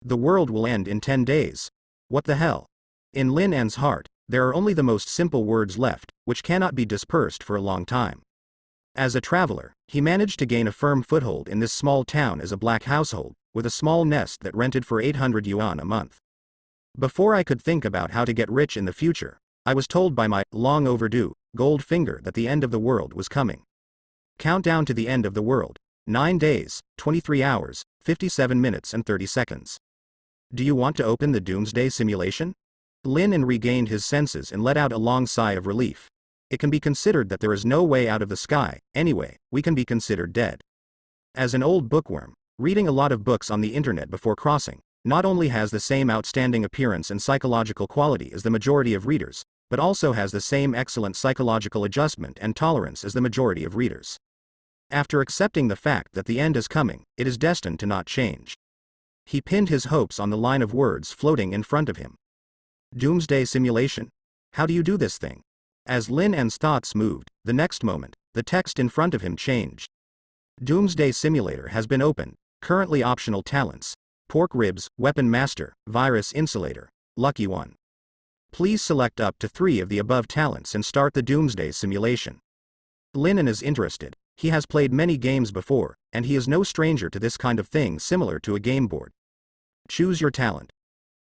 The world will end in 10 days. What the hell? In Lin An's heart, there are only the most simple words left, which cannot be dispersed for a long time. As a traveler, he managed to gain a firm foothold in this small town as a black household, with a small nest that rented for 800 yuan a month. Before I could think about how to get rich in the future, I was told by my long overdue gold finger that the end of the world was coming. Countdown to the end of the world. 9 days, 23 hours, 57 minutes and 30 seconds. Do you want to open the Doomsday simulation? Lin An regained his senses and let out a long sigh of relief. It can be considered that there is no way out of the sky, anyway, we can be considered dead. As an old bookworm, reading a lot of books on the internet before crossing, not only has the same outstanding appearance and psychological quality as the majority of readers, but also has the same excellent psychological adjustment and tolerance as the majority of readers. After accepting the fact that the end is coming, it is destined to not change. He pinned his hopes on the line of words floating in front of him. Doomsday simulation? How do you do this thing? As Lin An's thoughts moved, the next moment, the text in front of him changed. Doomsday simulator has been opened. Currently optional talents: pork ribs, weapon master, virus insulator, lucky one. Please select up to 3 of the above talents and start the Doomsday simulation. Lin An is interested. He has played many games before, and he is no stranger to this kind of thing similar to a game board. Choose your talent.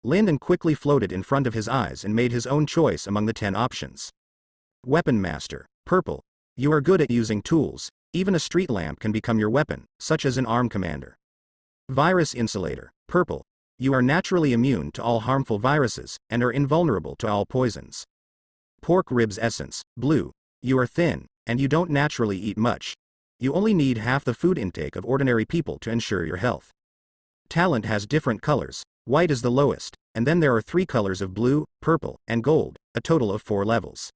Lin An quickly floated in front of his eyes and made his own choice among the 10 options. Weapon master, purple. You are good at using tools. Even a street lamp can become your weapon, such as an armed commander. Virus insulator, purple. You are naturally immune to all harmful viruses, and are invulnerable to all poisons. Pork ribs essence, blue. You are thin, and you don't naturally eat much. You only need half the food intake of ordinary people to ensure your health. Talent has different colors. White is the lowest, and then there are 3 colors of blue, purple, and gold, a total of 4 levels.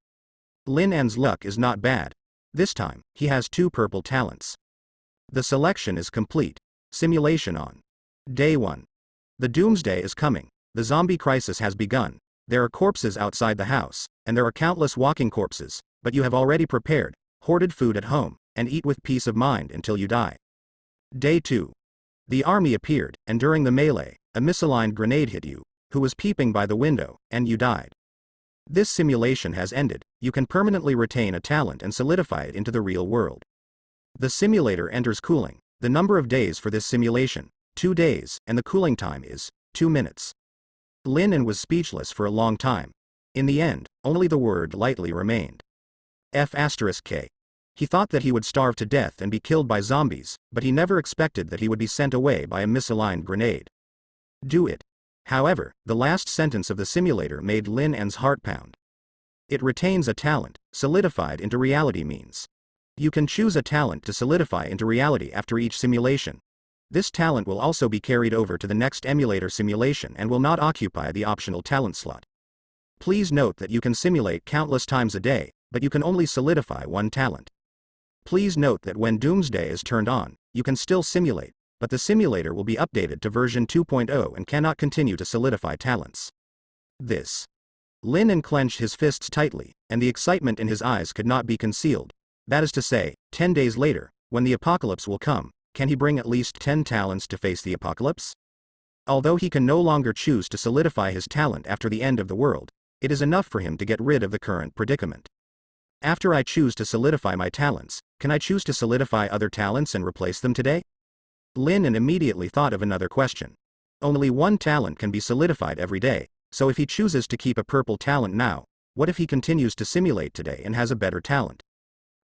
Lin An's luck is not bad. This time, he has 2 purple talents. The selection is complete. Simulation on. Day 1. The Doomsday is coming. The zombie crisis has begun. There are corpses outside the house, and there are countless walking corpses, but you have already prepared, hoarded food at home, and eat with peace of mind until you die. Day 2. The army appeared, and during the melee, a misaligned grenade hit you, who was peeping by the window, and you died. This simulation has ended. You can permanently retain a talent and solidify it into the real world. The simulator enters cooling. The number of days for this simulation, 2 days, and the cooling time is 2 minutes. Lin An was speechless for a long time. In the end, only the word lightly remained. F*K. He thought that he would starve to death and be killed by zombies, but he never expected that he would be sent away by a misaligned grenade. Do it. However, the last sentence of the simulator made Lin An's heart pound. It retains a talent, solidified into reality means. You can choose a talent to solidify into reality after each simulation. This talent will also be carried over to the next emulator simulation and will not occupy the optional talent slot. Please note that you can simulate countless times a day, but you can only solidify 1 talent. Please note that when Doomsday is turned on, you can still simulate, but the simulator will be updated to version 2.0 and cannot continue to solidify talents. This. Lin An clenched his fists tightly, and the excitement in his eyes could not be concealed. That is to say, 10 days later, when the apocalypse will come, can he bring at least 10 talents to face the apocalypse? Although he can no longer choose to solidify his talent after the end of the world, it is enough for him to get rid of the current predicament. After I choose to solidify my talents, can I choose to solidify other talents and replace them today? Lin An immediately thought of another question. Only 1 talent can be solidified every day, so if he chooses to keep a purple talent now, what if he continues to simulate today and has a better talent?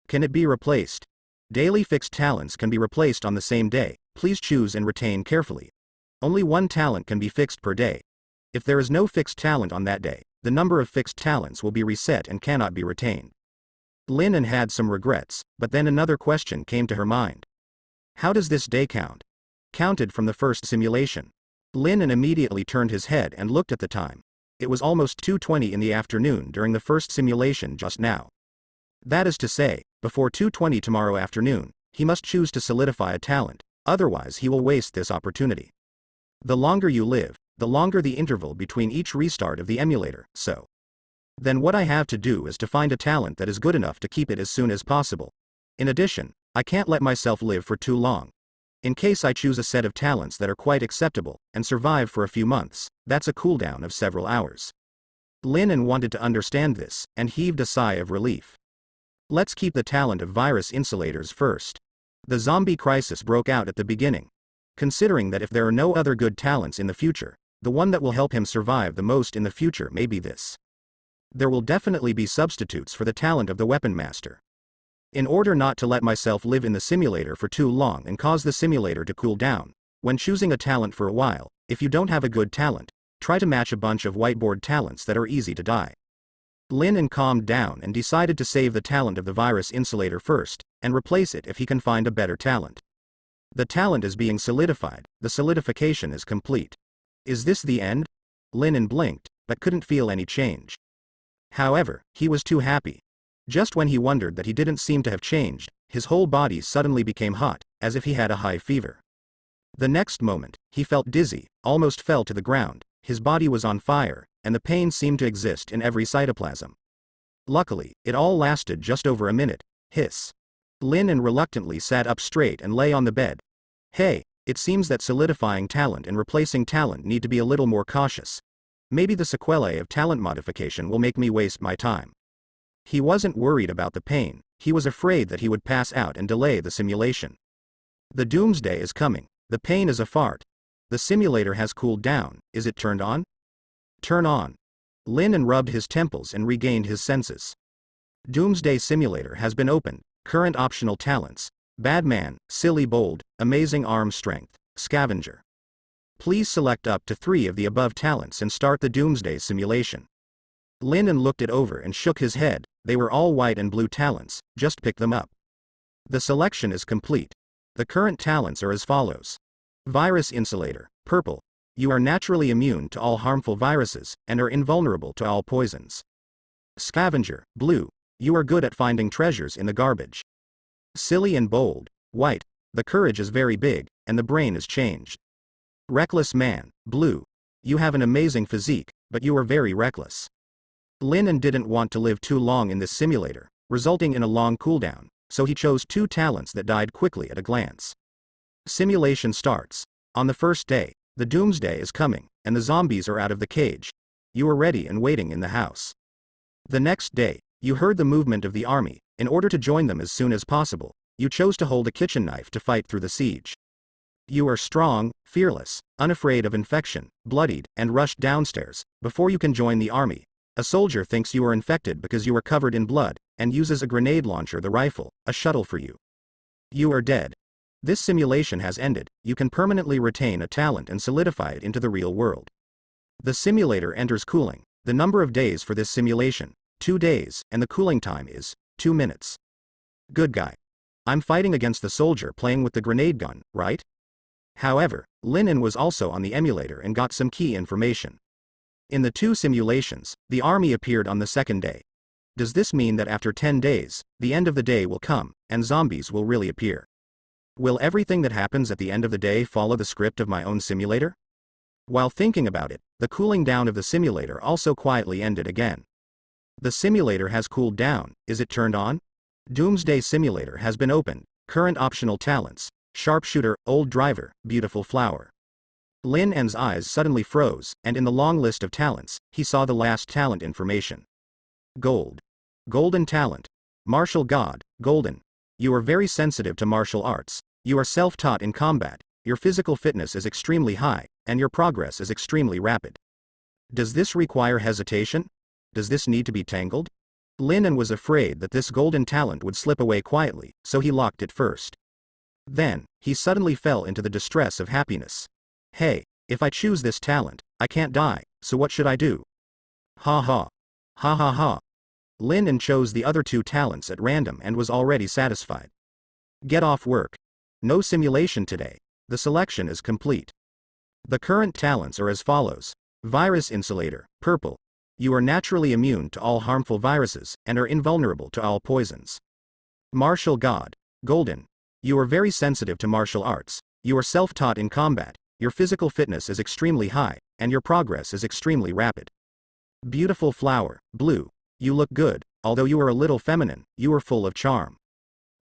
Can it be replaced? Daily fixed talents can be replaced on the same day. Please choose and retain carefully. Only 1 talent can be fixed per day. If there is no fixed talent on that day, the number of fixed talents will be reset and cannot be retained. Lin An had some regrets, but then another question came to her mind. How does this day count? Counted from the first simulation. Lin An immediately turned his head and looked at the time. It was almost 2:20 in the afternoon during the first simulation just now. That is to say, before 2:20 tomorrow afternoon, he must choose to solidify a talent, otherwise he will waste this opportunity. The longer you live, the longer the interval between each restart of the emulator, so. Then what I have to do is to find a talent that is good enough to keep it as soon as possible. In addition, I can't let myself live for too long. In case I choose a set of talents that are quite acceptable, and survive for a few months, that's a cooldown of several hours. Lin wanted to understand this, and heaved a sigh of relief. Let's keep the talent of virus insulators first. The zombie crisis broke out at the beginning. Considering that if there are no other good talents in the future, the one that will help him survive the most in the future may be this. There will definitely be substitutes for the talent of the weapon master. In order not to let myself live in the simulator for too long and cause the simulator to cool down, when choosing a talent for a while, if you don't have a good talent, try to match a bunch of whiteboard talents that are easy to die. Lin calmed down and decided to save the talent of the virus insulator first, and replace it if he can find a better talent. The talent is being solidified, the solidification is complete. Is this the end? Lin blinked, but couldn't feel any change. However, he was too happy. Just when he wondered that he didn't seem to have changed, his whole body suddenly became hot, as if he had a high fever. The next moment, he felt dizzy, almost fell to the ground, his body was on fire, and the pain seemed to exist in every cytoplasm. Luckily, it all lasted just over a minute. Hiss. Lin reluctantly sat up straight and lay on the bed. Hey, it seems that solidifying talent and replacing talent need to be a little more cautious. Maybe the sequelae of talent modification will make me waste my time. He wasn't worried about the pain, he was afraid that he would pass out and delay the simulation. The doomsday is coming, the pain is a fart. The simulator has cooled down, is it turned on? Turn on. Lin rubbed his temples and regained his senses. Doomsday simulator has been opened, current optional talents, Bad Man, Silly Bold, Amazing Arm Strength, Scavenger. Please select up to 3 of the above talents and start the Doomsday simulation. Lin looked it over and shook his head, they were all white and blue talents, just pick them up. The selection is complete. The current talents are as follows. Virus Insulator, purple. You are naturally immune to all harmful viruses, and are invulnerable to all poisons. Scavenger, blue. You are good at finding treasures in the garbage. Silly and bold, white. The courage is very big, and the brain is changed. Reckless man, blue. You have an amazing physique, but you are very reckless. Lin didn't want to live too long in this simulator, resulting in a long cooldown, so he chose 2 talents that died quickly at a glance. Simulation starts. On the first day, the doomsday is coming, and the zombies are out of the cage. You are ready and waiting in the house. The next day, you heard the movement of the army. In order to join them as soon as possible, you chose to hold a kitchen knife to fight through the siege. You are strong, fearless, unafraid of infection, bloodied, and rushed downstairs. Before you can join the army, a soldier thinks you are infected because you are covered in blood, and uses a grenade launcher, the rifle, a shuttle for you. You are dead. This simulation has ended. You can permanently retain a talent and solidify it into the real world. The simulator enters cooling. The number of days for this simulation, 2 days, and the cooling time is 2 minutes. Good guy. I'm fighting against the soldier playing with the grenade gun, right? However, Lin was also on the emulator and got some key information. In the 2 simulations, the army appeared on the second day. Does this mean that after 10 days, the end of the day will come, and zombies will really appear? Will everything that happens at the end of the day follow the script of my own simulator? While thinking about it, the cooling down of the simulator also quietly ended again. The simulator has cooled down, is it turned on? Doomsday simulator has been opened, current optional talents, Sharpshooter, Old Driver, Beautiful Flower. Lin's eyes suddenly froze, and in the long list of talents, he saw the last talent information. Gold. Golden talent. Martial God, Golden. You are very sensitive to martial arts. You are self-taught in combat. Your physical fitness is extremely high, and your progress is extremely rapid. Does this require hesitation? Does this need to be tangled? Lin was afraid that this golden talent would slip away quietly, so he locked it first. Then, he suddenly fell into the distress of happiness. Hey, if I choose this talent, I can't die, so what should I do? Ha ha. Ha ha ha. Lin chose the other 2 talents at random and was already satisfied. Get off work. No simulation today. The selection is complete. The current talents are as follows. Virus Insulator, purple. You are naturally immune to all harmful viruses, and are invulnerable to all poisons. Martial God, golden. You are very sensitive to martial arts. You are self-taught in combat. Your physical fitness is extremely high, and your progress is extremely rapid. Beautiful flower, blue. You look good, although you are a little feminine, you are full of charm.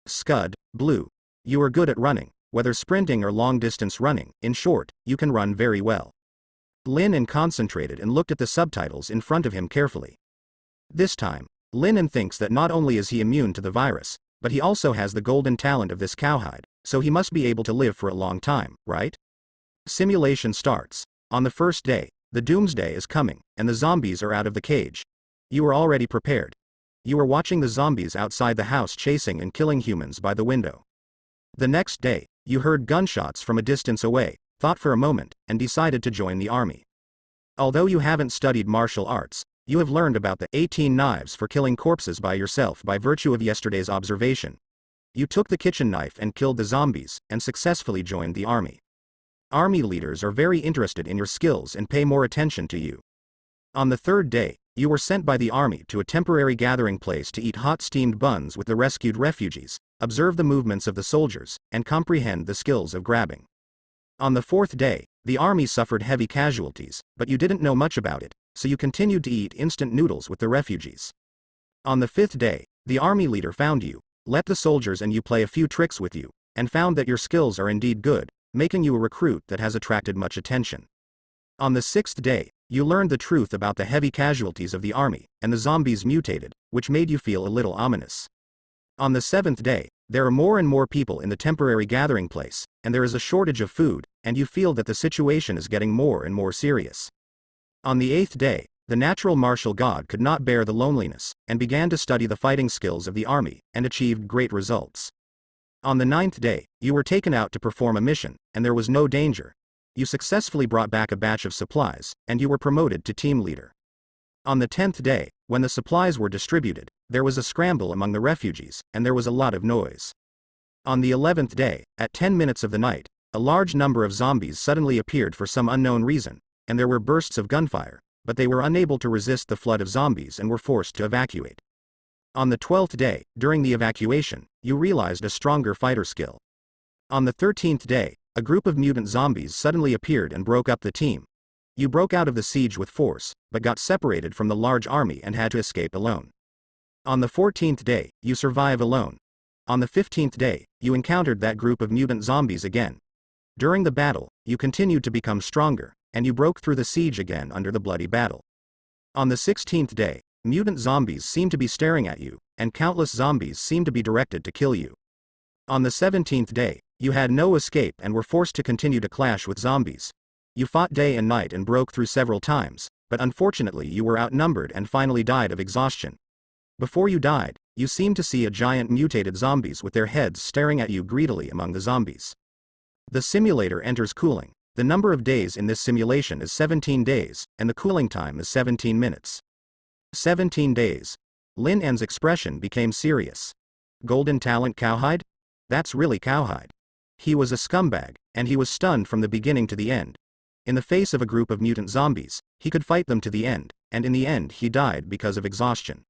Scud, blue. You are good at running. whether sprinting or long-distance running. In short, you can run very well. Lin concentrated and looked at the subtitles in front of him carefully. This time, Lin thinks that not only is he immune to the virus, but he also has the golden talent of this cowhide, so he must be able to live for a long time, right? Simulation starts. On the first day, the Doomsday is coming, and the zombies are out of the cage. You are already prepared. You are watching the zombies outside the house chasing and killing humans by the window. The next day, you heard gunshots from a distance away, thought for a moment, and decided to join the army. Although you haven't studied martial arts, you have learned about the 18 knives for killing corpses by yourself by virtue of yesterday's observation. You took the kitchen knife and killed the zombies, and successfully joined the army. Army leaders are very interested in your skills and pay more attention to you. On the third day, you were sent by the army to a temporary gathering place to eat hot steamed buns with the rescued refugees, observe the movements of the soldiers, and comprehend the skills of grabbing. On the fourth day, the army suffered heavy casualties, but you didn't know much about it, so you continued to eat instant noodles with the refugees. On the fifth day, the army leader found you, let the soldiers and you play a few tricks with you, and found that your skills are indeed good, making you a recruit that has attracted much attention. On the sixth day, you learned the truth about the heavy casualties of the army, and the zombies mutated, which made you feel a little ominous. On the seventh day, there are more and more people in the temporary gathering place, and there is a shortage of food, and you feel that the situation is getting more and more serious. On the eighth day, the natural martial god could not bear the loneliness, and began to study the fighting skills of the army, and achieved great results. On the ninth day, you were taken out to perform a mission, and there was no danger. You successfully brought back a batch of supplies, and you were promoted to team leader. On the 10th day, when the supplies were distributed, there was a scramble among the refugees, and there was a lot of noise. On the 11th day, at 10 minutes of the night, a large number of zombies suddenly appeared for some unknown reason, and there were bursts of gunfire, but they were unable to resist the flood of zombies and were forced to evacuate. On the 12th day, during the evacuation, you realized a stronger fighter skill. On the 13th day, a group of mutant zombies suddenly appeared and broke up the team. You broke out of the siege with force, but got separated from the large army and had to escape alone. On the 14th day, you survive alone. On the 15th day, you encountered that group of mutant zombies again. During the battle, you continued to become stronger, and you broke through the siege again under the bloody battle. On the 16th day, mutant zombies seemed to be staring at you, and countless zombies seemed to be directed to kill you. On the 17th day, you had no escape and were forced to continue to clash with zombies. You fought day and night and broke through several times, but unfortunately you were outnumbered and finally died of exhaustion. Before you died, you seemed to see a giant mutated zombies with their heads staring at you greedily among the zombies. The simulator enters cooling. The number of days in this simulation is 17 days, and the cooling time is 17 minutes. 17 days. Lin En's expression became serious. Golden talent cowhide? That's really cowhide. He was a scumbag, and he was stunned from the beginning to the end. In the face of a group of mutant zombies, he could fight them to the end, and in the end he died because of exhaustion.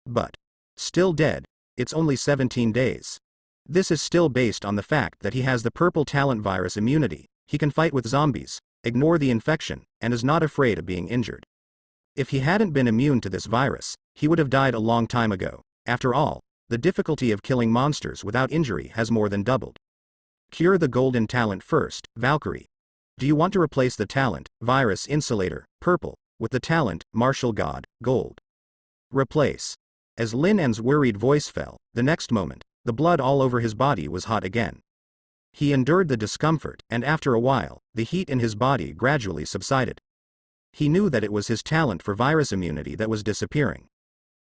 But, still dead, it's only 17 days. This is still based on the fact that he has the purple talent virus immunity, he can fight with zombies, ignore the infection, and is not afraid of being injured. If he hadn't been immune to this virus, he would have died a long time ago. After all, the difficulty of killing monsters without injury has more than doubled. Cure the golden talent first, Valkyrie. Do you want to replace the talent, virus insulator, purple, with the talent, martial god, gold? Replace. As Lin En's worried voice fell, the next moment, the blood all over his body was hot again. He endured the discomfort, and after a while, the heat in his body gradually subsided. He knew that it was his talent for virus immunity that was disappearing.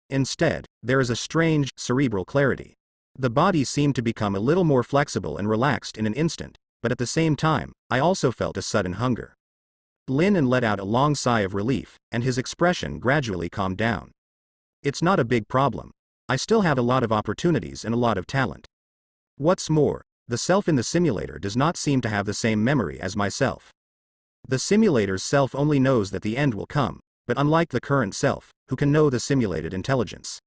Instead, there is a strange, cerebral clarity. The body seemed to become a little more flexible and relaxed in an instant, but at the same time, I also felt a sudden hunger. Lin En let out a long sigh of relief, and his expression gradually calmed down. It's not a big problem. I still have a lot of opportunities and a lot of talent. What's more, the self in the simulator does not seem to have the same memory as myself. The simulator's self only knows that the end will come, but unlike the current self, who can know the simulated intelligence.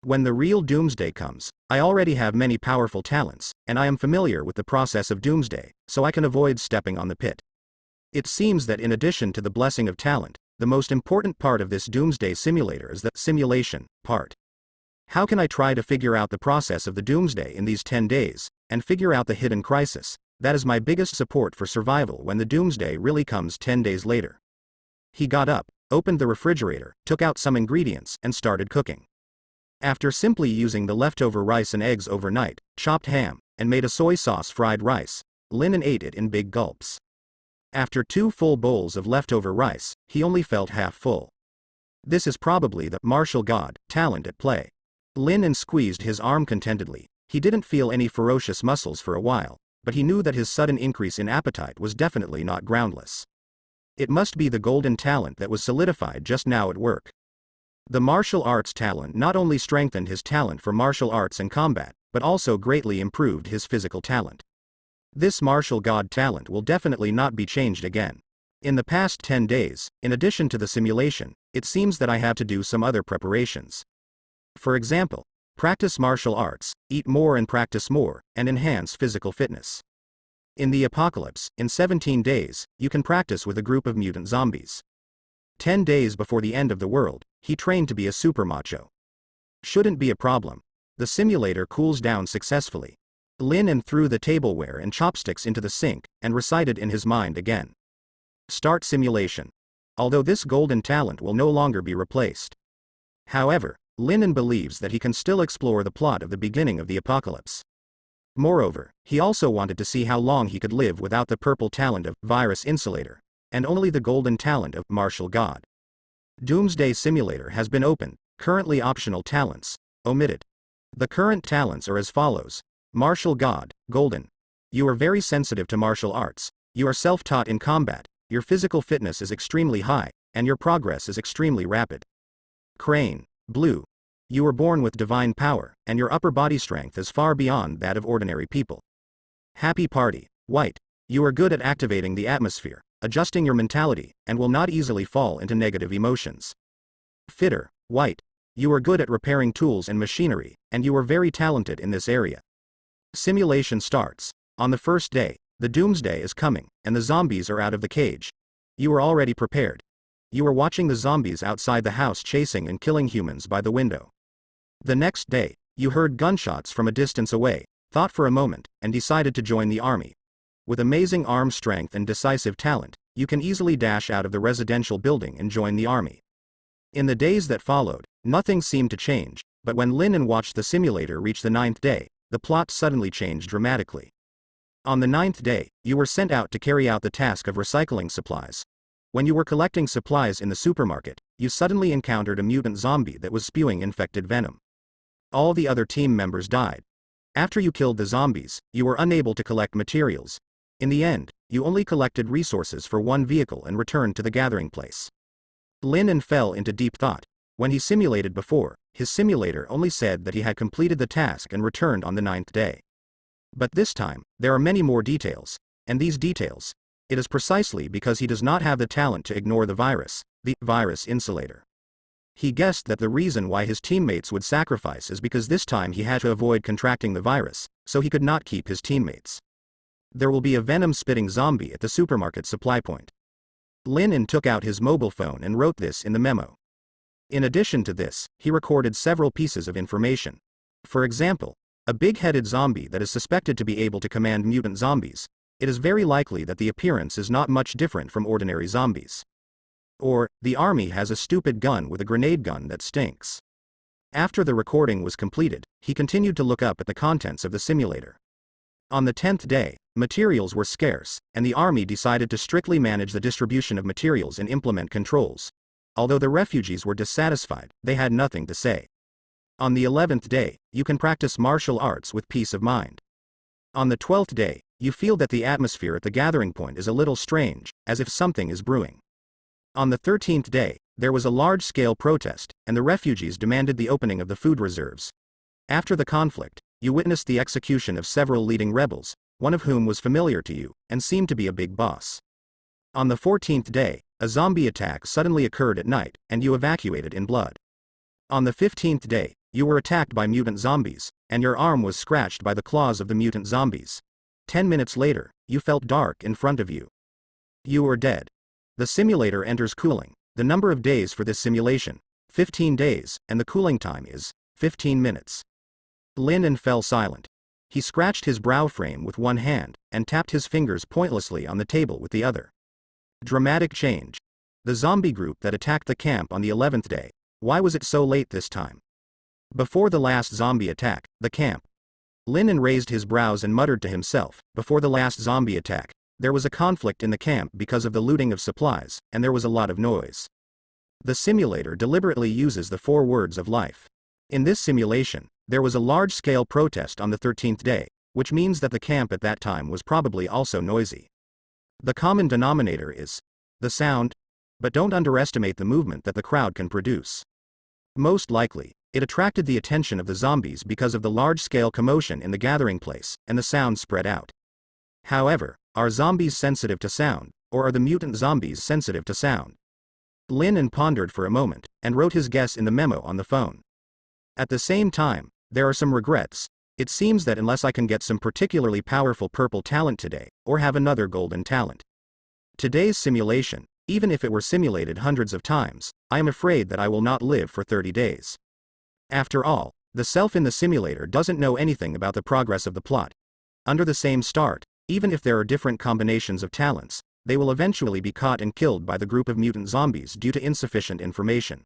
When the real Doomsday comes, I already have many powerful talents, and I am familiar with the process of Doomsday, so I can avoid stepping on the pit. It seems that in addition to the blessing of talent, the most important part of this Doomsday simulator is the simulation part. How can I try to figure out the process of the Doomsday in these 10 days, and figure out the hidden crisis. That is my biggest support for survival when the doomsday really comes 10 days later. He got up, opened the refrigerator, took out some ingredients, and started cooking. After simply using the leftover rice and eggs overnight, chopped ham, and made a soy sauce fried rice, Lennon ate it in big gulps. After 2 full bowls of leftover rice, he only felt half full. This is probably the martial god talent at play. Lennon squeezed his arm contentedly. He didn't feel any ferocious muscles for a while, but he knew that his sudden increase in appetite was definitely not groundless. It must be the golden talent that was solidified just now at work. The martial arts talent not only strengthened his talent for martial arts and combat, but also greatly improved his physical talent. This martial god talent will definitely not be changed again. In the past 10 days, in addition to the simulation, it seems that I have to do some other preparations. For example, practice martial arts, eat more and practice more, and enhance physical fitness. In the apocalypse, in 17 days, you can practice with a group of mutant zombies. 10 days before the end of the world, he trained to be a super macho. Shouldn't be a problem. The simulator cools down successfully. Lennon threw the tableware and chopsticks into the sink, and recited in his mind again. Start simulation. Although this golden talent will no longer be replaced. However, Lennon believes that he can still explore the plot of the beginning of the apocalypse. Moreover, he also wanted to see how long he could live without the purple talent of virus insulator, and only the golden talent of martial god. Doomsday simulator has been opened, currently optional talents, omitted. The current talents are as follows. Martial god, golden. You are very sensitive to martial arts, you are self-taught in combat, your physical fitness is extremely high, and your progress is extremely rapid. Crane, blue. You were born with divine power, and your upper body strength is far beyond that of ordinary people. Happy party, white. You are good at activating the atmosphere, adjusting your mentality, and will not easily fall into negative emotions. Fitter, white. You are good at repairing tools and machinery, and you are very talented in this area. Simulation starts. On the first day, the doomsday is coming, and the zombies are out of the cage. You are already prepared. You are watching the zombies outside the house chasing and killing humans by the window. The next day, you heard gunshots from a distance away, thought for a moment, and decided to join the army. With amazing arm strength and decisive talent, you can easily dash out of the residential building and join the army. In the days that followed, nothing seemed to change, but when Lennon watched the simulator reach the 9th day, the plot suddenly changed dramatically. On the 9th day, you were sent out to carry out the task of recycling supplies. When you were collecting supplies in the supermarket, you suddenly encountered a mutant zombie that was spewing infected venom. All the other team members died. After you killed the zombies, you were unable to collect materials. In the end, you only collected resources for one vehicle and returned to the gathering place. Lennon fell into deep thought. When he simulated before, his simulator only said that he had completed the task and returned on the 9th day. But this time, there are many more details, and these details, it is precisely because he does not have the talent to ignore the virus insulator. He guessed that the reason why his teammates would sacrifice is because this time he had to avoid contracting the virus, so he could not keep his teammates. There will be a venom-spitting zombie at the supermarket supply point. Lennon took out his mobile phone and wrote this in the memo. In addition to this, he recorded several pieces of information. For example, a big-headed zombie that is suspected to be able to command mutant zombies. It is very likely that the appearance is not much different from ordinary zombies. Or, the army has a stupid gun with a grenade gun that stinks. After the recording was completed, he continued to look up at the contents of the simulator. On the 10th day, materials were scarce, and the army decided to strictly manage the distribution of materials and implement controls. Although the refugees were dissatisfied, they had nothing to say. On the 11th day, you can practice martial arts with peace of mind. On the 12th day, you feel that the atmosphere at the gathering point is a little strange, as if something is brewing. On the 13th day, there was a large-scale protest, and the refugees demanded the opening of the food reserves. After the conflict, you witnessed the execution of several leading rebels, one of whom was familiar to you, and seemed to be a big boss. On the 14th day, a zombie attack suddenly occurred at night, and you evacuated in blood. On the 15th day, you were attacked by mutant zombies, and your arm was scratched by the claws of the mutant zombies. 10 minutes later, you felt dark in front of you. You were dead. The simulator enters cooling. The number of days for this simulation, 15 days, and the cooling time is 15 minutes. Lennon fell silent. He scratched his brow frame with one hand, and tapped his fingers pointlessly on the table with the other. Dramatic change. The zombie group that attacked the camp on the 11th day. Why was it so late this time? Before the last zombie attack, the camp. Lin raised his brows and muttered to himself, before the last zombie attack, there was a conflict in the camp because of the looting of supplies, and there was a lot of noise. The simulator deliberately uses the 4 words of life. In this simulation, there was a large-scale protest on the 13th day, which means that the camp at that time was probably also noisy. The common denominator is the sound, but don't underestimate the movement that the crowd can produce. Most likely, it attracted the attention of the zombies because of the large-scale commotion in the gathering place, and the sound spread out. However, are zombies sensitive to sound, or are the mutant zombies sensitive to sound? Lin pondered for a moment, and wrote his guess in the memo on the phone. At the same time, there are some regrets. It seems that unless I can get some particularly powerful purple talent today, or have another golden talent. Today's simulation, even if it were simulated hundreds of times, I am afraid that I will not live for 30 days. After all, the self in the simulator doesn't know anything about the progress of the plot. Under the same start, even if there are different combinations of talents, they will eventually be caught and killed by the group of mutant zombies due to insufficient information.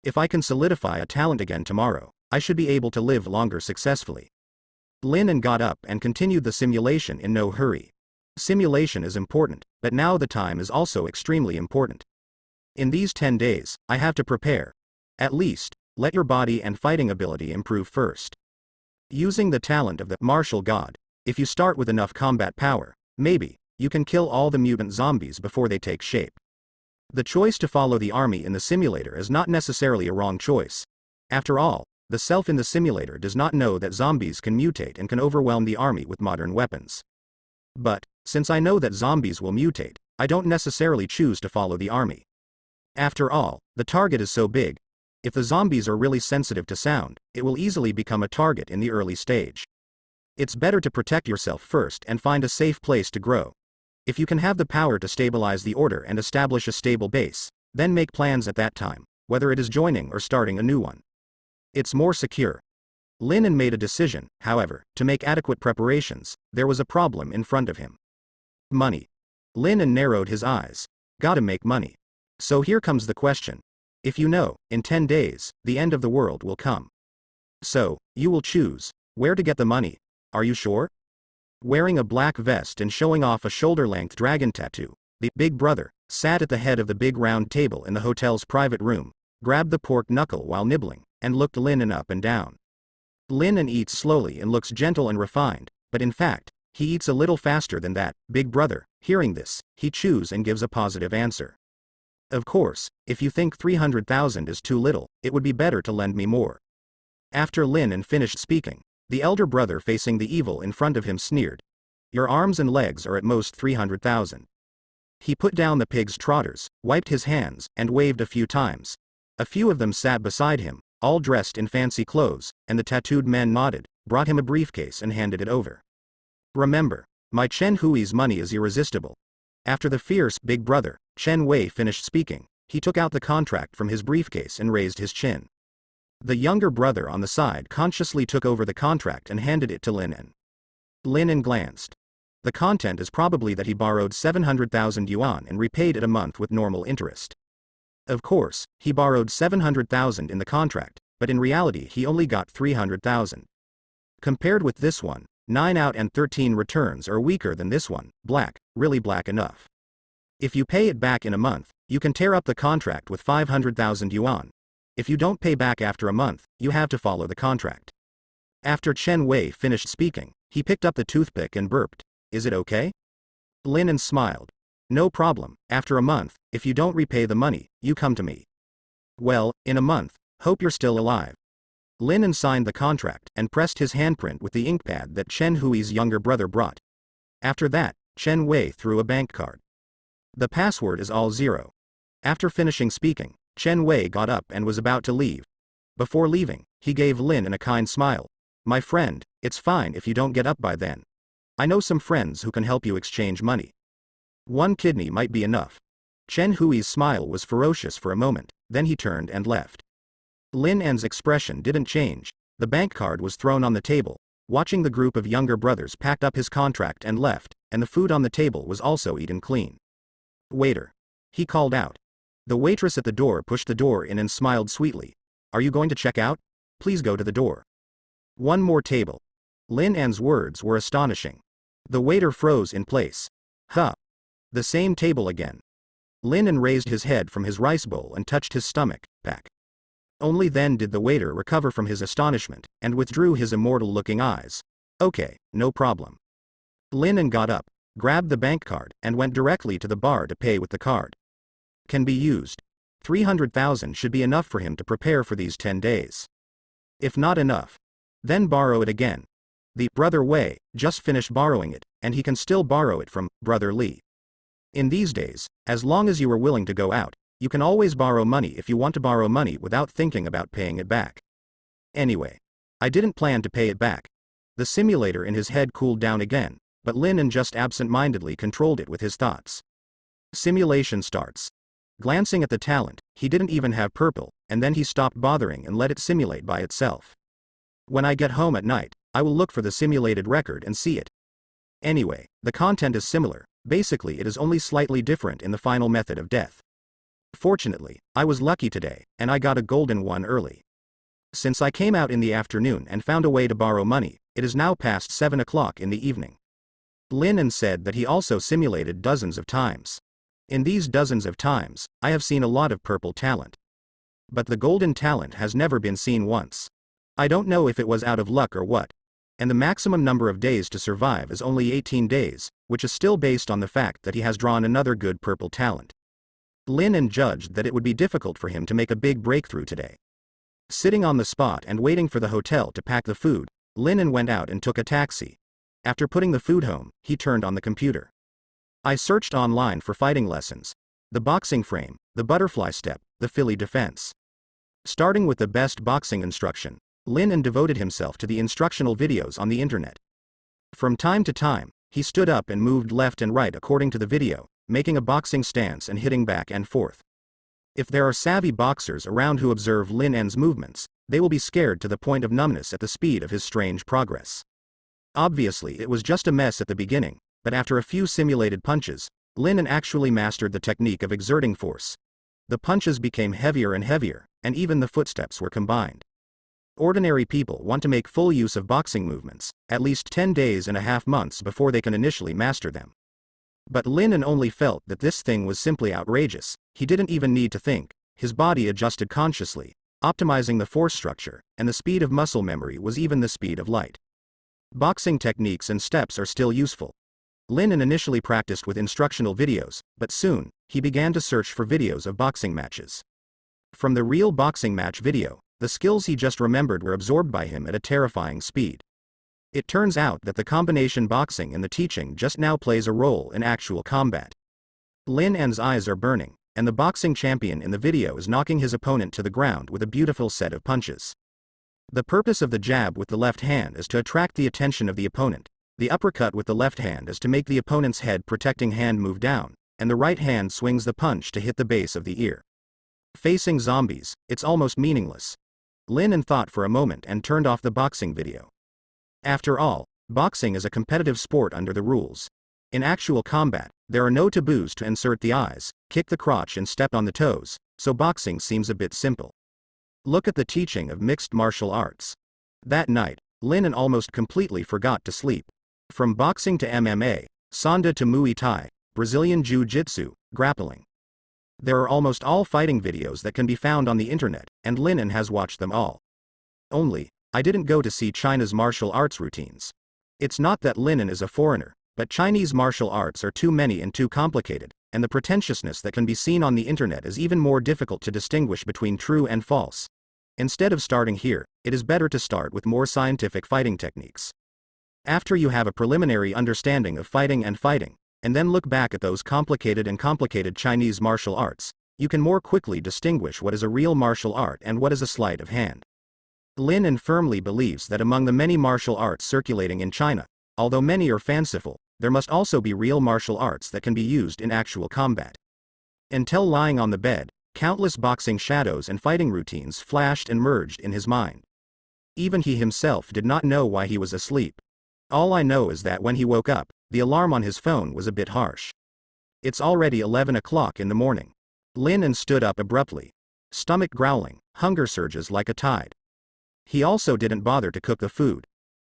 If I can solidify a talent again tomorrow, I should be able to live longer successfully. Lin got up and continued the simulation in no hurry. Simulation is important, but now the time is also extremely important. In these 10 days, I have to prepare. At least, let your body and fighting ability improve first. Using the talent of the martial god, if you start with enough combat power, maybe, you can kill all the mutant zombies before they take shape. The choice to follow the army in the simulator is not necessarily a wrong choice. After all, the self in the simulator does not know that zombies can mutate and can overwhelm the army with modern weapons. But, since I know that zombies will mutate, I don't necessarily choose to follow the army. After all, the target is so big. If the zombies are really sensitive to sound, it will easily become a target in the early stage. It's better to protect yourself first and find a safe place to grow. If you can have the power to stabilize the order and establish a stable base, then make plans at that time, whether it is joining or starting a new one. It's more secure. Lin made a decision, however, to make adequate preparations. There was a problem in front of him. Money. Lin narrowed his eyes. Gotta make money. So here comes the question. If you know, in 10 days, the end of the world will come. So, you will choose where to get the money. Are you sure? Wearing a black vest and showing off a shoulder-length dragon tattoo, the big brother sat at the head of the big round table in the hotel's private room, grabbed the pork knuckle while nibbling, and looked Lin up and down. Lin eats slowly and looks gentle and refined, but in fact, he eats a little faster than that. Big brother, hearing this, he chews and gives a positive answer. Of course, if you think 300,000 is too little, it would be better to lend me more. After Lin finished speaking, the elder brother facing the evil in front of him sneered. Your arms and legs are at most 300,000. He put down the pig's trotters, wiped his hands, and waved a few times. A few of them sat beside him, all dressed in fancy clothes, and the tattooed men nodded, brought him a briefcase and handed it over. Remember, my Chen Hui's money is irresistible. After the fierce big brother, Chen Wei finished speaking, he took out the contract from his briefcase and raised his chin. The younger brother on the side consciously took over the contract and handed it to Lin. Lin glanced. The content is probably that he borrowed 700,000 yuan and repaid it a month with normal interest. Of course, he borrowed 700,000 in the contract, but in reality he only got 300,000. Compared with this one, 9 out and 13 returns are weaker than this one, black, really black enough. If you pay it back in a month, you can tear up the contract with 500,000 yuan. If you don't pay back after a month, you have to follow the contract. After Chen Wei finished speaking, he picked up the toothpick and burped. Is it okay? Lin smiled. No problem, after a month, if you don't repay the money, you come to me. Well, in a month, hope you're still alive. Lin signed the contract and pressed his handprint with the inkpad that Chen Hui's younger brother brought. After that, Chen Wei threw a bank card. The password is all 0. After finishing speaking, Chen Wei got up and was about to leave. Before leaving, he gave Lin a kind smile. My friend, it's fine if you don't get up by then. I know some friends who can help you exchange money. 1 kidney might be enough. Chen Hui's smile was ferocious for a moment, then he turned and left. Lin's expression didn't change. The bank card was thrown on the table. watching the group of younger brothers packed up his contract and left, and the food on the table was also eaten clean. "Waiter," he called out. The waitress at the door pushed the door in and smiled sweetly. "Are you going to check out? Please go to the door." "One more table." Lin An's words were astonishing. The waiter froze in place. "Huh. The same table again." Lin An raised his head from his rice bowl and touched his stomach, back. Only then did the waiter recover from his astonishment, and withdrew his immortal-looking eyes. "Okay, no problem." Lin An got up, grabbed the bank card, and went directly to the bar to pay with the card. Can be used. 300,000 should be enough for him to prepare for these 10 days. If not enough, then borrow it again. The Brother Wei just finished borrowing it, and he can still borrow it from Brother Li. In these days, as long as you are willing to go out, you can always borrow money if you want to borrow money without thinking about paying it back. Anyway, I didn't plan to pay it back. The simulator in his head cooled down again, but Lin An just absent-mindedly controlled it with his thoughts. Simulation starts. Glancing at the talent, he didn't even have purple, and then he stopped bothering and let it simulate by itself. When I get home at night, I will look for the simulated record and see it. Anyway, the content is similar, basically it is only slightly different in the final method of death. Fortunately, I was lucky today, and I got a golden one early. Since I came out in the afternoon and found a way to borrow money, it is now past 7 o'clock in the evening. Lin An said that he also simulated dozens of times. In these dozens of times, I have seen a lot of purple talent. But the golden talent has never been seen once. I don't know if it was out of luck or what. And the maximum number of days to survive is only 18 days, which is still based on the fact that he has drawn another good purple talent. Lin An judged that it would be difficult for him to make a big breakthrough today. Sitting on the spot and waiting for the hotel to pack the food, Lin An went out and took a taxi. After putting the food home, he turned on the computer. I searched online for fighting lessons. The boxing frame, the butterfly step, the Philly defense. Starting with the best boxing instruction, Lin An devoted himself to the instructional videos on the internet. From time to time, he stood up and moved left and right according to the video, making a boxing stance and hitting back and forth. If there are savvy boxers around who observe Lin An's movements, they will be scared to the point of numbness at the speed of his strange progress. Obviously it was just a mess at the beginning, but after a few simulated punches, Lin An actually mastered the technique of exerting force. The punches became heavier and heavier, and even the footsteps were combined. Ordinary people want to make full use of boxing movements, at least 10 days and a half months before they can initially master them. But Lin An only felt that this thing was simply outrageous. He didn't even need to think, his body adjusted consciously, optimizing the force structure, and the speed of muscle memory was even the speed of light. Boxing techniques and steps are still useful. Lin An initially practiced with instructional videos, but soon, he began to search for videos of boxing matches. From the real boxing match video, the skills he just remembered were absorbed by him at a terrifying speed. It turns out that the combination boxing and the teaching just now plays a role in actual combat. Lin An's eyes are burning, and the boxing champion in the video is knocking his opponent to the ground with a beautiful set of punches. The purpose of the jab with the left hand is to attract the attention of the opponent, the uppercut with the left hand is to make the opponent's head protecting hand move down, and the right hand swings the punch to hit the base of the ear. Facing zombies, it's almost meaningless. Lin An thought for a moment and turned off the boxing video. After all, boxing is a competitive sport under the rules. In actual combat, there are no taboos to insert the eyes, kick the crotch and step on the toes, so boxing seems a bit simple. Look at the teaching of mixed martial arts. That night, Lin An almost completely forgot to sleep. From boxing to MMA, Sanda to Muay Thai, Brazilian Jiu-Jitsu, grappling. There are almost all fighting videos that can be found on the internet, and Lin An has watched them all. Only, I didn't go to see China's martial arts routines. It's not that Lin An is a foreigner, but Chinese martial arts are too many and too complicated, and the pretentiousness that can be seen on the internet is even more difficult to distinguish between true and false. Instead of starting here, it is better to start with more scientific fighting techniques. After you have a preliminary understanding of fighting, and then look back at those complicated Chinese martial arts, you can more quickly distinguish what is a real martial art and what is a sleight of hand. Lin An firmly believes that among the many martial arts circulating in China, although many are fanciful, there must also be real martial arts that can be used in actual combat. Until lying on the bed, countless boxing shadows and fighting routines flashed and merged in his mind. Even he himself did not know why he was asleep. All I know is that when he woke up, the alarm on his phone was a bit harsh. It's already 11 o'clock in the morning. Lin stood up abruptly. Stomach growling, hunger surges like a tide. He also didn't bother to cook the food.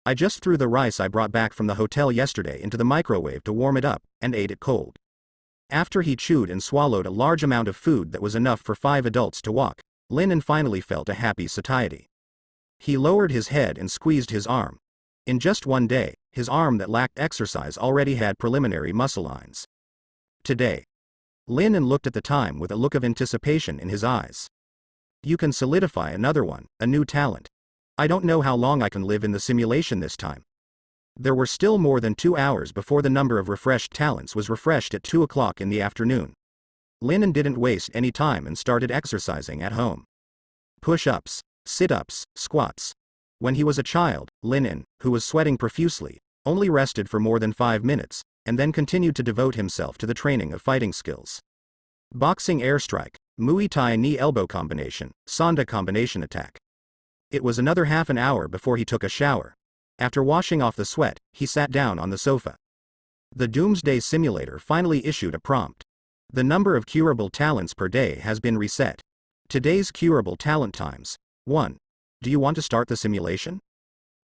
I just threw the rice I brought back from the hotel yesterday into the microwave to warm it up, and ate it cold. After he chewed and swallowed a large amount of food that was enough for 5 adults to walk, Lin finally felt a happy satiety. He lowered his head and squeezed his arm. In just one day, his arm that lacked exercise already had preliminary muscle lines. Today. Lin looked at the time with a look of anticipation in his eyes. You can solidify another one, a new talent. I don't know how long I can live in the simulation this time. There were still more than 2 hours before the number of refreshed talents was refreshed at 2 o'clock in the afternoon. Lin didn't waste any time and started exercising at home. Push-ups, sit-ups, squats. When he was a child, Lin, who was sweating profusely, only rested for more than 5 minutes, and then continued to devote himself to the training of fighting skills. Boxing airstrike, Muay Thai knee elbow combination, Sanda combination attack. It was another half an hour before he took a shower. After washing off the sweat, he sat down on the sofa. The Doomsday simulator finally issued a prompt. The number of curable talents per day has been reset. Today's curable talent times. 1. Do you want to start the simulation?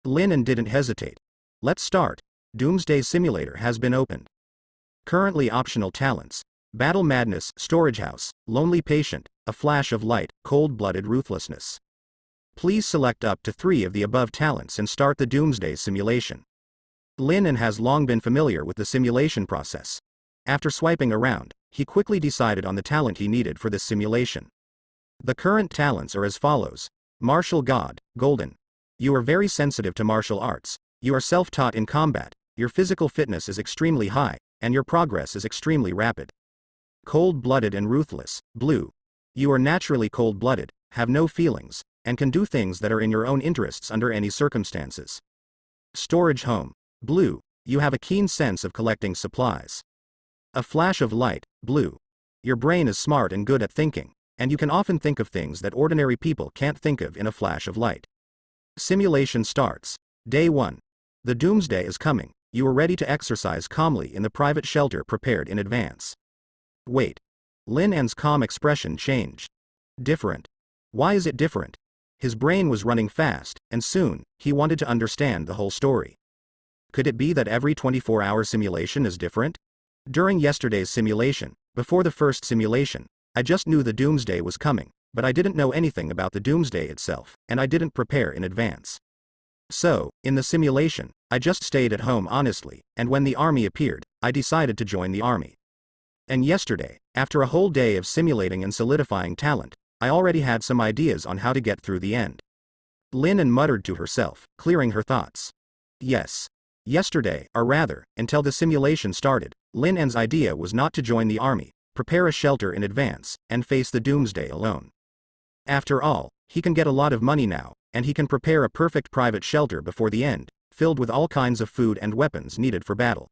Lin didn't hesitate. Let's start. Doomsday simulator has been opened. Currently optional talents. Battle Madness, Storage House, Lonely Patient, A Flash of Light, Cold-Blooded Ruthlessness. Please select up to 3 of the above talents and start the Doomsday simulation. Lin has long been familiar with the simulation process. After swiping around, he quickly decided on the talent he needed for this simulation. The current talents are as follows. Martial God, Golden. You are very sensitive to martial arts. You are self-taught in combat. Your physical fitness is extremely high, and your progress is extremely rapid. Cold-blooded and ruthless, Blue. You are naturally cold-blooded, have no feelings, and can do things that are in your own interests under any circumstances. Storage Home, Blue. You have a keen sense of collecting supplies. A Flash of Light, Blue. Your brain is smart and good at thinking, and you can often think of things that ordinary people can't think of in a flash of light. Simulation starts. Day 1. The Doomsday is coming. You are ready to exercise calmly in the private shelter prepared in advance. Wait. Lin's calm expression changed. Different. Why is it different? His brain was running fast, and soon, he wanted to understand the whole story. Could it be that every 24-hour simulation is different? During yesterday's simulation, before the first simulation, I just knew the Doomsday was coming, but I didn't know anything about the Doomsday itself, and I didn't prepare in advance. So, in the simulation, I just stayed at home honestly, and when the army appeared, I decided to join the army. And yesterday, after a whole day of simulating and solidifying talent, I already had some ideas on how to get through the end. Lin muttered to herself, clearing her thoughts. Yes. Yesterday, or rather, until the simulation started, Lin's idea was not to join the army, prepare a shelter in advance, and face the Doomsday alone. After all, he can get a lot of money now, and he can prepare a perfect private shelter before the end, filled with all kinds of food and weapons needed for battle.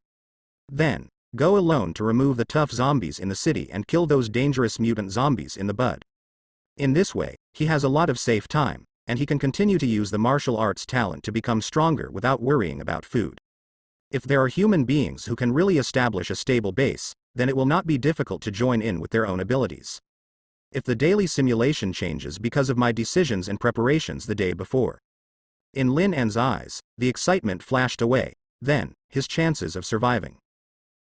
Then, go alone to remove the tough zombies in the city and kill those dangerous mutant zombies in the bud. In this way, he has a lot of safe time, and he can continue to use the martial arts talent to become stronger without worrying about food. If there are human beings who can really establish a stable base, then it will not be difficult to join in with their own abilities. If the daily simulation changes because of my decisions and preparations the day before. In Lin's eyes, the excitement flashed away, then, his chances of surviving.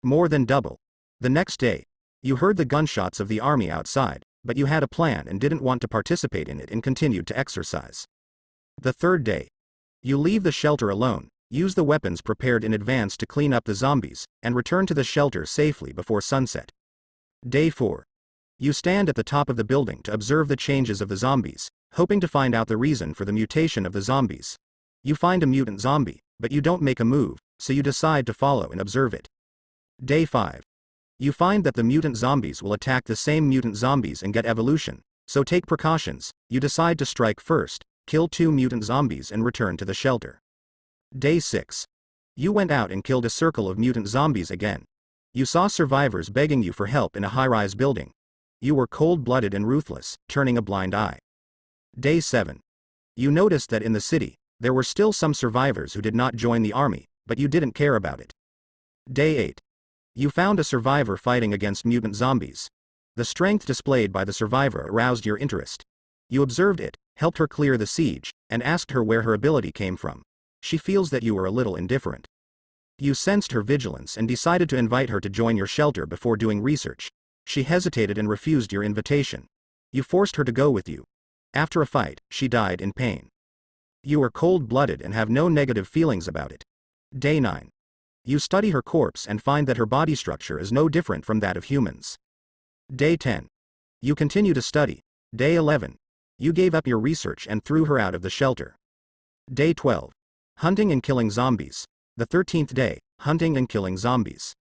More than double. The next day, you heard the gunshots of the army outside, but you had a plan and didn't want to participate in it and continued to exercise. The third day. You leave the shelter alone, use the weapons prepared in advance to clean up the zombies, and return to the shelter safely before sunset. Day 4. You stand at the top of the building to observe the changes of the zombies, hoping to find out the reason for the mutation of the zombies. You find a mutant zombie, but you don't make a move, so you decide to follow and observe it. Day 5. You find that the mutant zombies will attack the same mutant zombies and get evolution, so take precautions. You decide to strike first, kill 2 mutant zombies and return to the shelter. Day 6. You went out and killed a circle of mutant zombies again. You saw survivors begging you for help in a high-rise building. You were cold-blooded and ruthless, turning a blind eye. Day 7. You noticed that in the city, There were still some survivors who did not join the army, but you didn't care about it. Day 8. You found a survivor fighting against mutant zombies. The strength displayed by the survivor aroused your interest. You observed it, helped her clear the siege, and asked her where her ability came from. She feels that you were a little indifferent. You sensed her vigilance and decided to invite her to join your shelter before doing research. She hesitated and refused your invitation. You forced her to go with you. After a fight, she died in pain. You are cold-blooded and have no negative feelings about it. Day 9. You study her corpse and find that her body structure is no different from that of humans. Day 10. You continue to study. Day 11. You gave up your research and threw her out of the shelter. Day 12. Hunting and killing zombies. The 13th day, hunting and killing zombies.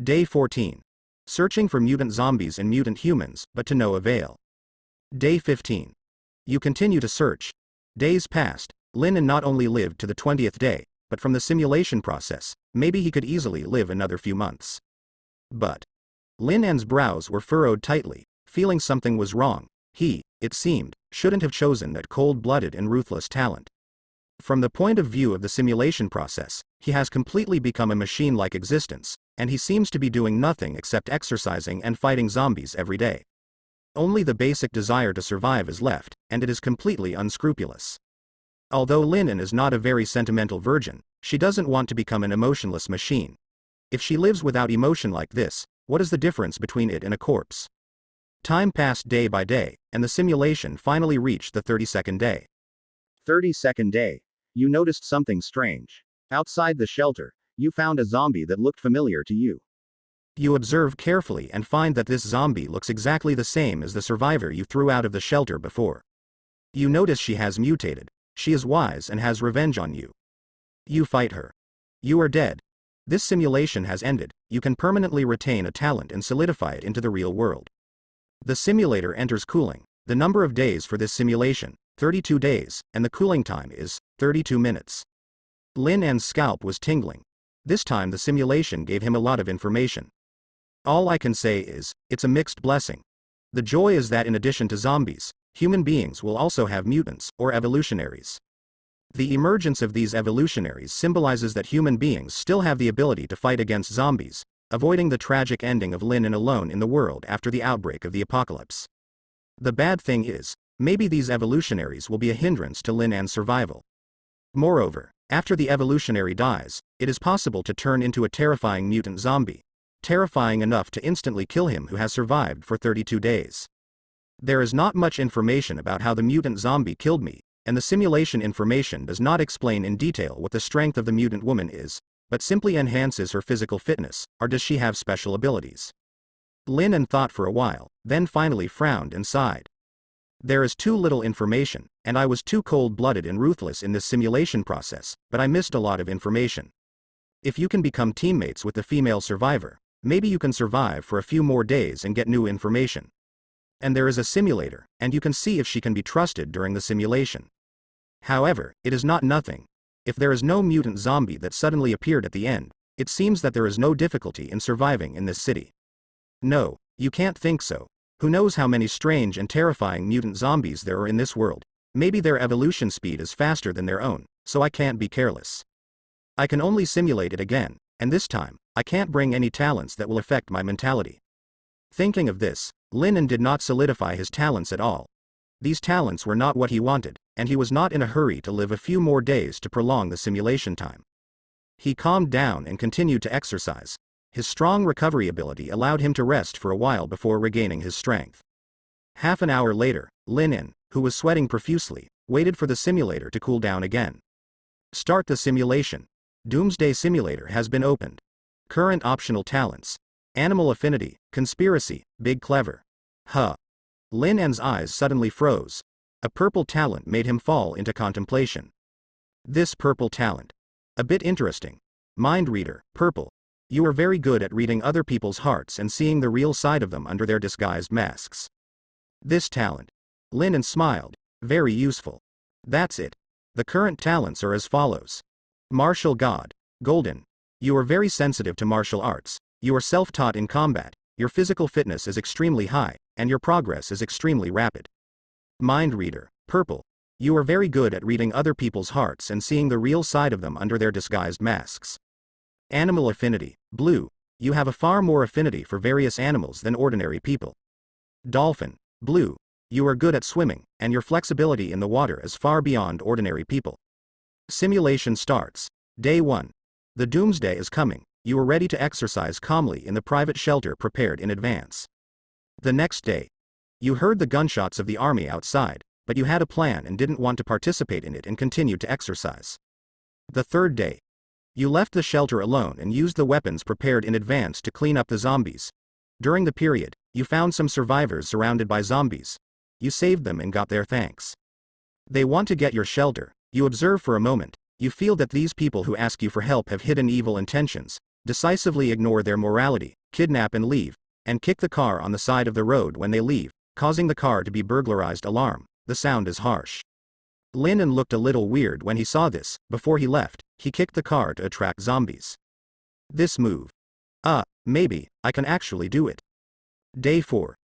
Day 14. Searching for mutant zombies and mutant humans, but to no avail. Day 15. You continue to search. Days passed. Lin not only lived to the 20th day, but from the simulation process, maybe he could easily live another few months. But Lin's brows were furrowed tightly, feeling something was wrong. He, it seemed, shouldn't have chosen that cold-blooded and ruthless talent. From the point of view of the simulation process, he has completely become a machine-like existence, and he seems to be doing nothing except exercising and fighting zombies every day. Only the basic desire to survive is left, and it is completely unscrupulous. Although Lin is not a very sentimental virgin, she doesn't want to become an emotionless machine. If she lives without emotion like this, what is the difference between it and a corpse? Time passed day by day, and the simulation finally reached the 32nd day. 32nd day. You noticed something strange. Outside the shelter, you found a zombie that looked familiar to you. You observe carefully and find that this zombie looks exactly the same as the survivor you threw out of the shelter before. You notice she has mutated. She is wise and has revenge on you. You fight her. You are dead. This simulation has ended. You can permanently retain a talent and solidify it into the real world. The simulator enters cooling. The number of days for this simulation, 32 days, and the cooling time is 32 minutes. Lin's scalp was tingling. This time the simulation gave him a lot of information. All I can say is, it's a mixed blessing. The joy is that in addition to zombies, human beings will also have mutants, or evolutionaries. The emergence of these evolutionaries symbolizes that human beings still have the ability to fight against zombies, avoiding the tragic ending of Lin alone in the world after the outbreak of the apocalypse. The bad thing is, maybe these evolutionaries will be a hindrance to Lin's survival. Moreover, after the evolutionary dies, it is possible to turn into a terrifying mutant zombie. Terrifying enough to instantly kill him who has survived for 32 days. There is not much information about how the mutant zombie killed me, and the simulation information does not explain in detail what the strength of the mutant woman is, but simply enhances her physical fitness, or does she have special abilities? Lin thought for a while, then finally frowned and sighed. There is too little information, and I was too cold-blooded and ruthless in this simulation process, but I missed a lot of information. If you can become teammates with the female survivor, maybe you can survive for a few more days and get new information. And there is a simulator, and you can see if she can be trusted during the simulation. However, it is not nothing. If there is no mutant zombie that suddenly appeared at the end, it seems that there is no difficulty in surviving in this city. No, you can't think so. Who knows how many strange and terrifying mutant zombies there are in this world? Maybe their evolution speed is faster than their own, so I can't be careless. I can only simulate it again, and this time, I can't bring any talents that will affect my mentality. Thinking of this, Lin did not solidify his talents at all. These talents were not what he wanted, and he was not in a hurry to live a few more days to prolong the simulation time. He calmed down and continued to exercise. His strong recovery ability allowed him to rest for a while before regaining his strength. Half an hour later, Lin, who was sweating profusely, waited for the simulator to cool down again. Start the simulation. Doomsday simulator has been opened. Current optional talents. Animal affinity, conspiracy, big clever. Lin's eyes suddenly froze. A purple talent made him fall into contemplation. This purple talent. A bit interesting. Mind reader, purple. You are very good at reading other people's hearts and seeing the real side of them under their disguised masks. This talent. Lin smiled. Very useful. That's it. The current talents are as follows. Martial God. Golden. You are very sensitive to martial arts. You are self-taught in combat. Your physical fitness is extremely high, and your progress is extremely rapid. Mind reader. Purple. You are very good at reading other people's hearts and seeing the real side of them under their disguised masks. Animal affinity, blue. You have a far more affinity for various animals than ordinary people. Dolphin, blue. You are good at swimming, and your flexibility in the water is far beyond ordinary people. Simulation starts. Day 1. The Doomsday is coming. You are ready to exercise calmly in the private shelter prepared in advance. The next day. You heard the gunshots of the army outside, but you had a plan and didn't want to participate in it and continued to exercise. The third day. You left the shelter alone and used the weapons prepared in advance to clean up the zombies. During the period, you found some survivors surrounded by zombies. You saved them and got their thanks. They want to get your shelter. You observe for a moment. You feel that these people who ask you for help have hidden evil intentions. Decisively ignore their morality, kidnap and leave, and kick the car on the side of the road when they leave, causing the car to be burglarized. Alarm. The sound is harsh. Lennon looked a little weird when he saw this. Before he left, he kicked the car to attract zombies. This move. Maybe, I can actually do it. Day 4.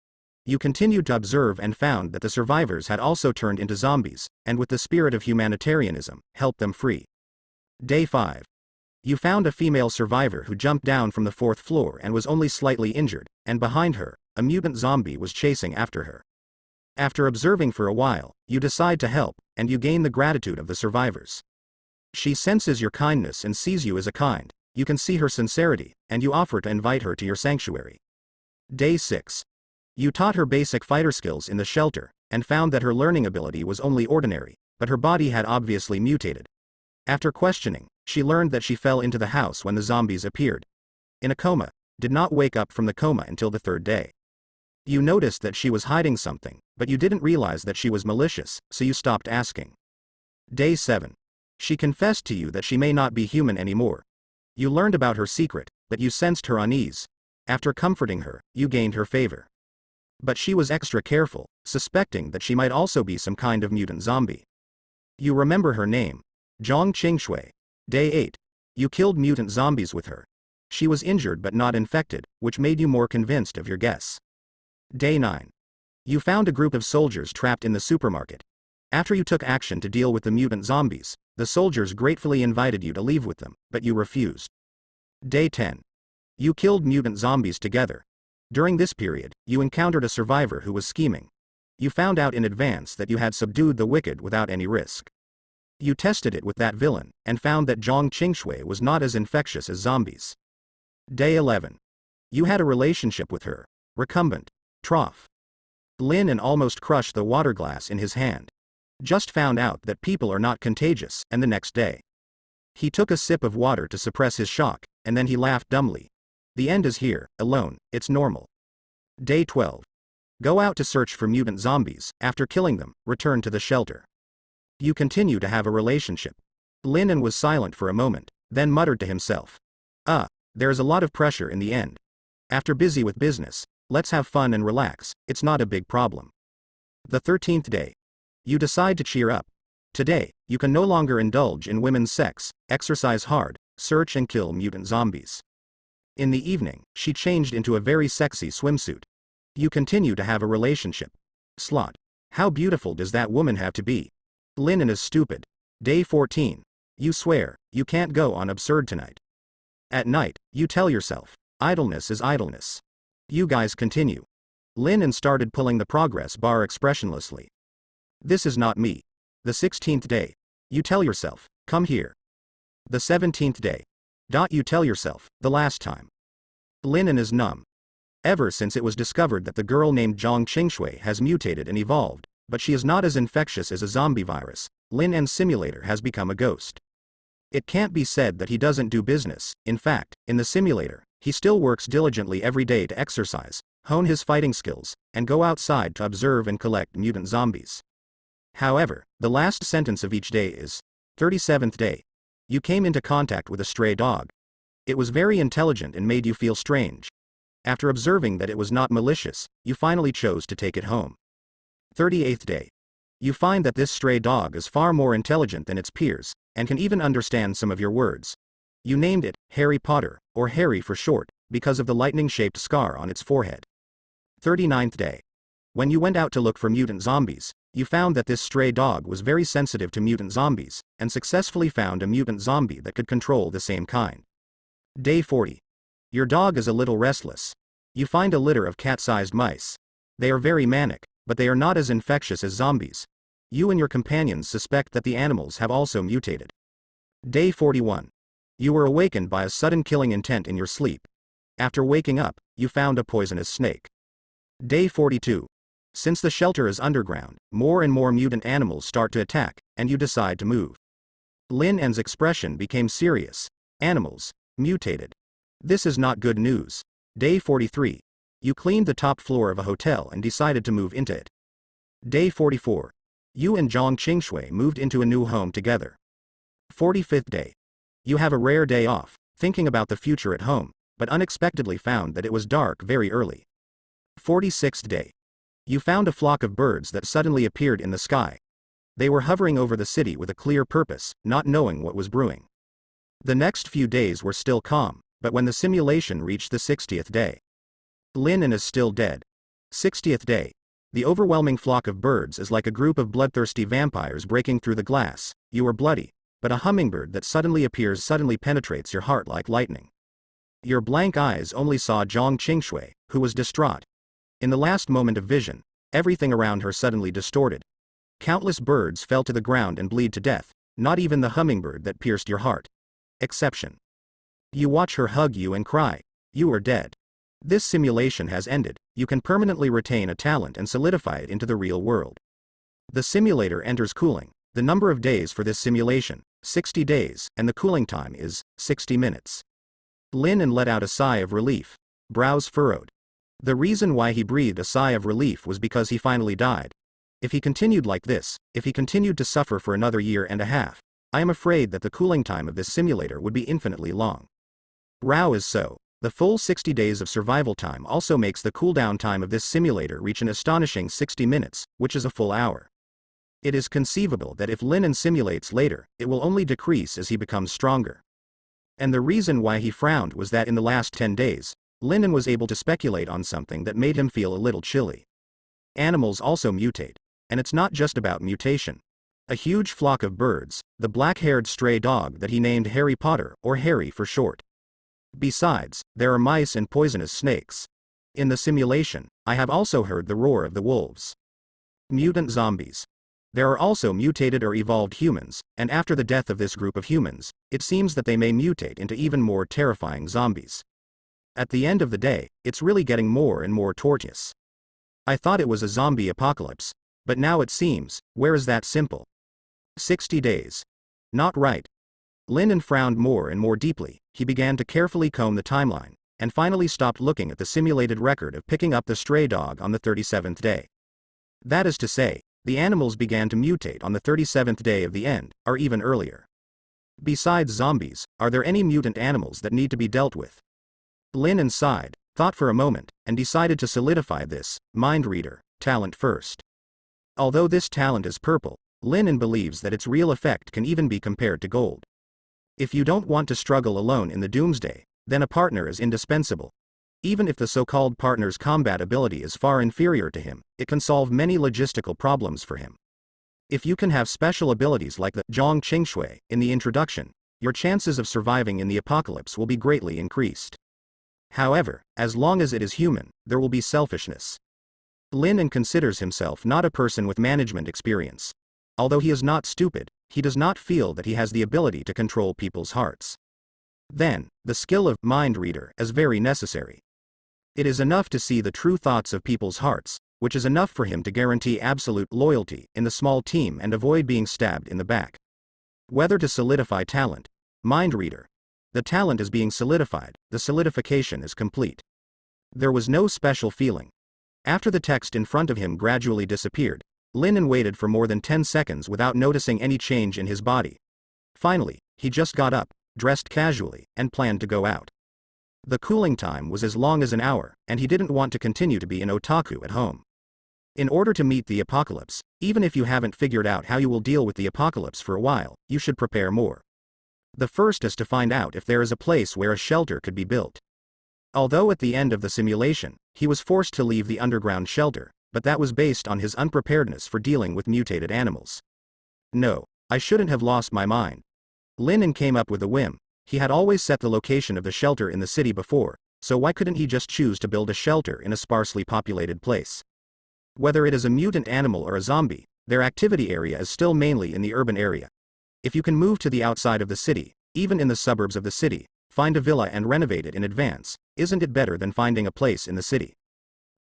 You continued to observe and found that the survivors had also turned into zombies, and with the spirit of humanitarianism, helped them free. Day 5. You found a female survivor who jumped down from the 4th floor and was only slightly injured, and behind her, a mutant zombie was chasing after her. After observing for a while, you decide to help, and you gain the gratitude of the survivors. She senses your kindness and sees you as a kind. You can see her sincerity, and you offer to invite her to your sanctuary. Day 6. You taught her basic fighter skills in the shelter, and found that her learning ability was only ordinary, but her body had obviously mutated. After questioning, she learned that she fell into the house when the zombies appeared. In a coma, did not wake up from the coma until the 3rd day. You noticed that she was hiding something, but you didn't realize that she was malicious, so you stopped asking. Day 7. She confessed to you that she may not be human anymore. You learned about her secret, but you sensed her unease. After comforting her, you gained her favor. But she was extra careful, suspecting that she might also be some kind of mutant zombie. You remember her name. Zhang Qingshui. Day 8. You killed mutant zombies with her. She was injured but not infected, which made you more convinced of your guess. Day 9. You found a group of soldiers trapped in the supermarket. After you took action to deal with the mutant zombies, the soldiers gratefully invited you to leave with them, but you refused. Day 10. You killed mutant zombies together. During this period, you encountered a survivor who was scheming. You found out in advance that you had subdued the wicked without any risk. You tested it with that villain, and found that Zhang Qingshui was not as infectious as zombies. Day 11. You had a relationship with her. Recumbent. Trough. Lin almost crushed the water glass in his hand. Just found out that people are not contagious, and the next day. He took a sip of water to suppress his shock, and then he laughed dumbly. The end is here, alone, it's normal. Day 12. Go out to search for mutant zombies. After killing them, return to the shelter. You continue to have a relationship. Lin was silent for a moment, then muttered to himself. There's a lot of pressure in the end. After busy with business, let's have fun and relax, it's not a big problem. The 13th day. You decide to cheer up. Today, you can no longer indulge in women's sex, exercise hard, search and kill mutant zombies. In the evening, she changed into a very sexy swimsuit. You continue to have a relationship. Slot. How beautiful does that woman have to be? Lin is stupid. Day 14. You swear, you can't go on absurd tonight. At night, you tell yourself, idleness is idleness. You guys continue. Lin started pulling the progress bar expressionlessly. This is not me. The 16th day. You tell yourself, come here. The 17th day. You tell yourself, the last time. Lin is numb. Ever since it was discovered that the girl named Zhang Qingshui has mutated and evolved, but she is not as infectious as a zombie virus, Lin's simulator has become a ghost. It can't be said that he doesn't do business. In fact, in the simulator, he still works diligently every day to exercise, hone his fighting skills, and go outside to observe and collect mutant zombies. However, the last sentence of each day is, 37th day. You came into contact with a stray dog. It was very intelligent and made you feel strange. After observing that it was not malicious, you finally chose to take it home. 38th day. You find that this stray dog is far more intelligent than its peers, and can even understand some of your words. You named it Harry Potter, or Harry for short, because of the lightning-shaped scar on its forehead. 39th day. When you went out to look for mutant zombies, You found that this stray dog was very sensitive to mutant zombies, and successfully found a mutant zombie that could control the same kind. Day 40. Your dog is a little restless. You find a litter of cat-sized mice. They are very manic, but they are not as infectious as zombies. You and your companions suspect that the animals have also mutated. Day 41. You were awakened by a sudden killing intent in your sleep. After waking up, you found a poisonous snake. Day 42. Since the shelter is underground, more and more mutant animals start to attack, and you decide to move. Lin En's expression became serious. Animals mutated. This is not good news. Day 43. You cleaned the top floor of a hotel and decided to move into it. Day 44. You and Zhang Qingshui moved into a new home together. 45th day. You have a rare day off, thinking about the future at home, but unexpectedly found that it was dark very early. 46th day. You found a flock of birds that suddenly appeared in the sky. They were hovering over the city with a clear purpose, not knowing what was brewing. The next few days were still calm, but when the simulation reached the 60th day, Lin En is still dead. 60th day. The overwhelming flock of birds is like a group of bloodthirsty vampires breaking through the glass. You are bloody, but a hummingbird that suddenly appears suddenly penetrates your heart like lightning. Your blank eyes only saw Zhang Qingshui, who was distraught. In the last moment of vision, everything around her suddenly distorted. Countless birds fell to the ground and bleed to death, not even the hummingbird that pierced your heart. Exception. You watch her hug you and cry, "You are dead." This simulation has ended. You can permanently retain a talent and solidify it into the real world. The simulator enters cooling. The number of days for this simulation, 60 days, and the cooling time is 60 minutes. Lin En let out a sigh of relief. Brows furrowed. The reason why he breathed a sigh of relief was because he finally died. If he continued like this, if he continued to suffer for another year and a half, I am afraid that the cooling time of this simulator would be infinitely long. Rao is so. The full 60 days of survival time also makes the cooldown time of this simulator reach an astonishing 60 minutes, which is a full hour. It is conceivable that if Lin En simulates later, it will only decrease as he becomes stronger. And the reason why he frowned was that in the last 10 days, Lin En was able to speculate on something that made him feel a little chilly. Animals also mutate. And it's not just about mutation. A huge flock of birds, the black-haired stray dog that he named Harry Potter, or Harry for short. Besides, there are mice and poisonous snakes. In the simulation, I have also heard the roar of the wolves. Mutant zombies. There are also mutated or evolved humans, and after the death of this group of humans, it seems that they may mutate into even more terrifying zombies. At the end of the day, it's really getting more and more torturous. I thought it was a zombie apocalypse, but now it seems, where is that simple? 60 days. Not right. Lin En frowned more and more deeply. He began to carefully comb the timeline, and finally stopped looking at the simulated record of picking up the stray dog on the 37th day. That is to say, the animals began to mutate on the 37th day of the end, or even earlier. Besides zombies, are there any mutant animals that need to be dealt with? Lin En sighed, thought for a moment, and decided to solidify this mind reader talent first. Although this talent is purple, Lin En believes that its real effect can even be compared to gold. If you don't want to struggle alone in the Doomsday, then a partner is indispensable. Even if the so-called partner's combat ability is far inferior to him, it can solve many logistical problems for him. If you can have special abilities like the Zhang Qingshui in the introduction, your chances of surviving in the apocalypse will be greatly increased. However, as long as it is human, there will be selfishness. Lin En considers himself not a person with management experience. Although he is not stupid, he does not feel that he has the ability to control people's hearts. Then, the skill of mind reader is very necessary. It is enough to see the true thoughts of people's hearts, which is enough for him to guarantee absolute loyalty in the small team and avoid being stabbed in the back. Whether to solidify talent, mind reader. The talent is being solidified, the solidification is complete. There was no special feeling. After the text in front of him gradually disappeared, Lin En waited for more than 10 seconds without noticing any change in his body. Finally, he just got up, dressed casually, and planned to go out. The cooling time was as long as an hour, and he didn't want to continue to be an otaku at home. In order to meet the apocalypse, even if you haven't figured out how you will deal with the apocalypse for a while, you should prepare more. The first is to find out if there is a place where a shelter could be built. Although at the end of the simulation, he was forced to leave the underground shelter, but that was based on his unpreparedness for dealing with mutated animals. No, I shouldn't have lost my mind. Lin came up with a whim. He had always set the location of the shelter in the city before, so why couldn't he just choose to build a shelter in a sparsely populated place? Whether it is a mutant animal or a zombie, their activity area is still mainly in the urban area. If you can move to the outside of the city, even in the suburbs of the city, find a villa and renovate it in advance, isn't it better than finding a place in the city?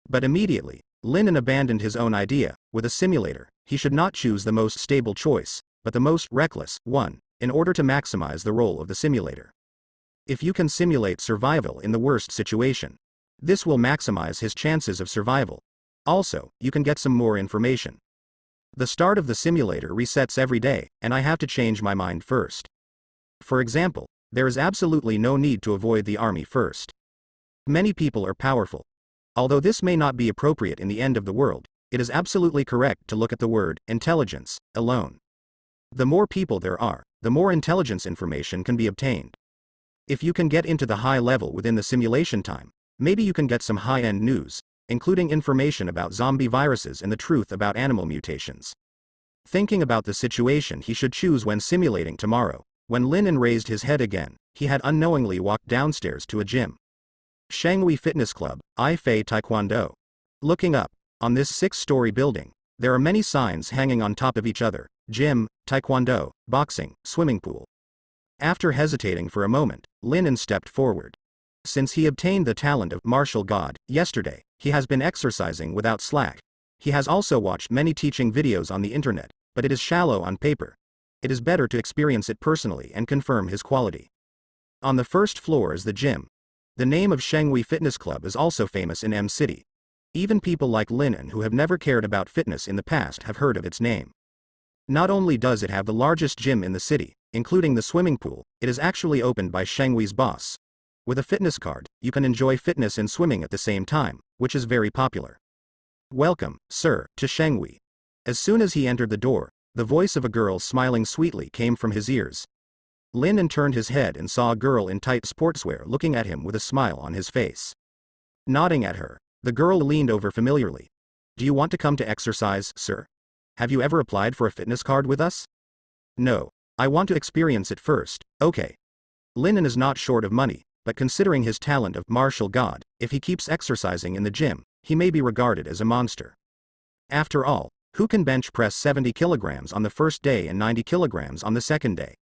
But immediately, Lin abandoned his own idea. With a simulator, he should not choose the most stable choice, but the most reckless one, in order to maximize the role of the simulator. If you can simulate survival in the worst situation, this will maximize his chances of survival. Also, you can get some more information. The start of the simulator resets every day, and I have to change my mind first. For example, there is absolutely no need to avoid the army first. Many people are powerful. Although this may not be appropriate in the end of the world, it is absolutely correct to look at the word intelligence alone. The more people there are, the more intelligence information can be obtained. If you can get into the high level within the simulation time, maybe you can get some high-end news, including information about zombie viruses and the truth about animal mutations. Thinking about the situation he should choose when simulating tomorrow, when Lin raised his head again, he had unknowingly walked downstairs to a gym. Shanghui Fitness Club, Fei Taekwondo. Looking up, on this 6-story building, there are many signs hanging on top of each other: gym, taekwondo, boxing, swimming pool. After hesitating for a moment, Lin stepped forward. Since he obtained the talent of martial god yesterday, he has been exercising without slack. He has also watched many teaching videos on the internet, but it is shallow on paper. It is better to experience it personally and confirm his quality. On the first floor is the gym. The name of Shanghui Fitness Club is also famous in M City. Even people like Lin who have never cared about fitness in the past have heard of its name. Not only does it have the largest gym in the city, including the swimming pool, it is actually opened by Shanghui's boss. With a fitness card, you can enjoy fitness and swimming at the same time, which is very popular. Welcome, sir, to Shanghui. As soon as he entered the door, the voice of a girl smiling sweetly came from his ears. Lin turned his head and saw a girl in tight sportswear looking at him with a smile on his face. Nodding at her, the girl leaned over familiarly. Do you want to come to exercise, sir? Have you ever applied for a fitness card with us? No, I want to experience it first. Okay. Lin is not short of money, but considering his talent of martial god, if he keeps exercising in the gym, he may be regarded as a monster. After all, who can bench press 70 kilograms on the first day and 90 kilograms on the second day?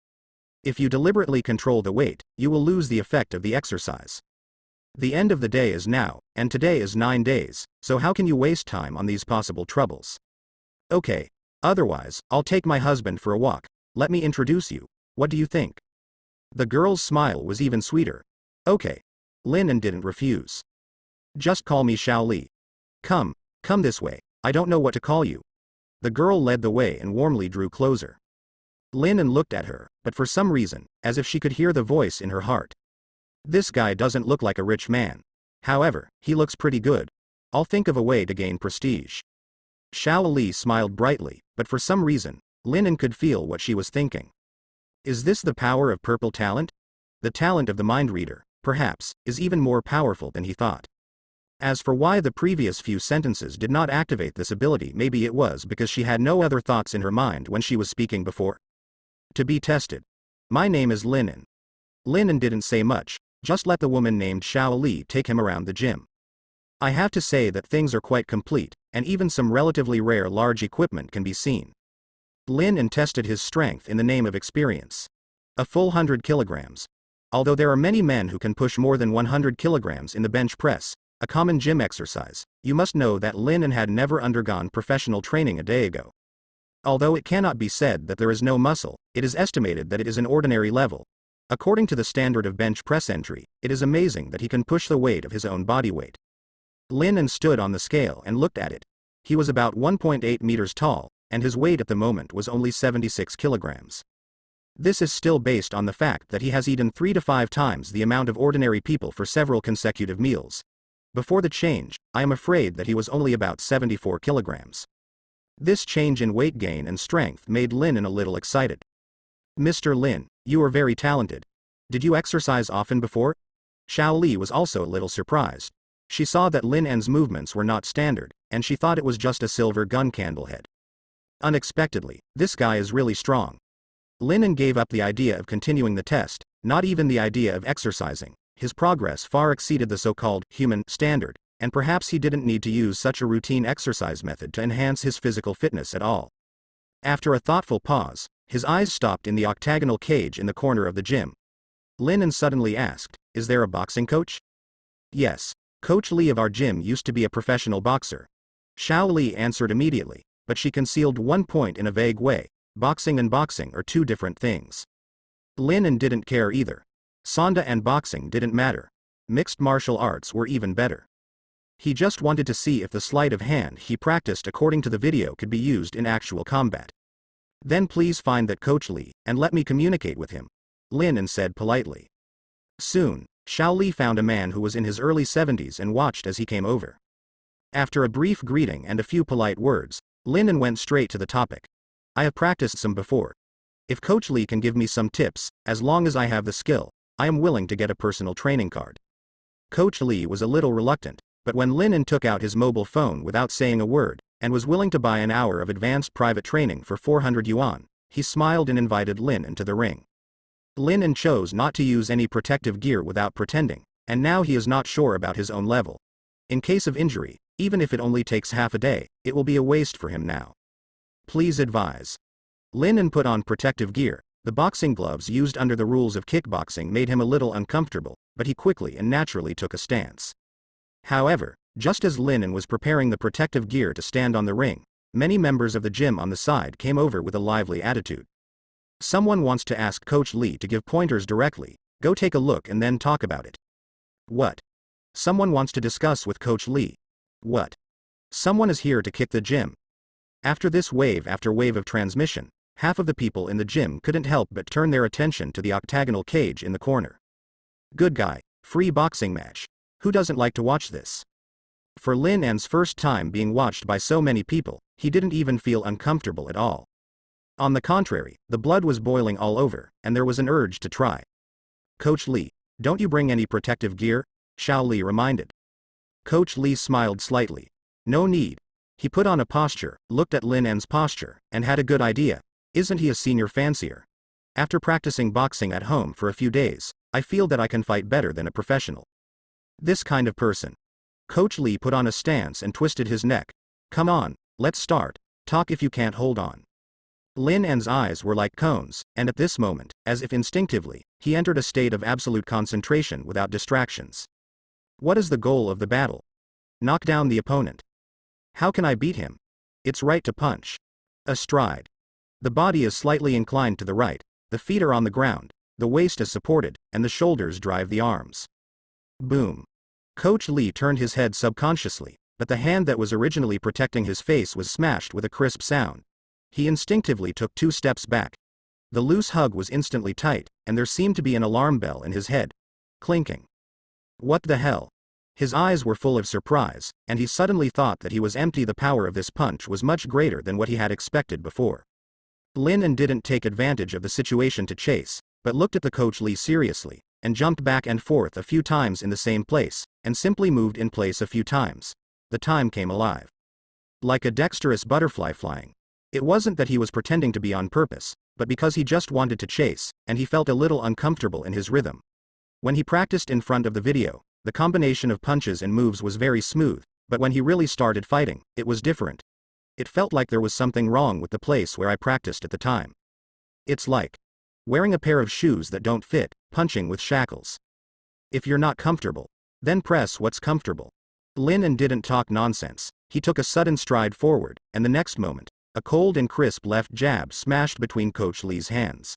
If you deliberately control the weight, you will lose the effect of the exercise. The end of the day is now, and today is 9 days, so how can you waste time on these possible troubles? Okay, otherwise, I'll take my husband for a walk. Let me introduce you. What do you think? The girl's smile was even sweeter. Okay. Lin didn't refuse. Just call me Xiao Li. Come this way, I don't know what to call you. The girl led the way and warmly drew closer. Lin looked at her, but for some reason, as if she could hear the voice in her heart. This guy doesn't look like a rich man. However, he looks pretty good. I'll think of a way to gain prestige. Xiao Li smiled brightly, but for some reason, Lin could feel what she was thinking. Is this the power of purple talent? The talent of the mind reader, perhaps, is even more powerful than he thought. As for why the previous few sentences did not activate this ability, maybe it was because she had no other thoughts in her mind when she was speaking before. To be tested. My name is Lin. Lin didn't say much, just let the woman named Xiao Li take him around the gym. I have to say that things are quite complete, and even some relatively rare large equipment can be seen. Lin tested his strength in the name of experience. A full 100 kilograms. Although there are many men who can push more than 100 kilograms in the bench press, a common gym exercise, you must know that Lin had never undergone professional training a day ago. Although it cannot be said that there is no muscle, it is estimated that it is an ordinary level. According to the standard of bench press entry, it is amazing that he can push the weight of his own body weight. Lin stood on the scale and looked at it. He was about 1.8 meters tall, and his weight at the moment was only 76 kilograms. This is still based on the fact that he has eaten 3 to 5 times the amount of ordinary people for several consecutive meals. Before the change, I am afraid that he was only about 74 kilograms. This change in weight gain and strength made Lin a little excited. Mr. Lin, you are very talented. Did you exercise often before? Xiao Li was also a little surprised. She saw that Lin's movements were not standard, and she thought it was just a silver gun candle head. Unexpectedly, this guy is really strong. Lin gave up the idea of continuing the test, not even the idea of exercising. His progress far exceeded the so-called human standard, and perhaps he didn't need to use such a routine exercise method to enhance his physical fitness at all. After a thoughtful pause, his eyes stopped in the octagonal cage in the corner of the gym. Lin suddenly asked, "Is there a boxing coach?" "Yes. Coach Li of our gym used to be a professional boxer." Xiao Li answered immediately, but she concealed one point in a vague way: boxing and boxing are two different things. Lin didn't care either. Sanda and boxing didn't matter. Mixed martial arts were even better. He just wanted to see if the sleight of hand he practiced according to the video could be used in actual combat. "Then please find that Coach Li, and let me communicate with him," Lin said politely. Soon, Xiao Li found a man who was in his early 70s and watched as he came over. After a brief greeting and a few polite words, Lin went straight to the topic. "I have practiced some before. If Coach Li can give me some tips, as long as I have the skill, I am willing to get a personal training card." Coach Li was a little reluctant, but when Lin took out his mobile phone without saying a word, and was willing to buy an hour of advanced private training for 400 yuan, he smiled and invited Lin into the ring. Lin chose not to use any protective gear without pretending, and now he is not sure about his own level. In case of injury, even if it only takes half a day, it will be a waste for him now. "Please advise." Lin put on protective gear. The boxing gloves used under the rules of kickboxing made him a little uncomfortable, but he quickly and naturally took a stance. However, just as Lin was preparing the protective gear to stand on the ring, many members of the gym on the side came over with a lively attitude. "Someone wants to ask Coach Li to give pointers directly. Go take a look and then talk about it." "What? Someone wants to discuss with Coach Li. What? Someone is here to kick the gym." After this wave after wave of transmission, half of the people in the gym couldn't help but turn their attention to the octagonal cage in the corner. Good guy, free boxing match. Who doesn't like to watch this? For Lin's first time being watched by so many people, he didn't even feel uncomfortable at all. On the contrary, the blood was boiling all over, and there was an urge to try. "Coach Li, don't you bring any protective gear?" Xiao Li reminded. Coach Li smiled slightly. "No need." He put on a posture, looked at Lin's posture, and had a good idea. "Isn't he a senior fancier? After practicing boxing at home for a few days, I feel that I can fight better than a professional. This kind of person." Coach Li put on a stance and twisted his neck. "Come on, let's start. Talk if you can't hold on." Lin's eyes were like cones, and at this moment, as if instinctively, he entered a state of absolute concentration without distractions. What is the goal of the battle? Knock down the opponent. How can I beat him? It's right to punch. Astride. The body is slightly inclined to the right, the feet are on the ground, the waist is supported, and the shoulders drive the arms. Boom. Coach Li turned his head subconsciously, but the hand that was originally protecting his face was smashed with a crisp sound. He instinctively took 2 steps back. The loose hug was instantly tight, and there seemed to be an alarm bell in his head. Clinking. What the hell? His eyes were full of surprise, and he suddenly thought that he was empty. The power of this punch was much greater than what he had expected before. Lin didn't take advantage of the situation to chase, but looked at the Coach Li seriously, and jumped back and forth a few times in the same place, and simply moved in place a few times. The time came alive. Like a dexterous butterfly flying. It wasn't that he was pretending to be on purpose, but because he just wanted to chase, and he felt a little uncomfortable in his rhythm. When he practiced in front of the video, the combination of punches and moves was very smooth, but when he really started fighting, it was different. It felt like there was something wrong with the place where I practiced at the time. It's like wearing a pair of shoes that don't fit, punching with shackles. If you're not comfortable, then press what's comfortable. Lin didn't talk nonsense. He took a sudden stride forward, and the next moment, a cold and crisp left jab smashed between Coach Li's hands.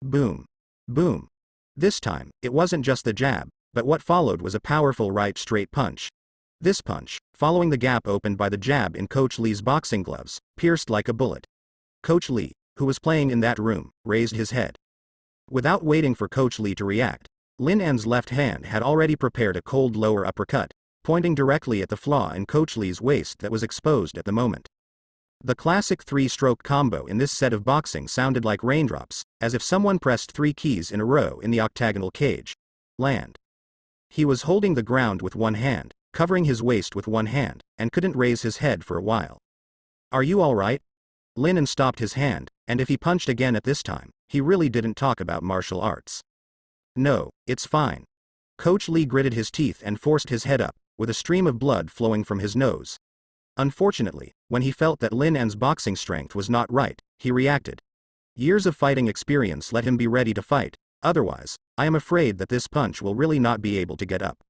Boom. Boom. This time, it wasn't just the jab, but what followed was a powerful right straight punch. This punch, following the gap opened by the jab in Coach Li's boxing gloves, pierced like a bullet. Coach Li, who was playing in that room, raised his head. Without waiting for Coach Li to react, Lin's left hand had already prepared a cold lower uppercut, pointing directly at the flaw in Coach Li's waist that was exposed at the moment. The classic 3-stroke combo in this set of boxing sounded like raindrops, as if someone pressed 3 keys in a row in the octagonal cage. Land. He was holding the ground with one hand, covering his waist with one hand, and couldn't raise his head for a while. "Are you all right?" Lin stopped his hand, and if he punched again at this time, he really didn't talk about martial arts. "No, it's fine." Coach Lee gritted his teeth and forced his head up, with a stream of blood flowing from his nose. Unfortunately, when he felt that Lin An's boxing strength was not right, he reacted. Years of fighting experience let him be ready to fight, otherwise, I am afraid that this punch will really not be able to get up.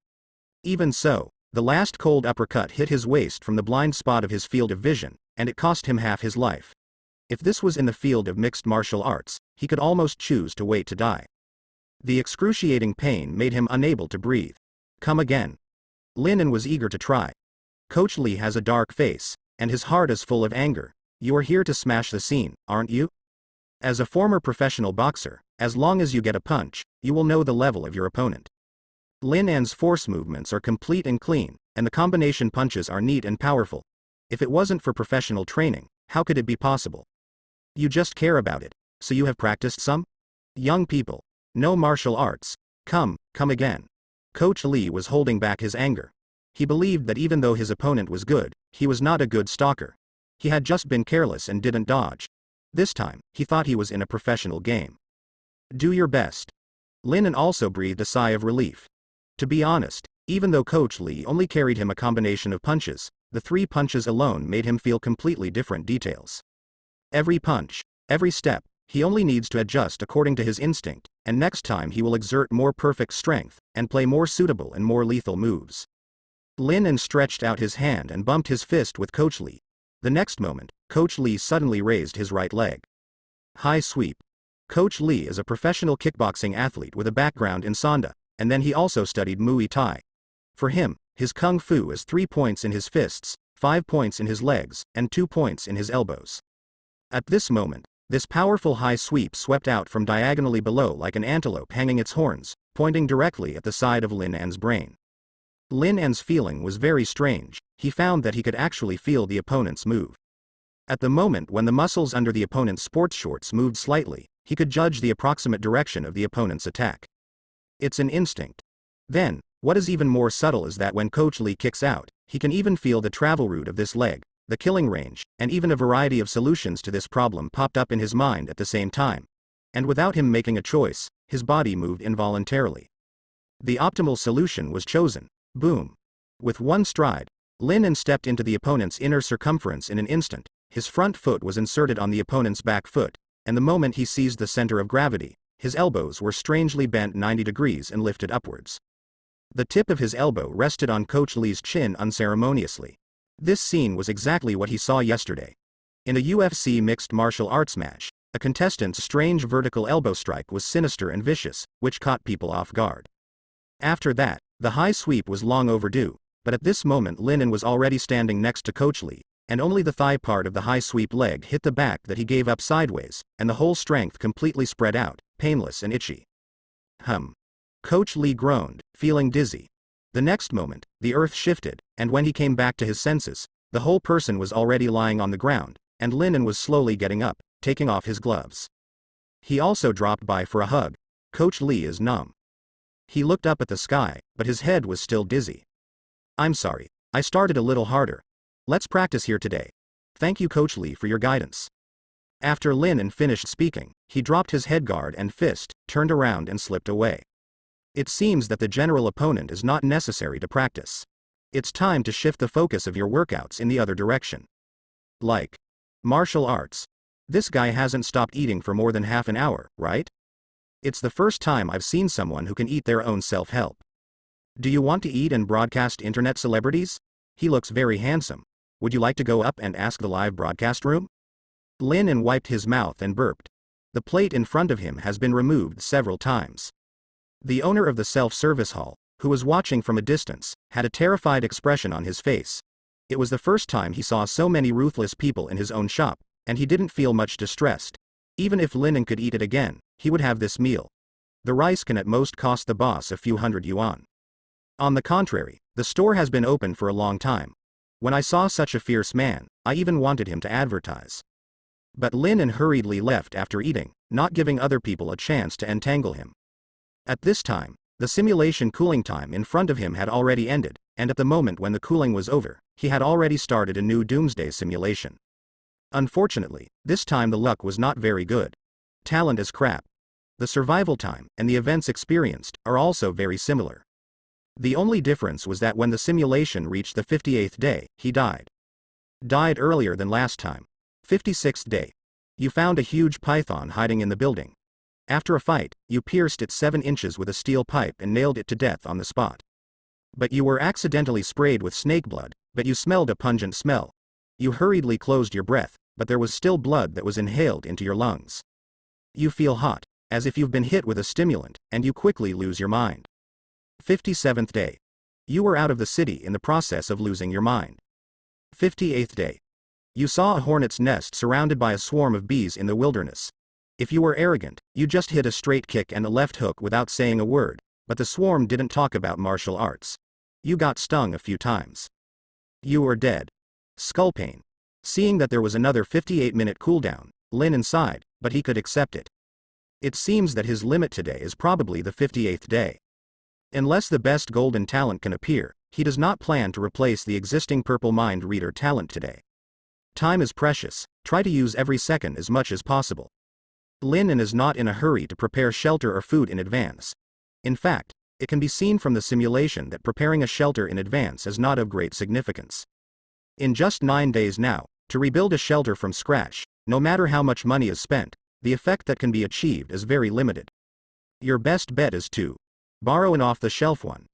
Even so, the last cold uppercut hit his waist from the blind spot of his field of vision, and it cost him half his life. If this was in the field of mixed martial arts, he could almost choose to wait to die. The excruciating pain made him unable to breathe. "Come again." Lin was eager to try. Coach Lee has a dark face, and his heart is full of anger. "You are here to smash the scene, aren't you? As a former professional boxer, as long as you get a punch, you will know the level of your opponent." Lin An's force movements are complete and clean, and the combination punches are neat and powerful. If it wasn't for professional training, how could it be possible? "You just care about it, so you have practiced some? Young people. No martial arts. Come again." Coach Lee was holding back his anger. He believed that even though his opponent was good, he was not a good stalker. He had just been careless and didn't dodge. This time, he thought he was in a professional game. "Do your best." Lin also breathed a sigh of relief. To be honest, even though Coach Lee only carried him a combination of punches, the 3 punches alone made him feel completely different details. Every punch, every step, he only needs to adjust according to his instinct, and next time he will exert more perfect strength, and play more suitable and more lethal moves. Lin stretched out his hand and bumped his fist with Coach Lee. The next moment, Coach Lee suddenly raised his right leg. High sweep. Coach Lee is a professional kickboxing athlete with a background in Sanda, and then he also studied Muay Thai. For him, his kung fu is 3 points in his fists, 5 points in his legs, and 2 points in his elbows. At this moment, this powerful high sweep swept out from diagonally below like an antelope hanging its horns, pointing directly at the side of Lin An's brain. Lin An's feeling was very strange. He found that he could actually feel the opponent's move. At the moment when the muscles under the opponent's sports shorts moved slightly, he could judge the approximate direction of the opponent's attack. It's an instinct. Then, what is even more subtle is that when Coach Lee kicks out, he can even feel the travel route of this leg, the killing range, and even a variety of solutions to this problem popped up in his mind at the same time. And without him making a choice, his body moved involuntarily. The optimal solution was chosen. Boom. With one stride, Lin stepped into the opponent's inner circumference in an instant. His front foot was inserted on the opponent's back foot, and the moment he seized the center of gravity, his elbows were strangely bent 90 degrees and lifted upwards. The tip of his elbow rested on Coach Lee's chin unceremoniously. This scene was exactly what he saw yesterday. In a UFC mixed martial arts match, a contestant's strange vertical elbow strike was sinister and vicious, which caught people off guard. After that, the high sweep was long overdue, but at this moment Lin was already standing next to Coach Lee, and only the thigh part of the high sweep leg hit the back that he gave up sideways, and the whole strength completely spread out, painless and itchy. Coach Lee groaned, feeling dizzy. The next moment, the earth shifted, and when he came back to his senses, the whole person was already lying on the ground, and Lin was slowly getting up, taking off his gloves. He also dropped by for a hug. Coach Lee is numb. He looked up at the sky, but his head was still dizzy. "I'm sorry, I started a little harder. Let's practice here today. Thank you Coach Lee for your guidance." After Lin finished speaking, he dropped his headguard and fist, turned around and slipped away. It seems that the general opponent is not necessary to practice. It's time to shift the focus of your workouts in the other direction. Like martial arts. This guy hasn't stopped eating for more than half an hour, right? It's the first time I've seen someone who can eat their own self-help. Do you want to eat and broadcast internet celebrities? He looks very handsome. Would you like to go up and ask the live broadcast room? Lin wiped his mouth and burped. The plate in front of him has been removed several times. The owner of the self-service hall, who was watching from a distance, had a terrified expression on his face. It was the first time he saw so many ruthless people in his own shop, and he didn't feel much distressed. Even if Lin could eat it again, he would have this meal. The rice can at most cost the boss a few hundred yuan. On the contrary, the store has been open for a long time. When I saw such a fierce man, I even wanted him to advertise. But Lin hurriedly left after eating, not giving other people a chance to entangle him. At this time, the simulation cooling time in front of him had already ended, and at the moment when the cooling was over, he had already started a new Doomsday simulation. Unfortunately, this time the luck was not very good. Talent is crap. The survival time, and the events experienced, are also very similar. The only difference was that when the simulation reached the 58th day, he died. Died earlier than last time. 56th day. You found a huge python hiding in the building. After a fight, you pierced it 7 inches with a steel pipe and nailed it to death on the spot. But you were accidentally sprayed with snake blood, but you smelled a pungent smell. You hurriedly closed your breath, but there was still blood that was inhaled into your lungs. You feel hot, as if you've been hit with a stimulant, and you quickly lose your mind. 57th day. You were out of the city in the process of losing your mind. 58th day. You saw a hornet's nest surrounded by a swarm of bees in the wilderness. If you were arrogant, you just hit a straight kick and a left hook without saying a word, but the swarm didn't talk about martial arts. You got stung a few times. You were dead. Skull pain. Seeing that there was another 58-minute cooldown, Lin sighed, but he could accept it. It seems that his limit today is probably the 58th day. Unless the best golden talent can appear, he does not plan to replace the existing purple mind reader talent today. Time is precious, try to use every second as much as possible. Lin is not in a hurry to prepare shelter or food in advance. In fact, it can be seen from the simulation that preparing a shelter in advance is not of great significance. In just 9 days now, to rebuild a shelter from scratch, no matter how much money is spent, the effect that can be achieved is very limited. Your best bet is to borrow an off-the-shelf one.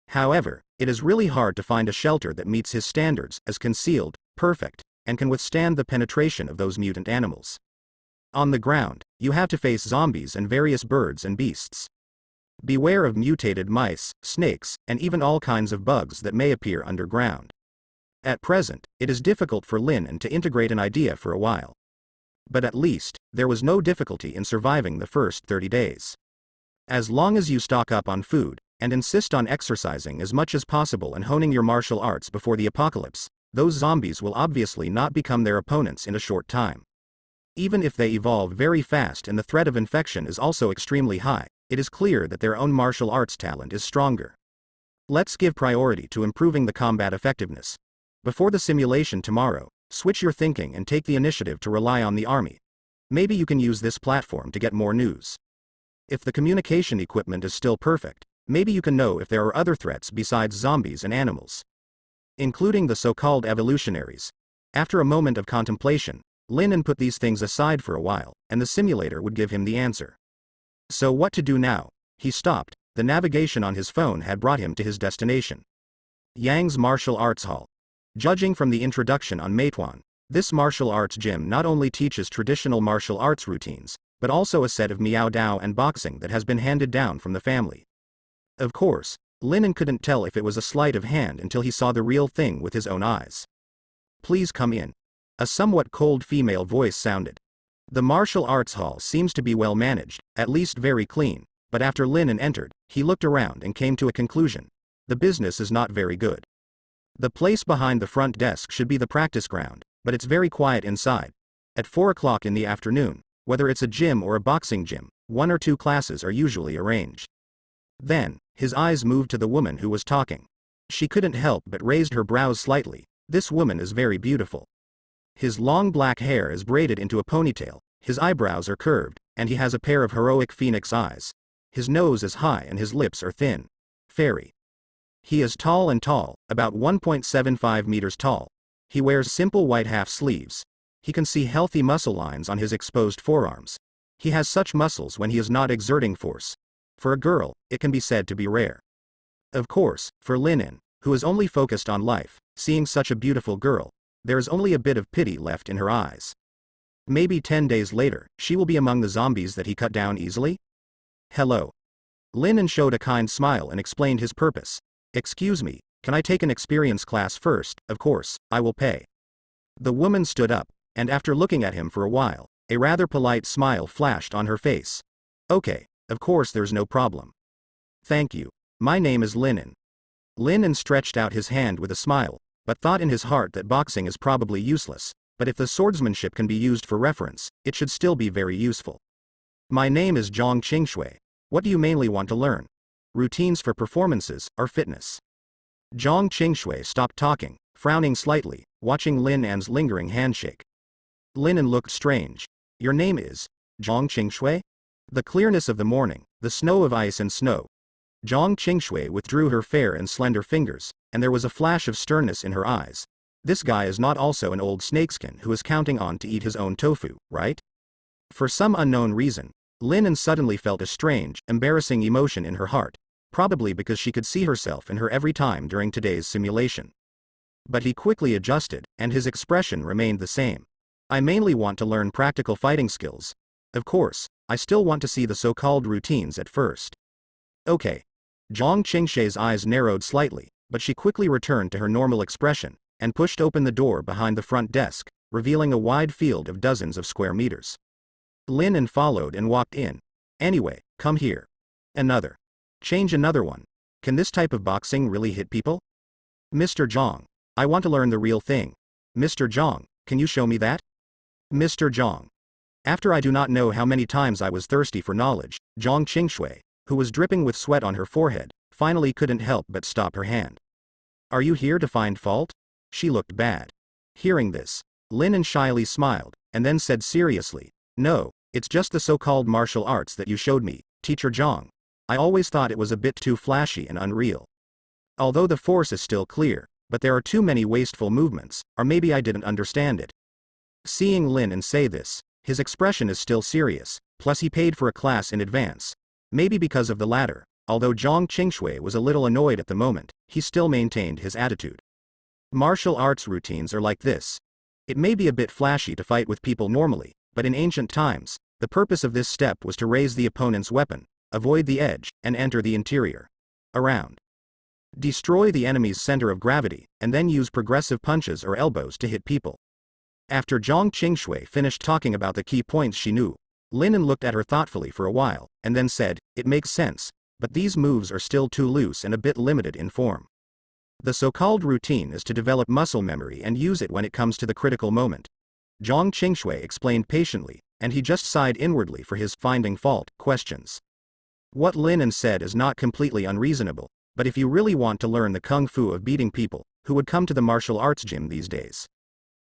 However, it is really hard to find a shelter that meets his standards as concealed, perfect, and can withstand the penetration of those mutant animals. On the ground, you have to face zombies and various birds and beasts. Beware of mutated mice, snakes, and even all kinds of bugs that may appear underground. At present, it is difficult for Lin to integrate an idea for a while. But at least, there was no difficulty in surviving the first 30 days. As long as you stock up on food, and insist on exercising as much as possible and honing your martial arts before the apocalypse, those zombies will obviously not become their opponents in a short time. Even if they evolve very fast and the threat of infection is also extremely high, it is clear that their own martial arts talent is stronger. Let's give priority to improving the combat effectiveness. Before the simulation tomorrow, switch your thinking and take the initiative to rely on the army. Maybe you can use this platform to get more news. If the communication equipment is still perfect, maybe you can know if there are other threats besides zombies and animals, including the so-called evolutionaries. After a moment of contemplation, Lin put these things aside for a while, and the simulator would give him the answer. So what to do now? He stopped. The navigation on his phone had brought him to his destination. Yang's Martial Arts Hall. Judging from the introduction on Meituan, this martial arts gym not only teaches traditional martial arts routines, but also a set of Miao Dao and boxing that has been handed down from the family. Of course, Lin couldn't tell if it was a sleight of hand until he saw the real thing with his own eyes. Please come in. A somewhat cold female voice sounded. The martial arts hall seems to be well managed, at least very clean, but after Lin entered, he looked around and came to a conclusion. The business is not very good. The place behind the front desk should be the practice ground, but it's very quiet inside. At 4 o'clock in the afternoon, whether it's a gym or a boxing gym, 1 or 2 classes are usually arranged. Then, his eyes moved to the woman who was talking. She couldn't help but raised her brows slightly. This woman is very beautiful. His long black hair is braided into a ponytail, his eyebrows are curved, and he has a pair of heroic phoenix eyes. His nose is high and his lips are thin. Fairy. He is tall, about 1.75 meters tall. He wears simple white half sleeves. He can see healthy muscle lines on his exposed forearms. He has such muscles when he is not exerting force. For a girl, it can be said to be rare. Of course, for Lin, who is only focused on life, seeing such a beautiful girl, there is only a bit of pity left in her eyes. Maybe 10 days later, she will be among the zombies that he cut down easily? Hello. Lin showed a kind smile and explained his purpose. Excuse me, can I take an experience class first? Of course, I will pay. The woman stood up, and after looking at him for a while, a rather polite smile flashed on her face. Okay, of course there's no problem. Thank you. My name is Lin. Lin stretched out his hand with a smile, but thought in his heart that boxing is probably useless, but if the swordsmanship can be used for reference, it should still be very useful. My name is Zhang Qingshui. What do you mainly want to learn? Routines for performances, or fitness? Zhang Qingshui stopped talking, frowning slightly, watching Lin An's lingering handshake. Lin An looked strange. Your name is Zhang Qingshui? The clearness of the morning, the snow of ice and snow. Zhang Qingshui withdrew her fair and slender fingers, and there was a flash of sternness in her eyes. This guy is not also an old snakeskin who is counting on to eat his own tofu, right? For some unknown reason, Lin An suddenly felt a strange, embarrassing emotion in her heart, probably because she could see herself in her every time during today's simulation. But he quickly adjusted, and his expression remained the same. I mainly want to learn practical fighting skills. Of course, I still want to see the so-called routines at first. Okay. Zhang Qingshui's eyes narrowed slightly, but she quickly returned to her normal expression, and pushed open the door behind the front desk, revealing a wide field of dozens of square meters. Lin An followed and walked in. Anyway, come here. Another. Change another one. Can this type of boxing really hit people? Mr. Zhang. I want to learn the real thing. Mr. Zhang, can you show me that? Mr. Zhang. After I do not know how many times I was thirsty for knowledge, Zhang Qingshui, who was dripping with sweat on her forehead, finally couldn't help but stop her hand. Are you here to find fault? She looked bad. Hearing this, Lin An shyly smiled, and then said seriously, no, it's just the so-called martial arts that you showed me, Teacher Zhang. I always thought it was a bit too flashy and unreal. Although the force is still clear, but there are too many wasteful movements, or maybe I didn't understand it. Seeing Lin An say this, his expression is still serious, plus he paid for a class in advance. Maybe because of the latter, although Zhang Qingshui was a little annoyed at the moment, he still maintained his attitude. Martial arts routines are like this. It may be a bit flashy to fight with people normally, but in ancient times, the purpose of this step was to raise the opponent's weapon, avoid the edge, and enter the interior. Around. Destroy the enemy's center of gravity, and then use progressive punches or elbows to hit people. After Zhang Qingshui finished talking about the key points she knew, Lin An looked at her thoughtfully for a while, and then said, it makes sense, but these moves are still too loose and a bit limited in form. The so-called routine is to develop muscle memory and use it when it comes to the critical moment. Zhang Qingshui explained patiently, and he just sighed inwardly for his finding fault questions. What Lin An said is not completely unreasonable, but if you really want to learn the kung fu of beating people, who would come to the martial arts gym these days?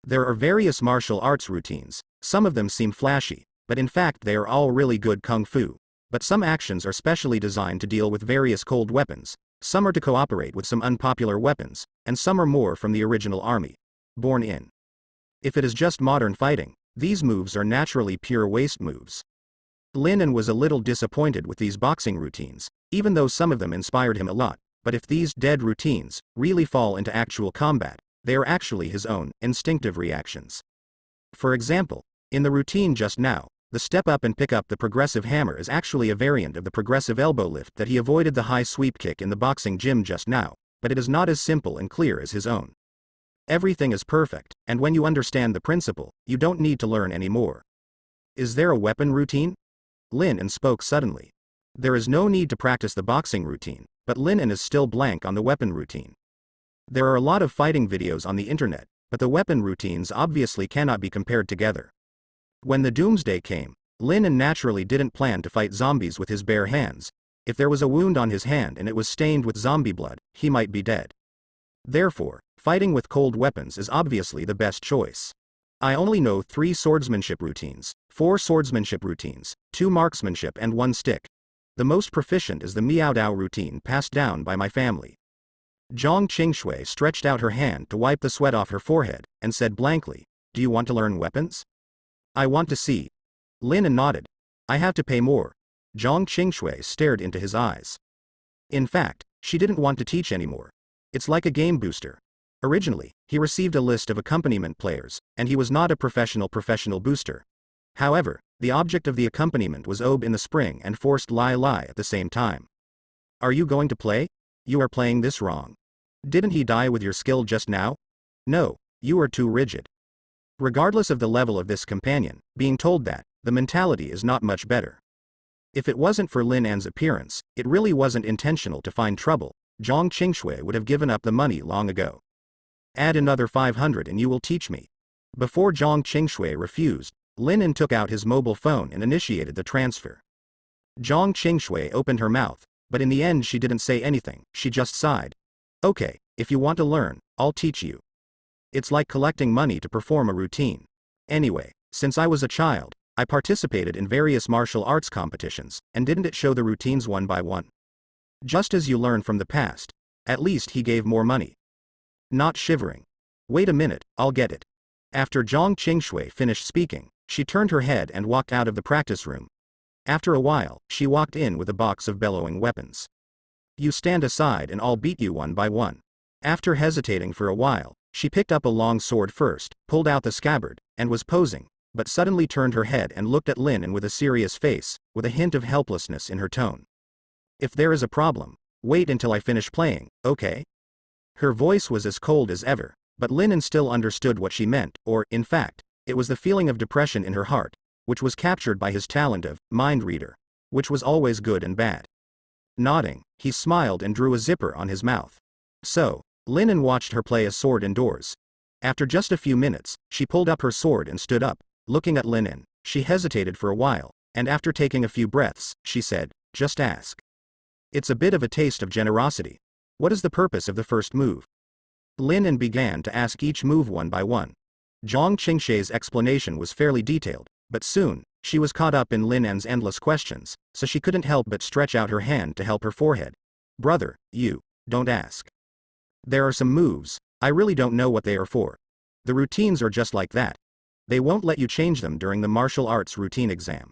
There are various martial arts routines, some of them seem flashy, but in fact they are all really good kung fu. But some actions are specially designed to deal with various cold weapons, some are to cooperate with some unpopular weapons, and some are more from the original army. Born in. If it is just modern fighting, these moves are naturally pure waste moves. Lin An was a little disappointed with these boxing routines, even though some of them inspired him a lot, but if these dead routines really fall into actual combat, they are actually his own instinctive reactions. For example, in the routine just now, the step up and pick up the progressive hammer is actually a variant of the progressive elbow lift that he avoided the high sweep kick in the boxing gym just now, but it is not as simple and clear as his own. Everything is perfect, and when you understand the principle, you don't need to learn any more. Is there a weapon routine? Lin An spoke suddenly. There is no need to practice the boxing routine, but Lin An is still blank on the weapon routine. There are a lot of fighting videos on the internet, but the weapon routines obviously cannot be compared together. When the Doomsday came, Lin An naturally didn't plan to fight zombies with his bare hands. If there was a wound on his hand and it was stained with zombie blood, he might be dead. Therefore, fighting with cold weapons is obviously the best choice. I only know 3 swordsmanship routines, 4 swordsmanship routines, 2 marksmanship and 1 stick. The most proficient is the Miao Dao routine passed down by my family. Zhang Qingshui stretched out her hand to wipe the sweat off her forehead, and said blankly, do you want to learn weapons? I want to see. Lin An nodded. I have to pay more. Zhang Qingshui stared into his eyes. In fact, she didn't want to teach anymore. It's like a game booster. Originally, he received a list of accompaniment players, and he was not a professional booster. However, the object of the accompaniment was Ob in the spring and forced Lai Lai at the same time. Are you going to play? You are playing this wrong. Didn't he die with your skill just now? No, you are too rigid. Regardless of the level of this companion, being told that, the mentality is not much better. If it wasn't for Lin An's appearance, it really wasn't intentional to find trouble, Zhang Qingshui would have given up the money long ago. Add another 500 and you will teach me. Before Zhang Qingshui refused, Lin An took out his mobile phone and initiated the transfer. Zhang Qingshui opened her mouth, but in the end she didn't say anything, she just sighed. Okay, If you want to learn, I'll teach you. It's like collecting money to perform a routine. Anyway, since I was a child, I participated in various martial arts competitions, and didn't it show the routines one by one? Just as you learn from the past. At least he gave more money. Not shivering. Wait a minute, I'll get it. After Zhang Qingshui finished speaking, she turned her head and walked out of the practice room. After a while, she walked in with a box of bellowing weapons. You stand aside and I'll beat you one by one. After hesitating for a while, she picked up a long sword first, pulled out the scabbard, and was posing, but suddenly turned her head and looked at Lin and with a serious face, with a hint of helplessness in her tone. If there is a problem, wait until I finish playing, okay? Her voice was as cold as ever, but Lin still understood what she meant, or, in fact, it was the feeling of depression in her heart, which was captured by his talent of mind reader, which was always good and bad. Nodding, he smiled and drew a zipper on his mouth. So, Lin watched her play a sword indoors. After just a few minutes, she pulled up her sword and stood up, looking at Lin. She hesitated for a while, and after taking a few breaths, she said, "Just ask." It's a bit of a taste of generosity. What is the purpose of the first move? Lin began to ask each move one by one. Zhang Qingshui's explanation was fairly detailed, but soon, she was caught up in Lin's endless questions, so she couldn't help but stretch out her hand to help her forehead. Brother, you don't ask. There are some moves, I really don't know what they are for. The routines are just like that. They won't let you change them during the martial arts routine exam.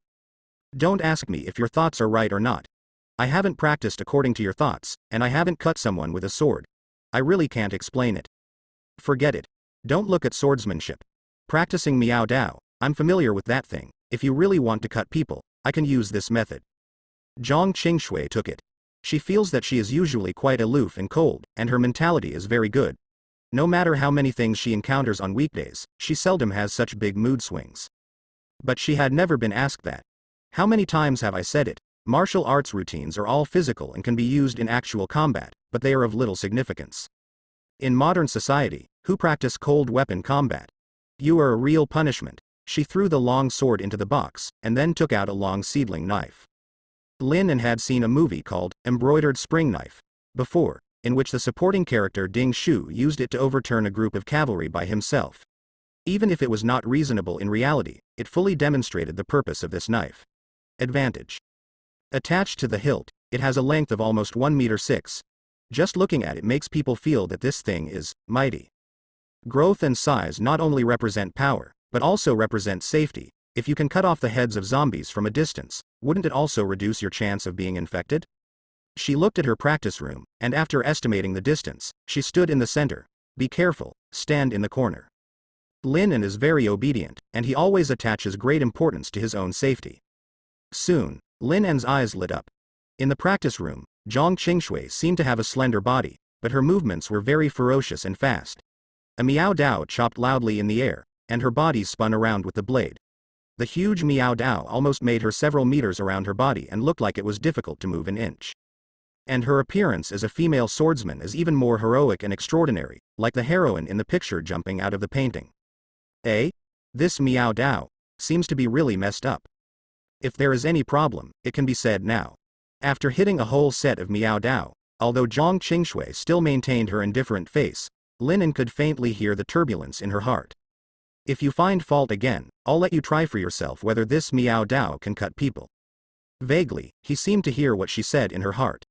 Don't ask me if your thoughts are right or not. I haven't practiced according to your thoughts, and I haven't cut someone with a sword. I really can't explain it. Forget it. Don't look at swordsmanship. Practicing Miao Dao, I'm familiar with that thing. If you really want to cut people, I can use this method. Zhang Qingshui took it. She feels that she is usually quite aloof and cold, and her mentality is very good. No matter how many things she encounters on weekdays, she seldom has such big mood swings. But she had never been asked that. How many times have I said it? Martial arts routines are all physical and can be used in actual combat, but they are of little significance. In modern society, who practice cold weapon combat? You are a real punishment. She threw the long sword into the box, and then took out a long seedling knife. Lin had seen a movie called Embroidered Spring Knife before, in which the supporting character Ding Shu used it to overturn a group of cavalry by himself. Even if it was not reasonable in reality, it fully demonstrated the purpose of this knife. Advantage. Attached to the hilt, it has a length of almost 1 meter 6. Just looking at it makes people feel that this thing is mighty. Growth and size not only represent power, but also represent safety. If you can cut off the heads of zombies from a distance, wouldn't it also reduce your chance of being infected? She looked at her practice room, and after estimating the distance, she stood in the center. Be careful, stand in the corner. Lin is very obedient, and he always attaches great importance to his own safety. Soon, Lin's eyes lit up. In the practice room, Zhang Qingshui seemed to have a slender body, but her movements were very ferocious and fast. A Miao Dao chopped loudly in the air, and her body spun around with the blade. The huge Miao Dao almost made her several meters around her body and looked like it was difficult to move an inch. And her appearance as a female swordsman is even more heroic and extraordinary, like the heroine in the picture jumping out of the painting. This Miao Dao seems to be really messed up. If there is any problem, it can be said now. After hitting a whole set of Miao Dao, although Zhang Qingshui still maintained her indifferent face, Lin could faintly hear the turbulence in her heart. If you find fault again, I'll let you try for yourself whether this Miao Dao can cut people. Vaguely, he seemed to hear what she said in her heart.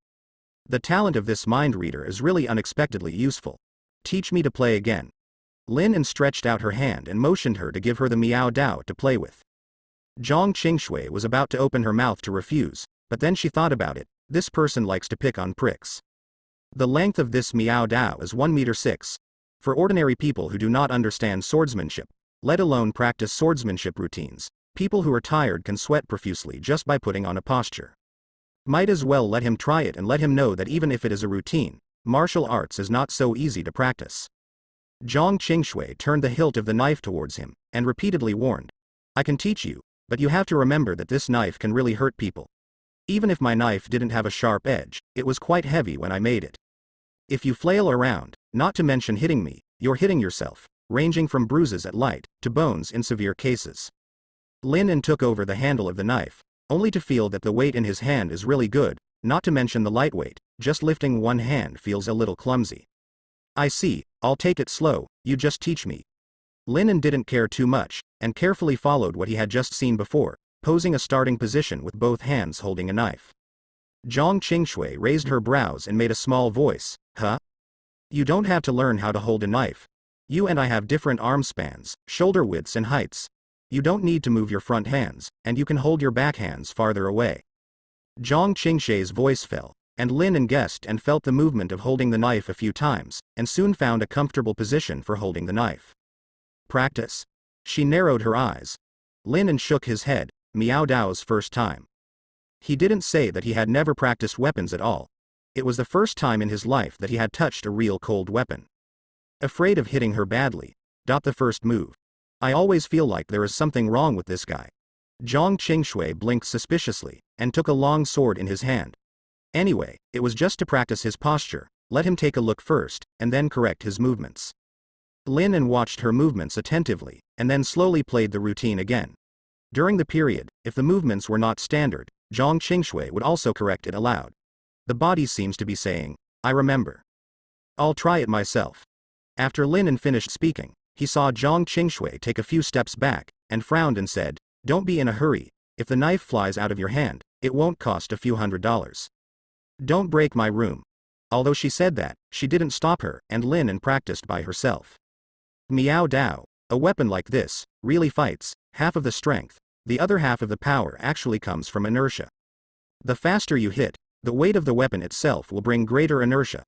The talent of this mind reader is really unexpectedly useful. Teach me to play again. Lin stretched out her hand and motioned her to give her the Miao Dao to play with. Zhang Qingshui was about to open her mouth to refuse, but then she thought about it. This person likes to pick on pricks. The length of this Miao Dao is 1 meter 6. For ordinary people who do not understand swordsmanship, let alone practice swordsmanship routines, people who are tired can sweat profusely just by putting on a posture. Might as well let him try it and let him know that even if it is a routine, martial arts is not so easy to practice. Zhang Qingshui turned the hilt of the knife towards him, and repeatedly warned. I can teach you, but you have to remember that this knife can really hurt people. Even if my knife didn't have a sharp edge, it was quite heavy when I made it. If you flail around, not to mention hitting me, you're hitting yourself, ranging from bruises at light, to bones in severe cases. Lin took over the handle of the knife, only to feel that the weight in his hand is really good, not to mention the lightweight, just lifting one hand feels a little clumsy. I see, I'll take it slow, you just teach me. Lin didn't care too much, and carefully followed what he had just seen before, posing a starting position with both hands holding a knife. Zhang Qingshui raised her brows and made a small voice, huh? You don't have to learn how to hold a knife. You and I have different arm spans, shoulder widths and heights. You don't need to move your front hands, and you can hold your back hands farther away. Zhang Qingshui's voice fell, and Lin guessed and felt the movement of holding the knife a few times, and soon found a comfortable position for holding the knife. Practice? She narrowed her eyes. Lin shook his head, Miao Dao's first time. He didn't say that he had never practiced weapons at all. It was the first time in his life that he had touched a real cold weapon. Afraid of hitting her badly. The first move. I always feel like there is something wrong with this guy. Zhang Qingshui blinked suspiciously, and took a long sword in his hand. Anyway, it was just to practice his posture, let him take a look first, and then correct his movements. Lin watched her movements attentively, and then slowly played the routine again. During the period, if the movements were not standard, Zhang Qingshui would also correct it aloud. The body seems to be saying, I remember. I'll try it myself. After Lin finished speaking, he saw Zhang Qingshui take a few steps back, and frowned and said, don't be in a hurry, if the knife flies out of your hand, it won't cost a few $100s. Don't break my room. Although she said that, she didn't stop her, and Lin practiced by herself. Miao Dao, a weapon like this, really fights, half of the strength, the other half of the power actually comes from inertia. The faster you hit, the weight of the weapon itself will bring greater inertia.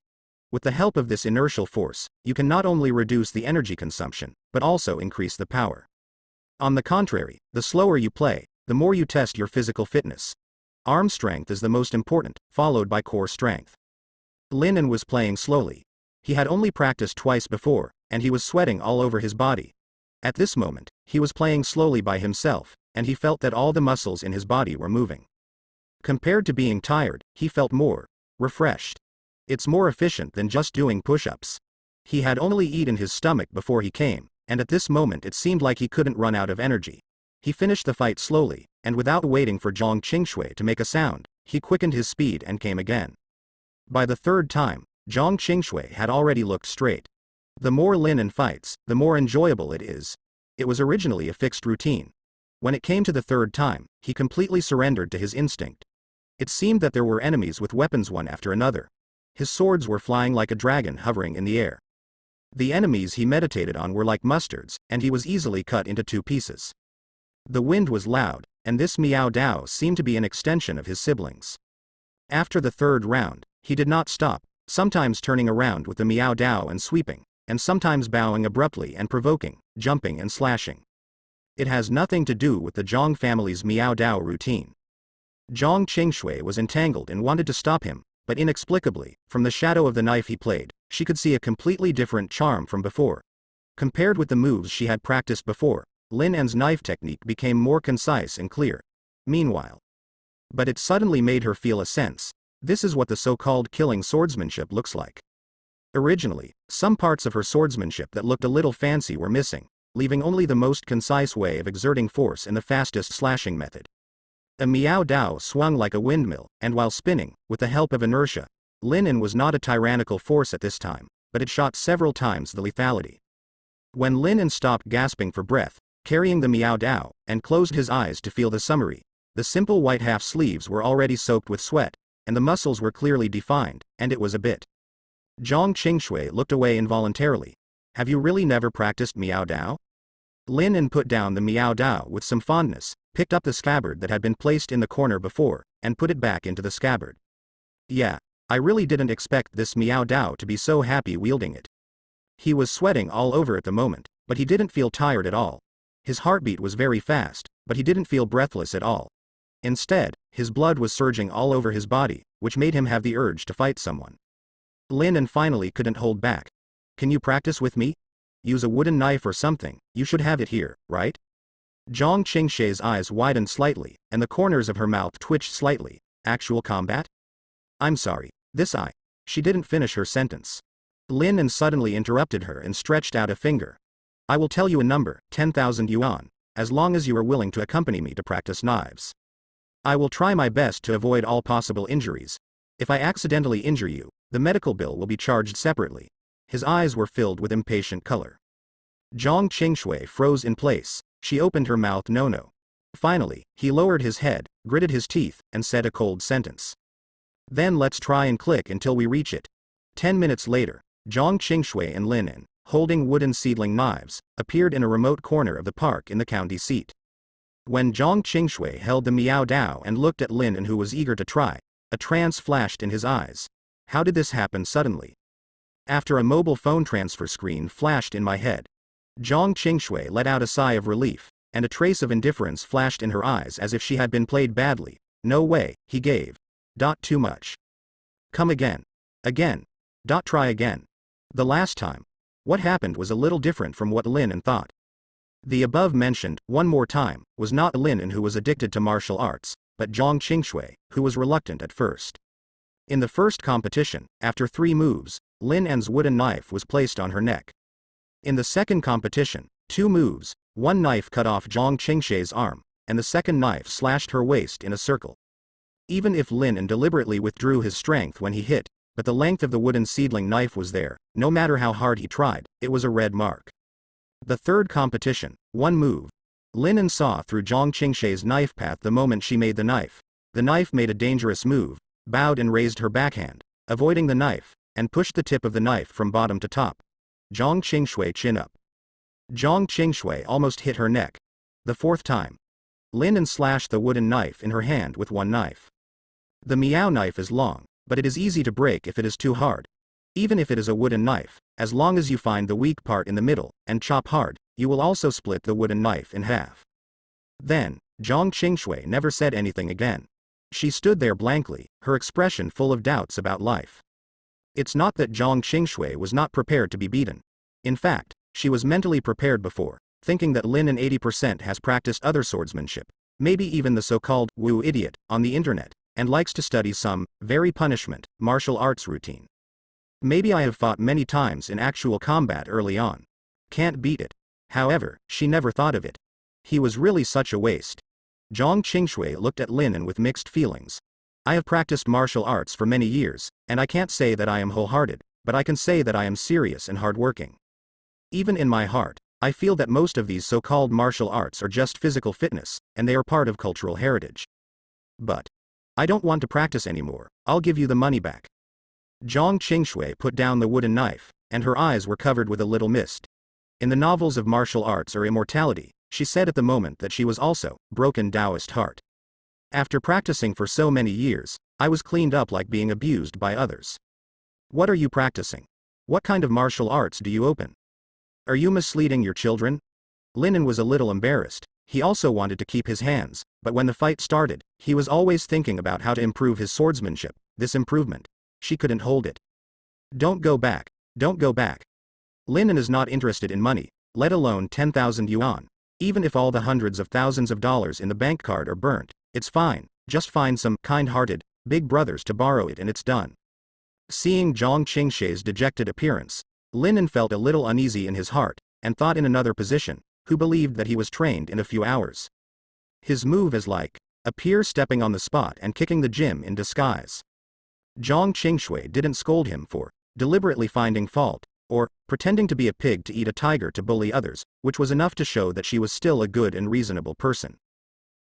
With the help of this inertial force, you can not only reduce the energy consumption, but also increase the power. On the contrary, the slower you play, the more you test your physical fitness. Arm strength is the most important, followed by core strength. Lin was playing slowly. He had only practiced twice before, and he was sweating all over his body. At this moment, he was playing slowly by himself, and he felt that all the muscles in his body were moving. Compared to being tired, he felt more refreshed. It's more efficient than just doing push-ups. He had only eaten his stomach before he came, and at this moment it seemed like he couldn't run out of energy. He finished the fight slowly, and without waiting for Zhang Qingshui to make a sound, he quickened his speed and came again. By the third time, Zhang Qingshui had already looked straight. The more Lin fights, the more enjoyable it is. It was originally a fixed routine. When it came to the third time, he completely surrendered to his instinct. It seemed that there were enemies with weapons one after another. His swords were flying like a dragon hovering in the air. The enemies he meditated on were like mustards, and he was easily cut into two pieces. The wind was loud, and this Miao Dao seemed to be an extension of his siblings. After the third round, he did not stop, sometimes turning around with the Miao Dao and sweeping, and sometimes bowing abruptly and provoking, jumping and slashing. It has nothing to do with the Zhang family's Miao Dao routine. Zhang Qingshui was entangled and wanted to stop him, but inexplicably, from the shadow of the knife he played, she could see a completely different charm from before. Compared with the moves she had practiced before, Lin's knife technique became more concise and clear. Meanwhile, but it suddenly made her feel a sense. This is what the so-called killing swordsmanship looks like. Originally, some parts of her swordsmanship that looked a little fancy were missing, leaving only the most concise way of exerting force and the fastest slashing method. A Miao Dao swung like a windmill, and while spinning, with the help of inertia, Lin was not a tyrannical force at this time, but it shot several times the lethality. When Lin stopped gasping for breath, carrying the Miao Dao, and closed his eyes to feel the summary, the simple white half-sleeves were already soaked with sweat, and the muscles were clearly defined, and it was a bit. Zhang Qingshui looked away involuntarily. Have you really never practiced Miao Dao? Lin put down the Miao Dao with some fondness, picked up the scabbard that had been placed in the corner before, and put it back into the scabbard. Yeah, I really didn't expect this Miao Dao to be so happy wielding it. He was sweating all over at the moment, but he didn't feel tired at all. His heartbeat was very fast, but he didn't feel breathless at all. Instead, his blood was surging all over his body, which made him have the urge to fight someone. Lin finally couldn't hold back. Can you practice with me? Use a wooden knife or something, you should have it here, right? Zhang Qingshui's eyes widened slightly, and the corners of her mouth twitched slightly. Actual combat? I'm sorry, She didn't finish her sentence. Lin suddenly interrupted her and stretched out a finger. I will tell you a number, 10,000 yuan, as long as you are willing to accompany me to practice knives. I will try my best to avoid all possible injuries. If I accidentally injure you, the medical bill will be charged separately. His eyes were filled with impatient color. Zhang Qingshui froze in place. She opened her mouth no. Finally, he lowered his head, gritted his teeth, and said a cold sentence. Then let's try and click until we reach it. 10 minutes later, Zhang Qingshui and Lin, holding wooden seedling knives, appeared in a remote corner of the park in the county seat. When Zhang Qingshui held the Miao Dao and looked at Lin, who was eager to try, a trance flashed in his eyes. How did this happen suddenly? After a mobile phone transfer screen flashed in my head. Zhang Qingshui let out a sigh of relief, and a trace of indifference flashed in her eyes as if she had been played badly. No way, he gave. Too much. Come again. Again. Try again. The last time. What happened was a little different from what Lin thought. The above-mentioned, one more time, was not Lin who was addicted to martial arts, but Zhang Qingshui, who was reluctant at first. In the first competition, after 3 moves, Lin's wooden knife was placed on her neck. In the second competition, 2 moves, one knife cut off Zhang Qingshui's arm, and the second knife slashed her waist in a circle. Even if Lin deliberately withdrew his strength when he hit, but the length of the wooden seedling knife was there, no matter how hard he tried, it was a red mark. The third competition, 1 move. Lin saw through Zhang Qingshui's knife path the moment she made the knife. The knife made a dangerous move, bowed and raised her backhand, avoiding the knife, and pushed the tip of the knife from bottom to top. Zhang Qingshui chin up. Zhang Qingshui almost hit her neck. The 4th time. Lin slashed the wooden knife in her hand with one knife. The Miao knife is long, but it is easy to break if it is too hard. Even if it is a wooden knife, as long as you find the weak part in the middle, and chop hard, you will also split the wooden knife in half. Then, Zhang Qingshui never said anything again. She stood there blankly, her expression full of doubts about life. It's not that Zhang Qingshui was not prepared to be beaten. In fact, she was mentally prepared before, thinking that Lin 80% has practiced other swordsmanship, maybe even the so-called Wu idiot, on the internet, and likes to study some, very punishment, martial arts routine. Maybe I have fought many times in actual combat early on. Can't beat it. However, she never thought of it. He was really such a waste. Zhang Qingshui looked at Lin with mixed feelings. I have practiced martial arts for many years, and I can't say that I am wholehearted, but I can say that I am serious and hardworking. Even in my heart, I feel that most of these so-called martial arts are just physical fitness, and they are part of cultural heritage. But I don't want to practice anymore. I'll give you the money back. Zhang Qingshui put down the wooden knife, and her eyes were covered with a little mist. In the novels of martial arts or immortality, she said at the moment that she was also broken Taoist heart. After practicing for so many years, I was cleaned up like being abused by others. What are you practicing? What kind of martial arts do you open? Are you misleading your children? Lin was a little embarrassed. He also wanted to keep his hands, but when the fight started, he was always thinking about how to improve his swordsmanship. This improvement. She couldn't hold it. Don't go back. Don't go back. Lin is not interested in money, let alone 10,000 yuan. Even if all the hundreds of thousands of dollars in the bank card are burnt, it's fine. Just find some kind-hearted big brothers to borrow it and it's done. Seeing Zhang Qingshui's dejected appearance, Lin felt a little uneasy in his heart, and thought in another position, who believed that he was trained in a few hours. His move is like appear stepping on the spot and kicking the gym in disguise. Zhang Qingshui didn't scold him for deliberately finding fault, or pretending to be a pig to eat a tiger to bully others, which was enough to show that she was still a good and reasonable person.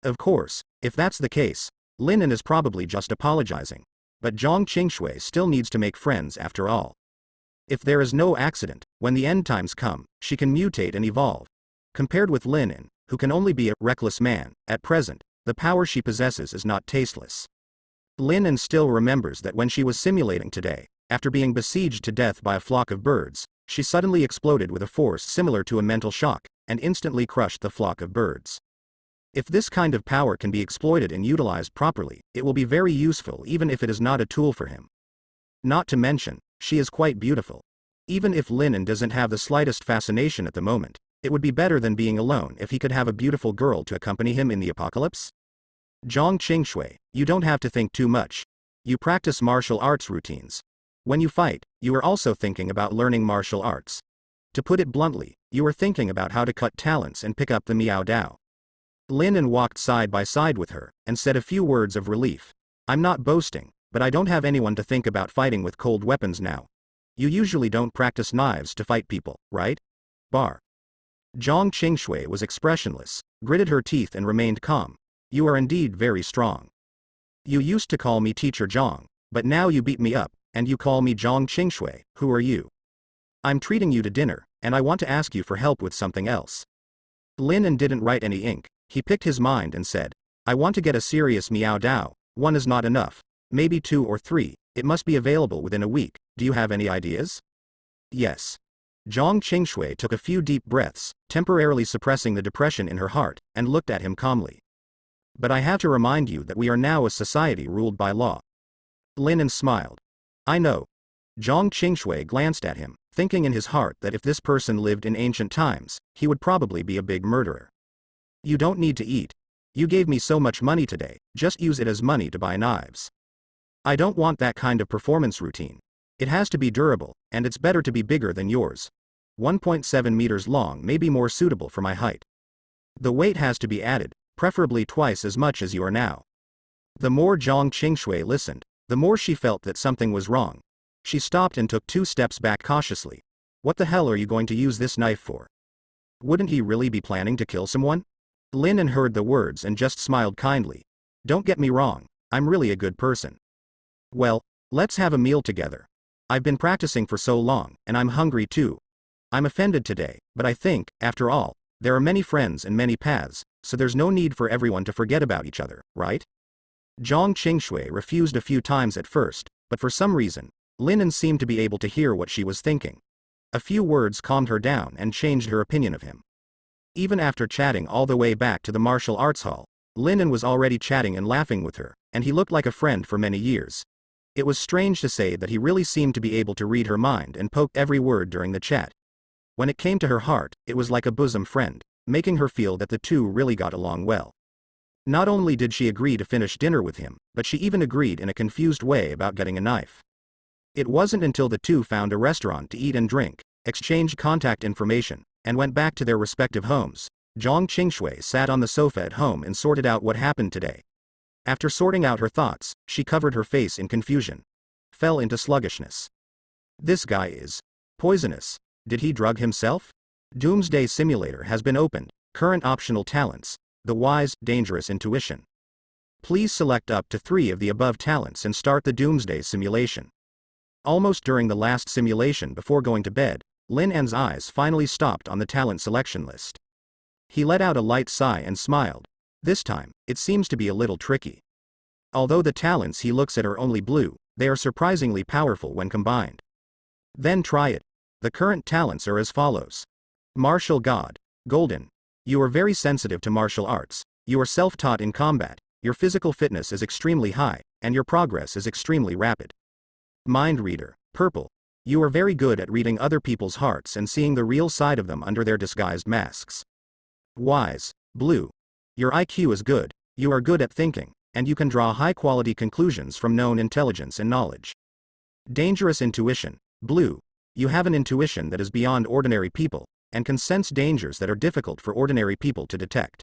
Of course, if that's the case, Lin is probably just apologizing. But Zhang Qingshui still needs to make friends after all. If there is no accident, when the end times come, she can mutate and evolve. Compared with Lin, who can only be a reckless man, at present, the power she possesses is not tasteless. Lin still remembers that when she was simulating today, after being besieged to death by a flock of birds, she suddenly exploded with a force similar to a mental shock, and instantly crushed the flock of birds. If this kind of power can be exploited and utilized properly, it will be very useful even if it is not a tool for him. Not to mention, she is quite beautiful. Even if Lin doesn't have the slightest fascination at the moment, it would be better than being alone if he could have a beautiful girl to accompany him in the apocalypse. Zhang Qingshui, you don't have to think too much. You practice martial arts routines. When you fight, you are also thinking about learning martial arts. To put it bluntly, you are thinking about how to cut talents and pick up the Miao Dao. Lin walked side by side with her, and said a few words of relief. I'm not boasting, but I don't have anyone to think about fighting with cold weapons now. You usually don't practice knives to fight people, right? Bar. Zhang Qingshui was expressionless, gritted her teeth and remained calm. You are indeed very strong. You used to call me Teacher Zhang, but now you beat me up, and you call me Zhang Qingshui. Who are you? I'm treating you to dinner, and I want to ask you for help with something else. Lin didn't write any ink. He picked his mind and said, I want to get a serious Miao Dao. One is not enough. Maybe 2 or 3. It must be available within a week. Do you have any ideas? Yes. Zhang Qingshui took a few deep breaths, temporarily suppressing the depression in her heart, and looked at him calmly. But I have to remind you that we are now a society ruled by law. Lin smiled. I know. Zhang Qingshui glanced at him, thinking in his heart that if this person lived in ancient times, he would probably be a big murderer. You don't need to eat. You gave me so much money today, just use it as money to buy knives. I don't want that kind of performance routine. It has to be durable, and it's better to be bigger than yours. 1.7 meters long may be more suitable for my height. The weight has to be added, preferably twice as much as you are now. The more Zhang Qingshui listened, the more she felt that something was wrong. She stopped and took 2 steps back cautiously. What the hell are you going to use this knife for? Wouldn't he really be planning to kill someone? Lin heard the words and just smiled kindly. Don't get me wrong, I'm really a good person. Well, let's have a meal together. I've been practicing for so long, and I'm hungry too. I'm offended today, but I think, after all, there are many friends and many paths, so there's no need for everyone to forget about each other, right? Zhang Qingshui refused a few times at first, but for some reason, Lin seemed to be able to hear what she was thinking. A few words calmed her down and changed her opinion of him. Even after chatting all the way back to the martial arts hall, Lin was already chatting and laughing with her, and he looked like a friend for many years. It was strange to say that he really seemed to be able to read her mind and poked every word during the chat. When it came to her heart, it was like a bosom friend, making her feel that the two really got along well. Not only did she agree to finish dinner with him, but she even agreed in a confused way about getting a knife. It wasn't until the two found a restaurant to eat and drink, exchanged contact information, and went back to their respective homes. Zhang Qingshui sat on the sofa at home and sorted out what happened today. After sorting out her thoughts, she covered her face in confusion. Fell into sluggishness. This guy is poisonous. Did he drug himself? Doomsday simulator has been opened. Current optional talents. The wise, dangerous intuition. Please select up to 3 of the above talents and start the Doomsday simulation. Almost during the last simulation before going to bed, Lin's eyes finally stopped on the talent selection list. He let out a light sigh and smiled. This time, it seems to be a little tricky. Although the talents he looks at are only blue, they are surprisingly powerful when combined. Then try it. The current talents are as follows. Martial God. Golden. You are very sensitive to martial arts. You are self-taught in combat. Your physical fitness is extremely high, and your progress is extremely rapid. Mind Reader. Purple. You are very good at reading other people's hearts and seeing the real side of them under their disguised masks. Wise. Blue. Your IQ is good. You are good at thinking, and you can draw high-quality conclusions from known intelligence and knowledge. Dangerous Intuition. Blue. You have an intuition that is beyond ordinary people, and can sense dangers that are difficult for ordinary people to detect.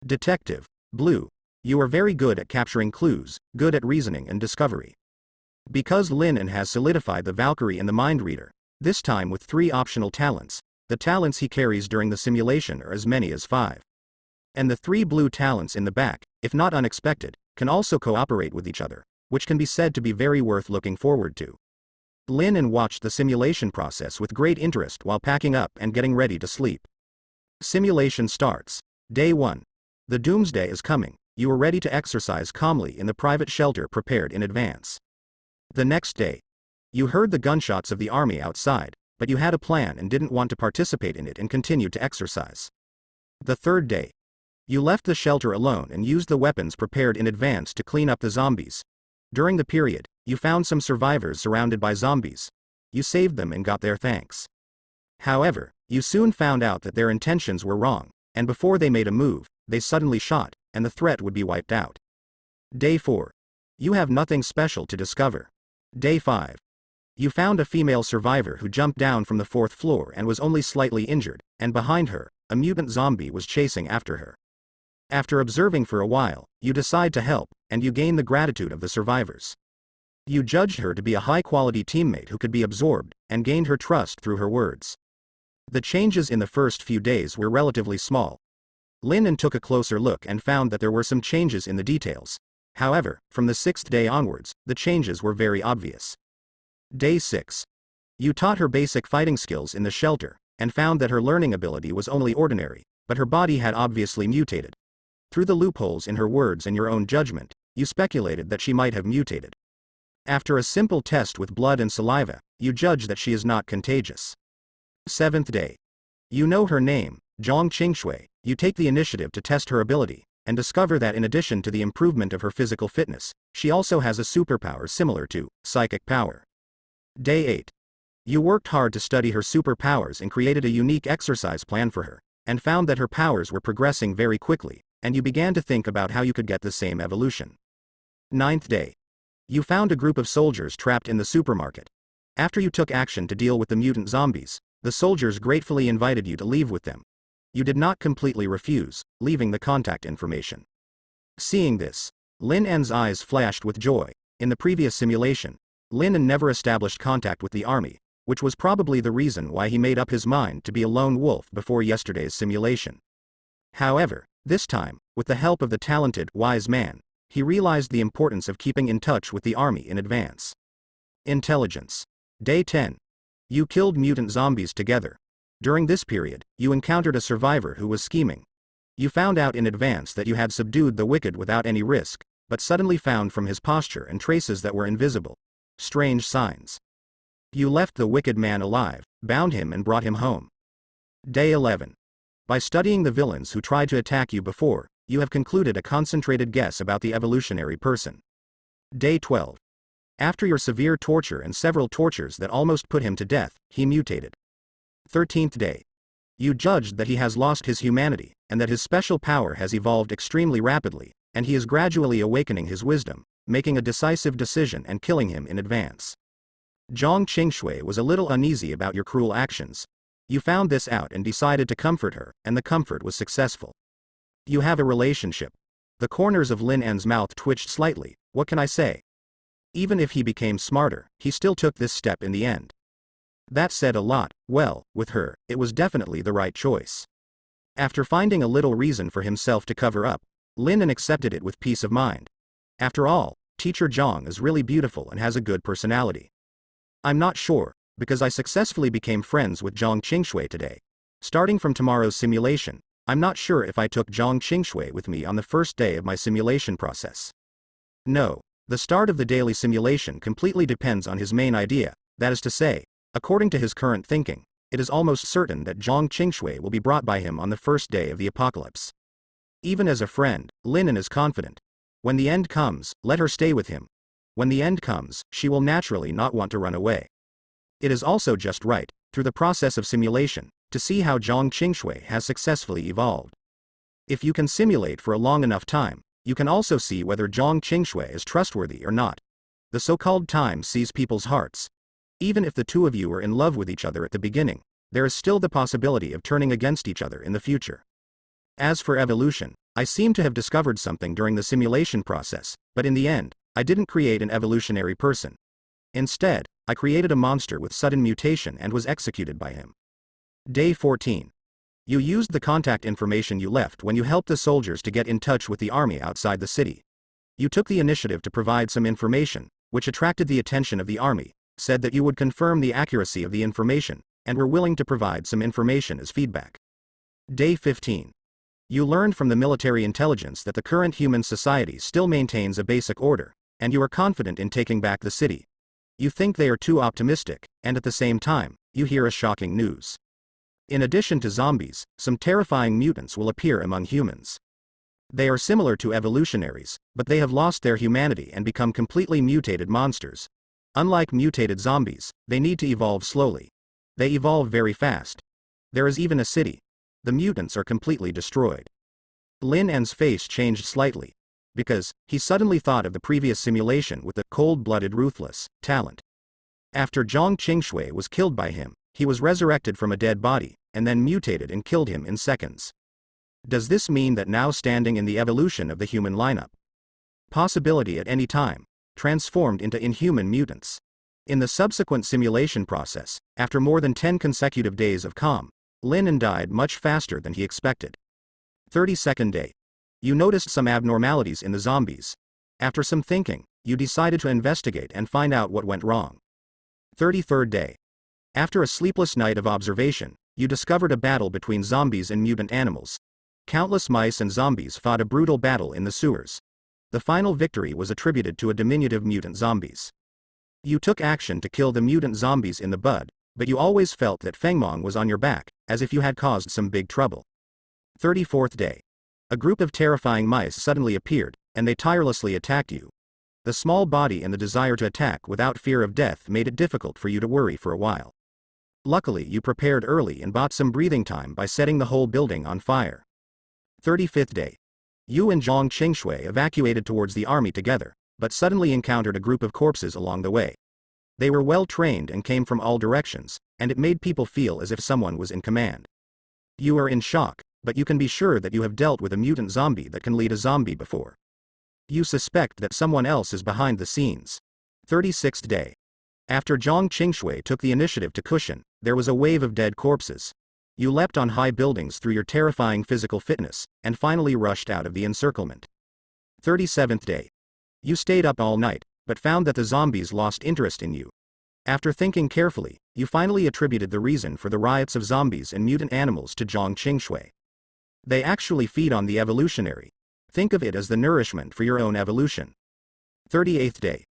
Detective. Blue. You are very good at capturing clues, good at reasoning and discovery. Because Lin has solidified the Valkyrie in the Mind Reader, this time with 3 optional talents, the talents he carries during the simulation are as many as 5. And the 3 blue talents in the back, if not unexpected, can also cooperate with each other, which can be said to be very worth looking forward to. Lin watched the simulation process with great interest while packing up and getting ready to sleep. Simulation starts. Day 1. The Doomsday is coming. You are ready to exercise calmly in the private shelter prepared in advance. The next day. You heard the gunshots of the army outside, but you had a plan and didn't want to participate in it and continued to exercise. The third day. You left the shelter alone and used the weapons prepared in advance to clean up the zombies. During the period, you found some survivors surrounded by zombies. You saved them and got their thanks. However, you soon found out that their intentions were wrong, and before they made a move, they suddenly shot, and the threat would be wiped out. Day 4. You have nothing special to discover. Day 5. You found a female survivor who jumped down from the 4th floor and was only slightly injured, and behind her, a mutant zombie was chasing after her. After observing for a while, you decide to help, and you gain the gratitude of the survivors. You judged her to be a high-quality teammate who could be absorbed, and gained her trust through her words. The changes in the first few days were relatively small. Lin took a closer look and found that there were some changes in the details. However, from the 6th day onwards, the changes were very obvious. Day 6. You taught her basic fighting skills in the shelter, and found that her learning ability was only ordinary, but her body had obviously mutated. Through the loopholes in her words and your own judgment, you speculated that she might have mutated. After a simple test with blood and saliva, you judge that she is not contagious. 7th day. You know her name, Zhang Qingshui. You take the initiative to test her ability, and discover that in addition to the improvement of her physical fitness, she also has a superpower similar to psychic power. Day 8. You worked hard to study her superpowers and created a unique exercise plan for her, and found that her powers were progressing very quickly, and you began to think about how you could get the same evolution. 9th day. You found a group of soldiers trapped in the supermarket. After you took action to deal with the mutant zombies, the soldiers gratefully invited you to leave with them. You did not completely refuse, leaving the contact information. Seeing this, Lin's eyes flashed with joy. In the previous simulation, Lin never established contact with the army, which was probably the reason why he made up his mind to be a lone wolf before yesterday's simulation. However, this time, with the help of the talented, wise man, he realized the importance of keeping in touch with the army in advance. Intelligence. Day 10. You killed mutant zombies together. During this period, you encountered a survivor who was scheming. You found out in advance that you had subdued the wicked without any risk, but suddenly found from his posture and traces that were invisible. Strange signs. You left the wicked man alive, bound him and brought him home. Day 11. By studying the villains who tried to attack you before, you have concluded a concentrated guess about the evolutionary person. Day 12. After your severe torture and several tortures that almost put him to death, he mutated. 13th day. You judged that he has lost his humanity, and that his special power has evolved extremely rapidly, and he is gradually awakening his wisdom, making a decisive decision and killing him in advance. Zhang Qingshui was a little uneasy about your cruel actions. You found this out and decided to comfort her, and the comfort was successful. You have a relationship. The corners of Lin's mouth twitched slightly. What can I say? Even if he became smarter, he still took this step in the end. That said a lot. Well, with her, it was definitely the right choice. After finding a little reason for himself to cover up, Lin accepted it with peace of mind. After all, Teacher Zhang is really beautiful and has a good personality. I'm not sure, because I successfully became friends with Zhang Qingshui today. Starting from tomorrow's simulation, I'm not sure if I took Zhang Qingshui with me on the first day of my simulation process. No, the start of the daily simulation completely depends on his main idea, that is to say, according to his current thinking, it is almost certain that Zhang Qingshui will be brought by him on the first day of the apocalypse. Even as a friend, Lin is confident. When the end comes, let her stay with him. When the end comes, she will naturally not want to run away. It is also just right, through the process of simulation, to see how Zhang Qingshui has successfully evolved. If you can simulate for a long enough time, you can also see whether Zhang Qingshui is trustworthy or not. The so-called time sees people's hearts. Even if the two of you are in love with each other at the beginning, there is still the possibility of turning against each other in the future. As for evolution, I seem to have discovered something during the simulation process, but in the end, I didn't create an evolutionary person. Instead, I created a monster with sudden mutation and was executed by him. Day 14. You used the contact information you left when you helped the soldiers to get in touch with the army outside the city. You took the initiative to provide some information, which attracted the attention of the army, said that you would confirm the accuracy of the information, and were willing to provide some information as feedback. Day 15. You learned from the military intelligence that the current human society still maintains a basic order, and you are confident in taking back the city. You think they are too optimistic, and at the same time, you hear a shocking news. In addition to zombies, some terrifying mutants will appear among humans. They are similar to evolutionaries, but they have lost their humanity and become completely mutated monsters. Unlike mutated zombies, they need to evolve slowly. They evolve very fast. There is even a city. The mutants are completely destroyed. Lin's face changed slightly, because he suddenly thought of the previous simulation with the cold-blooded ruthless talent. After Zhang Qingshui was killed by him, he was resurrected from a dead body, and then mutated and killed him in seconds. Does this mean that now standing in the evolution of the human lineup? Possibility at any time, transformed into inhuman mutants. In the subsequent simulation process, after more than 10 consecutive days of calm, Lin died much faster than he expected. 32nd day. You noticed some abnormalities in the zombies. After some thinking, you decided to investigate and find out what went wrong. 33rd day. After a sleepless night of observation, you discovered a battle between zombies and mutant animals. Countless mice and zombies fought a brutal battle in the sewers. The final victory was attributed to a diminutive mutant zombies. You took action to kill the mutant zombies in the bud, but you always felt that Fengmong was on your back, as if you had caused some big trouble. 34th day. A group of terrifying mice suddenly appeared, and they tirelessly attacked you. The small body and the desire to attack without fear of death made it difficult for you to worry for a while. Luckily, you prepared early and bought some breathing time by setting the whole building on fire. 35th day. You and Zhang Qingshui evacuated towards the army together, but suddenly encountered a group of corpses along the way. They were well trained and came from all directions, and it made people feel as if someone was in command. You are in shock, but you can be sure that you have dealt with a mutant zombie that can lead a zombie before. You suspect that someone else is behind the scenes. 36th day. After Zhang Qingshui took the initiative to cushion, there was a wave of dead corpses. You leapt on high buildings through your terrifying physical fitness, and finally rushed out of the encirclement. 37th day. You stayed up all night, but found that the zombies lost interest in you. After thinking carefully, you finally attributed the reason for the riots of zombies and mutant animals to Zhang Qingshui. They actually feed on the evolutionary. Think of it as the nourishment for your own evolution. 38th day.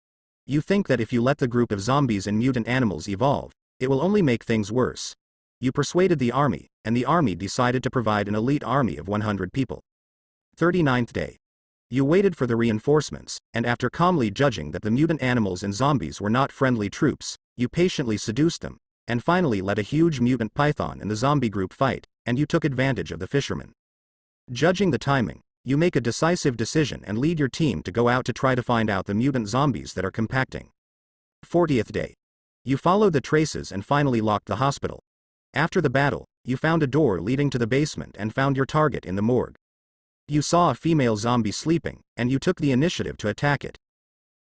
You think that if you let the group of zombies and mutant animals evolve, it will only make things worse. You persuaded the army, and the army decided to provide an elite army of 100 people. 39th day. You waited for the reinforcements, and after calmly judging that the mutant animals and zombies were not friendly troops, you patiently seduced them, and finally let a huge mutant python and the zombie group fight, and you took advantage of the fishermen. Judging the timing, you make a decisive decision and lead your team to go out to try to find out the mutant zombies that are compacting. 40th day. You followed the traces and finally locked the hospital. After the battle, you found a door leading to the basement and found your target in the morgue. You saw a female zombie sleeping, and you took the initiative to attack it.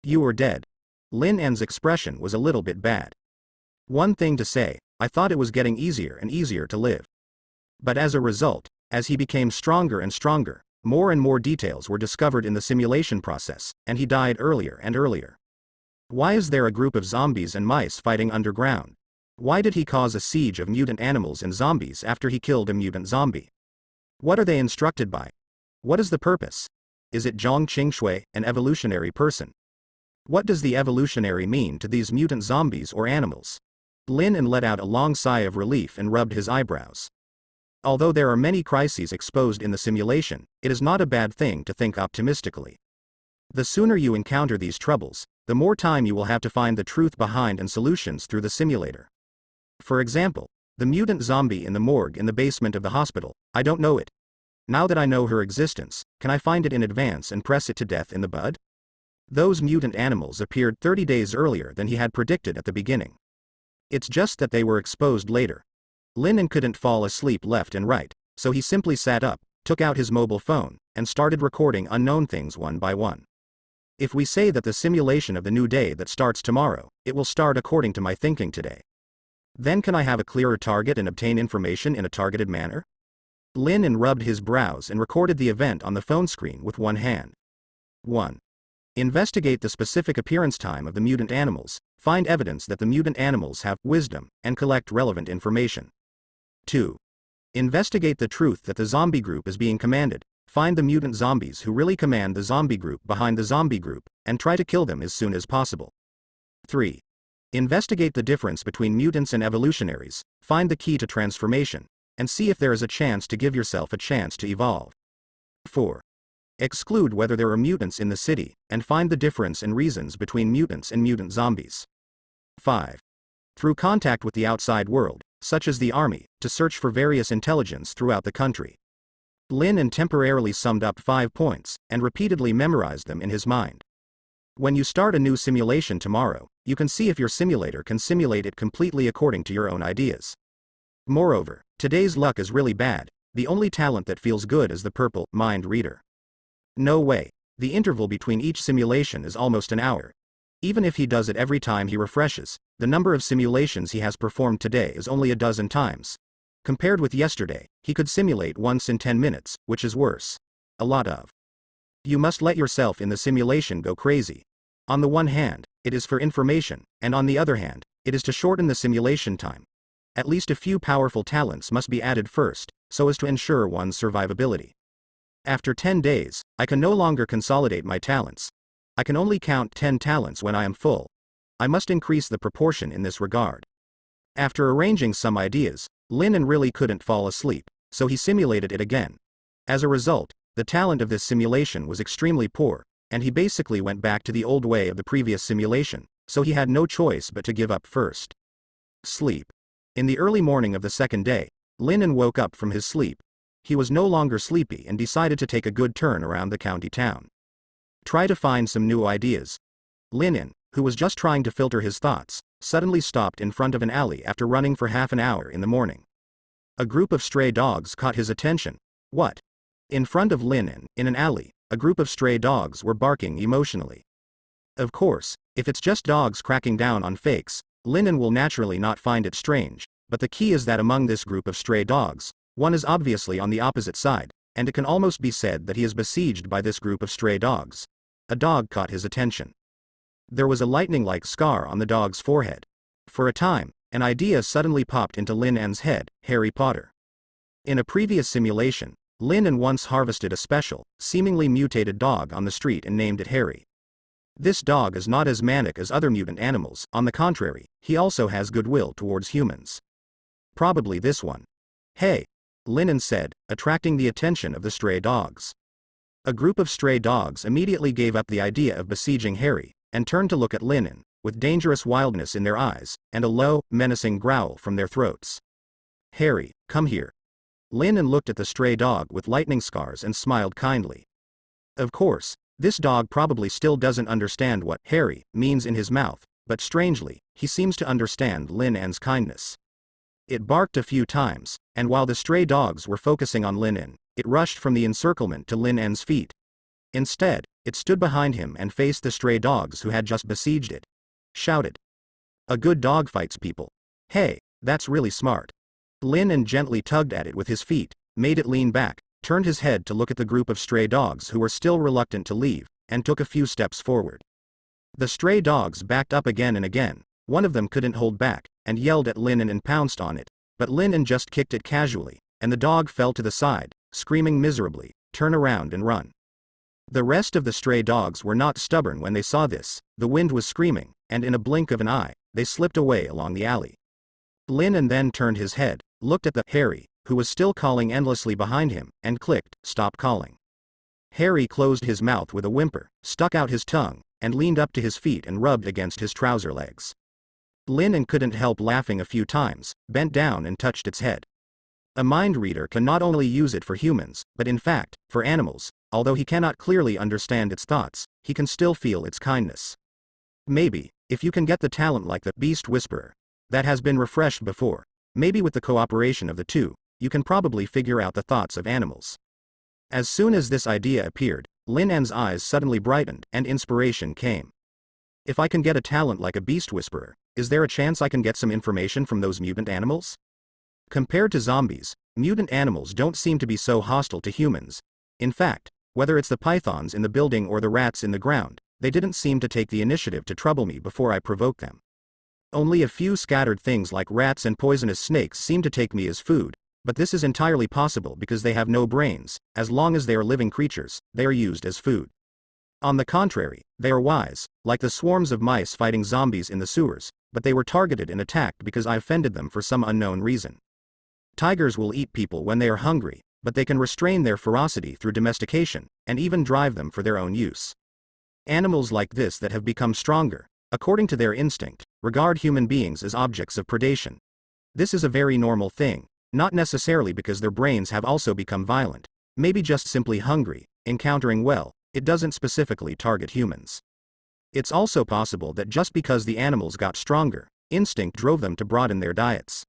You were dead. Lin En's expression was a little bit bad. One thing to say, I thought it was getting easier and easier to live. But as a result, as he became stronger and stronger, more and more details were discovered in the simulation process, and he died earlier and earlier. Why is there a group of zombies and mice fighting underground? Why did he cause a siege of mutant animals and zombies after he killed a mutant zombie? What are they instructed by? What is the purpose? Is it Zhang Qingshui, an evolutionary person? What does the evolutionary mean to these mutant zombies or animals? Lin let out a long sigh of relief and rubbed his eyebrows. Although there are many crises exposed in the simulation, it is not a bad thing to think optimistically. The sooner you encounter these troubles, the more time you will have to find the truth behind and solutions through the simulator. For example, the mutant zombie in the morgue in the basement of the hospital, I don't know it. Now that I know her existence, can I find it in advance and press it to death in the bud? Those mutant animals appeared 30 days earlier than he had predicted at the beginning. It's just that they were exposed later. Lin couldn't fall asleep left and right, so he simply sat up, took out his mobile phone, and started recording unknown things one by one. If we say that the simulation of the new day that starts tomorrow, it will start according to my thinking today. Then can I have a clearer target and obtain information in a targeted manner? Lin rubbed his brows and recorded the event on the phone screen with one hand. 1. Investigate the specific appearance time of the mutant animals, find evidence that the mutant animals have wisdom, and collect relevant information. 2. Investigate the truth that the zombie group is being commanded, find the mutant zombies who really command the zombie group behind the zombie group, and try to kill them as soon as possible. 3. Investigate the difference between mutants and evolutionaries, find the key to transformation, and see if there is a chance to give yourself a chance to evolve. 4. Exclude whether there are mutants in the city, and find the difference and reasons between mutants and mutant zombies. 5. Through contact with the outside world, such as the army, to search for various intelligence throughout the country. Lin temporarily summed up 5 points, and repeatedly memorized them in his mind. When you start a new simulation tomorrow, you can see if your simulator can simulate it completely according to your own ideas. Moreover, today's luck is really bad, the only talent that feels good is the purple mind reader. No way, the interval between each simulation is almost an hour, Even if he does it every time he refreshes, the number of simulations he has performed today is only a dozen times. Compared with yesterday, he could simulate once in 10 minutes, which is worse. A lot of. You must let yourself in the simulation go crazy. On the one hand, it is for information, and on the other hand, it is to shorten the simulation time. At least a few powerful talents must be added first, so as to ensure one's survivability. After 10 days, I can no longer consolidate my talents. I can only count 10 talents when I am full. I must increase the proportion in this regard. After arranging some ideas, Lin really couldn't fall asleep, so he simulated it again. As a result, the talent of this simulation was extremely poor, and he basically went back to the old way of the previous simulation, so he had no choice but to give up first. Sleep. In the early morning of the second day, Lin woke up from his sleep. He was no longer sleepy and decided to take a good turn around the county town. Try to find some new ideas. Lin, who was just trying to filter his thoughts, suddenly stopped in front of an alley after running for half an hour in the morning. A group of stray dogs caught his attention. What? In front of Lin, in an alley, a group of stray dogs were barking emotionally. Of course, if it's just dogs cracking down on fakes, Lin will naturally not find it strange, but the key is that among this group of stray dogs, one is obviously on the opposite side, and it can almost be said that he is besieged by this group of stray dogs. A dog caught his attention. There was a lightning-like scar on the dog's forehead. For a time, an idea suddenly popped into Lin's head: Harry Potter. In a previous simulation, Lin once harvested a special, seemingly mutated dog on the street and named it Harry. This dog is not as manic as other mutant animals, on the contrary, he also has goodwill towards humans. Probably this one. Hey! Lin said, attracting the attention of the stray dogs. A group of stray dogs immediately gave up the idea of besieging Harry, and turned to look at Lin, with dangerous wildness in their eyes, and a low, menacing growl from their throats. Harry, come here. Lin looked at the stray dog with lightning scars and smiled kindly. Of course, this dog probably still doesn't understand what Harry means in his mouth, but strangely, he seems to understand Lin's kindness. It barked a few times, and while the stray dogs were focusing on Lin, it rushed from the encirclement to Lin's feet. Instead, it stood behind him and faced the stray dogs who had just besieged it. Shouted. A good dog fights people. Hey, that's really smart. Lin gently tugged at it with his feet, made it lean back, turned his head to look at the group of stray dogs who were still reluctant to leave, and took a few steps forward. The stray dogs backed up again and again. One of them couldn't hold back, and yelled at Lin and pounced on it, but Lin just kicked it casually, and the dog fell to the side, screaming miserably, "Turn around and run." The rest of the stray dogs were not stubborn when they saw this. The wind was screaming, and in a blink of an eye, they slipped away along the alley. Lin then turned his head, looked at the Harry, who was still calling endlessly behind him, and clicked, "Stop calling." Harry closed his mouth with a whimper, stuck out his tongue, and leaned up to his feet and rubbed against his trouser legs. Lin couldn't help laughing a few times, bent down and touched its head. A mind reader can not only use it for humans, but in fact, for animals. Although he cannot clearly understand its thoughts, he can still feel its kindness. Maybe, if you can get the talent like the Beast Whisperer, that has been refreshed before, maybe with the cooperation of the two, you can probably figure out the thoughts of animals. As soon as this idea appeared, Lin's eyes suddenly brightened, and inspiration came. If I can get a talent like a Beast Whisperer, is there a chance I can get some information from those mutant animals? Compared to zombies, mutant animals don't seem to be so hostile to humans. In fact, whether it's the pythons in the building or the rats in the ground, they didn't seem to take the initiative to trouble me before I provoked them. Only a few scattered things like rats and poisonous snakes seem to take me as food, but this is entirely possible because they have no brains. As long as they are living creatures, they are used as food. On the contrary, they are wise, like the swarms of mice fighting zombies in the sewers, but they were targeted and attacked because I offended them for some unknown reason. Tigers will eat people when they are hungry, but they can restrain their ferocity through domestication, and even drive them for their own use. Animals like this that have become stronger, according to their instinct, regard human beings as objects of predation. This is a very normal thing, not necessarily because their brains have also become violent, maybe just simply hungry, encountering it doesn't specifically target humans. It's also possible that just because the animals got stronger, instinct drove them to broaden their diets.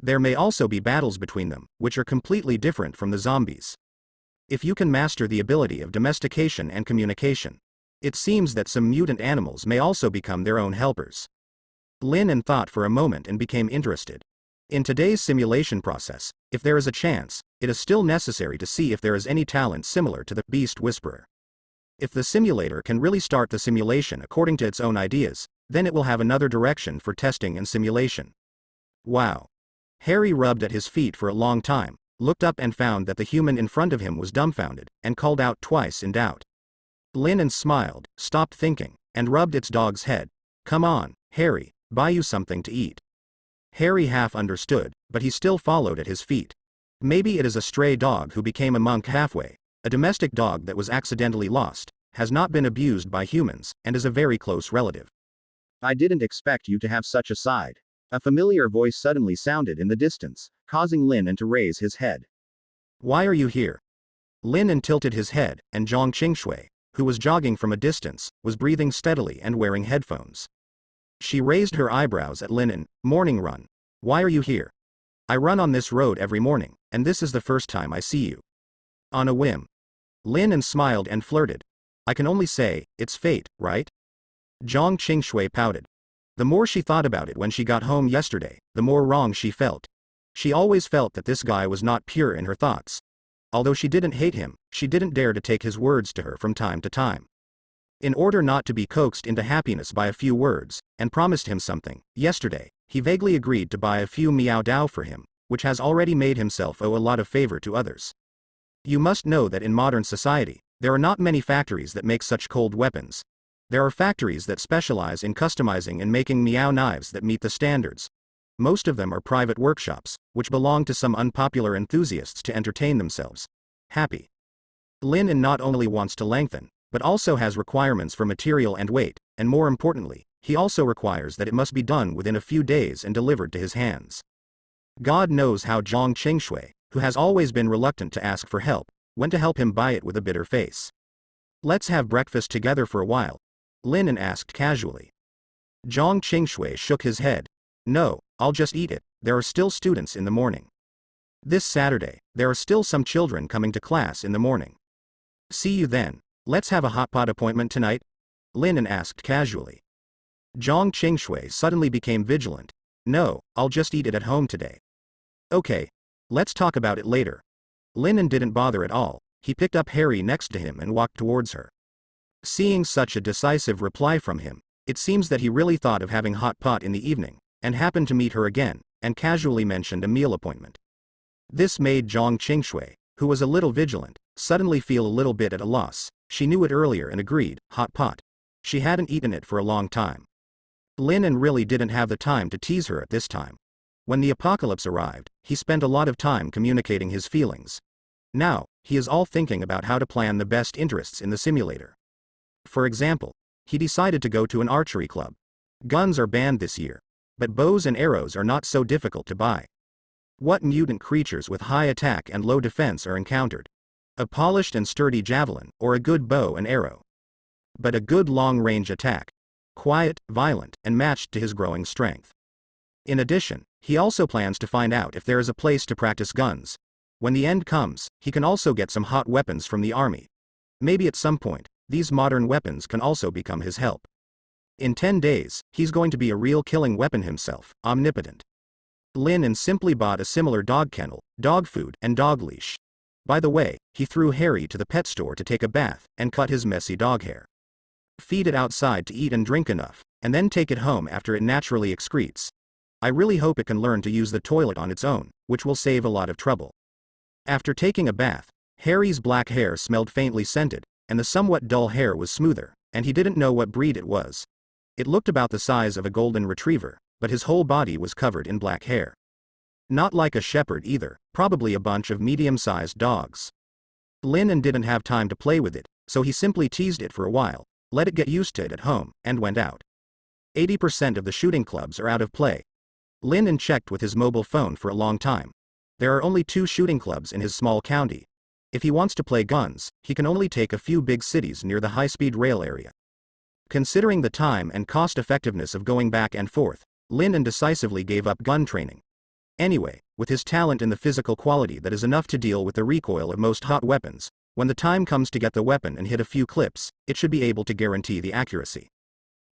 There may also be battles between them, which are completely different from the zombies. If you can master the ability of domestication and communication, It seems that some mutant animals may also become their own helpers. Lin and thought for a moment and became interested. In today's simulation process, if there is a chance, it is still necessary to see if there is any talent similar to the Beast Whisperer. If the simulator can really start the simulation according to its own ideas, then it will have another direction for testing and simulation. Wow. Harry rubbed at his feet for a long time, looked up and found that the human in front of him was dumbfounded, and called out twice in doubt. Lin and smiled, stopped thinking, and rubbed its dog's head. Come on, Harry, buy you something to eat. Harry half understood, but he still followed at his feet. Maybe it is a stray dog who became a monk halfway, a domestic dog that was accidentally lost, has not been abused by humans, and is a very close relative. I didn't expect you to have such a side. A familiar voice suddenly sounded in the distance, causing Lin to raise his head. Why are you here? Lin tilted his head, and Zhang Qingshui, who was jogging from a distance, was breathing steadily and wearing headphones. She raised her eyebrows at Lin. Morning run. Why are you here? I run on this road every morning, and this is the first time I see you. On a whim. Lin smiled and flirted. I can only say, it's fate, right? Zhang Qingshui pouted. The more she thought about it when she got home yesterday, the more wrong she felt. She always felt that this guy was not pure in her thoughts. Although she didn't hate him, she didn't dare to take his words to her from time to time. In order not to be coaxed into happiness by a few words, and promised him something, yesterday, he vaguely agreed to buy a few Miao Dao for him, which has already made himself owe a lot of favor to others. You must know that in modern society, there are not many factories that make such cold weapons. There are factories that specialize in customizing and making Miao knives that meet the standards. Most of them are private workshops, which belong to some unpopular enthusiasts to entertain themselves. Happy. Lin not only wants to lengthen, but also has requirements for material and weight, and more importantly, he also requires that it must be done within a few days and delivered to his hands. God knows how Zhang Qingshui, who has always been reluctant to ask for help, went to help him buy it with a bitter face. Let's have breakfast together for a while, Lin asked casually. Zhang Qingshui shook his head. No, I'll just eat it, there are still students in the morning. This Saturday, there are still some children coming to class in the morning. See you then. Let's have a hot pot appointment tonight? Lin asked casually. Zhang Qingshui suddenly became vigilant. No, I'll just eat it at home today. Okay. Let's talk about it later. Lin didn't bother at all. He picked up Harry next to him and walked towards her. Seeing such a decisive reply from him, it seems that he really thought of having hot pot in the evening, and happened to meet her again, and casually mentioned a meal appointment. This made Zhang Qingshui, who was a little vigilant, suddenly feel a little bit at a loss. She knew it earlier and agreed, hot pot. She hadn't eaten it for a long time. Lin really didn't have the time to tease her at this time. When the apocalypse arrived, he spent a lot of time communicating his feelings. Now, he is all thinking about how to plan the best interests in the simulator. For example, he decided to go to an archery club. Guns are banned this year, but bows and arrows are not so difficult to buy. What mutant creatures with high attack and low defense are encountered? A polished and sturdy javelin, or a good bow and arrow. But a good long-range attack. Quiet, violent, and matched to his growing strength. In addition, he also plans to find out if there is a place to practice guns. When the end comes, he can also get some hot weapons from the army. Maybe at some point, these modern weapons can also become his help. In 10 days, he's going to be a real killing weapon himself, omnipotent. Lin simply bought a similar dog kennel, dog food, and dog leash. By the way, he threw Harry to the pet store to take a bath, and cut his messy dog hair. Feed it outside to eat and drink enough, and then take it home after it naturally excretes. I really hope it can learn to use the toilet on its own, which will save a lot of trouble. After taking a bath, Harry's black hair smelled faintly scented, and the somewhat dull hair was smoother, and he didn't know what breed it was. It looked about the size of a golden retriever, but his whole body was covered in black hair. Not like a shepherd either, probably a bunch of medium-sized dogs. Lin didn't have time to play with it, so he simply teased it for a while, let it get used to it at home, and went out. 80% of the shooting clubs are out of play. Lin checked with his mobile phone for a long time. There are only 2 shooting clubs in his small county. If he wants to play guns, he can only take a few big cities near the high-speed rail area. Considering the time and cost-effectiveness of going back and forth, Lin decisively gave up gun training. Anyway, with his talent in the physical quality that is enough to deal with the recoil of most hot weapons, When the time comes to get the weapon and hit a few clips, it should be able to guarantee the accuracy.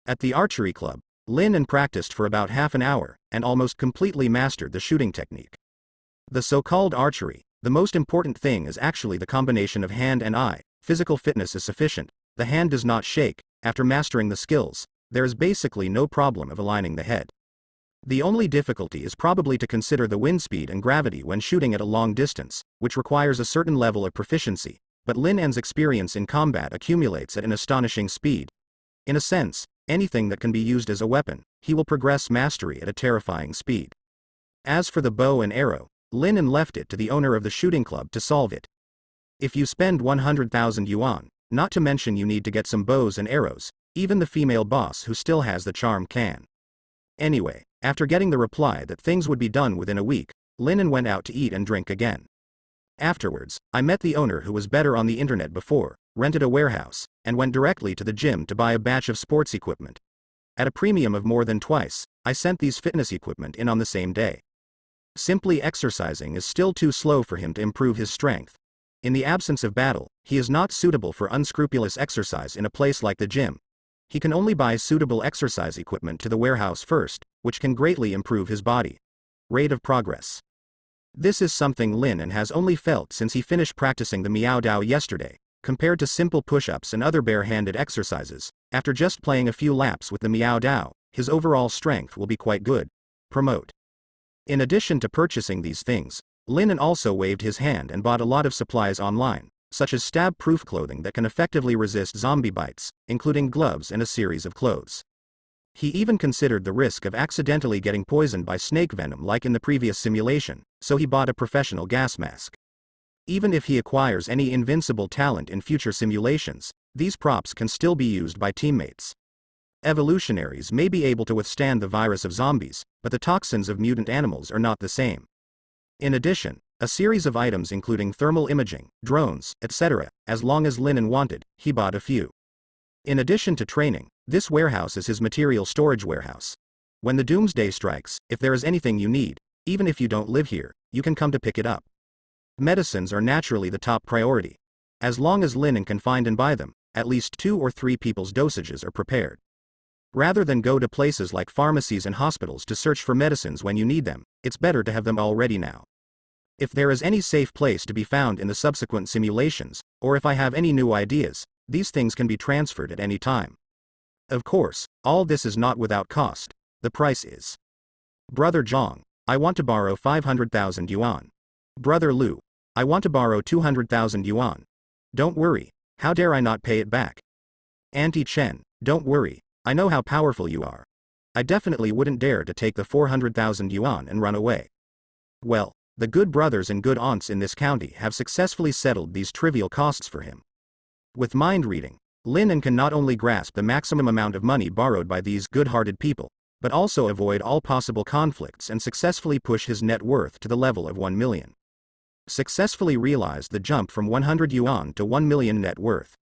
At the archery club, Lin and practiced for about half an hour, and almost completely mastered the shooting technique. The so-called archery, the most important thing is actually the combination of hand and eye. Physical fitness is sufficient, the hand does not shake. After mastering the skills, there is basically no problem of aligning the head. The only difficulty is probably to consider the wind speed and gravity when shooting at a long distance, which requires a certain level of proficiency, but Lin An's experience in combat accumulates at an astonishing speed. In a sense, anything that can be used as a weapon, he will progress mastery at a terrifying speed. As for the bow and arrow, Lin An left it to the owner of the shooting club to solve it. If you spend 100,000 yuan, not to mention you need to get some bows and arrows, even the female boss who still has the charm can. Anyway, after getting the reply that things would be done within a week, Lin An went out to eat and drink again. Afterwards, I met the owner who was better on the internet before, rented a warehouse, and went directly to the gym to buy a batch of sports equipment. At a premium of more than twice, I sent these fitness equipment in on the same day. Simply exercising is still too slow for him to improve his strength. In the absence of battle, he is not suitable for unscrupulous exercise in a place like the gym. He can only buy suitable exercise equipment to the warehouse first, which can greatly improve his body rate of progress. This is something Lin An has only felt since he finished practicing the Miao Dao yesterday. Compared to simple push-ups and other bare-handed exercises, after just playing a few laps with the Miao Dao, his overall strength will be quite good. Promote. In addition to purchasing these things, Lin An also waved his hand and bought a lot of supplies online, such as stab-proof clothing that can effectively resist zombie bites, including gloves and a series of clothes. He even considered the risk of accidentally getting poisoned by snake venom like in the previous simulation, so he bought a professional gas mask. Even if he acquires any invincible talent in future simulations, these props can still be used by teammates. Evolutionaries may be able to withstand the virus of zombies, but the toxins of mutant animals are not the same. In addition, a series of items including thermal imaging, drones, etc., as long as Lin An wanted, he bought a few. In addition to training, this warehouse is his material storage warehouse. When the Doomsday strikes, if there is anything you need, even if you don't live here, you can come to pick it up. Medicines are naturally the top priority. As long as Lin An can find and buy them, at least 2 or 3 people's dosages are prepared. Rather than go to places like pharmacies and hospitals to search for medicines when you need them, it's better to have them all ready now. If there is any safe place to be found in the subsequent simulations, or if I have any new ideas, these things can be transferred at any time. Of course, all this is not without cost. The price is. Brother Zhang, I want to borrow 500,000 yuan. Brother Lu, I want to borrow 200,000 yuan. Don't worry, how dare I not pay it back? Auntie Chen, don't worry, I know how powerful you are. I definitely wouldn't dare to take the 400,000 yuan and run away. Well, the good brothers and good aunts in this county have successfully settled these trivial costs for him. With mind reading, Lin An can not only grasp the maximum amount of money borrowed by these good-hearted people, but also avoid all possible conflicts and successfully push his net worth to the level of 1 million. Successfully realized the jump from 100 yuan to 1 million net worth.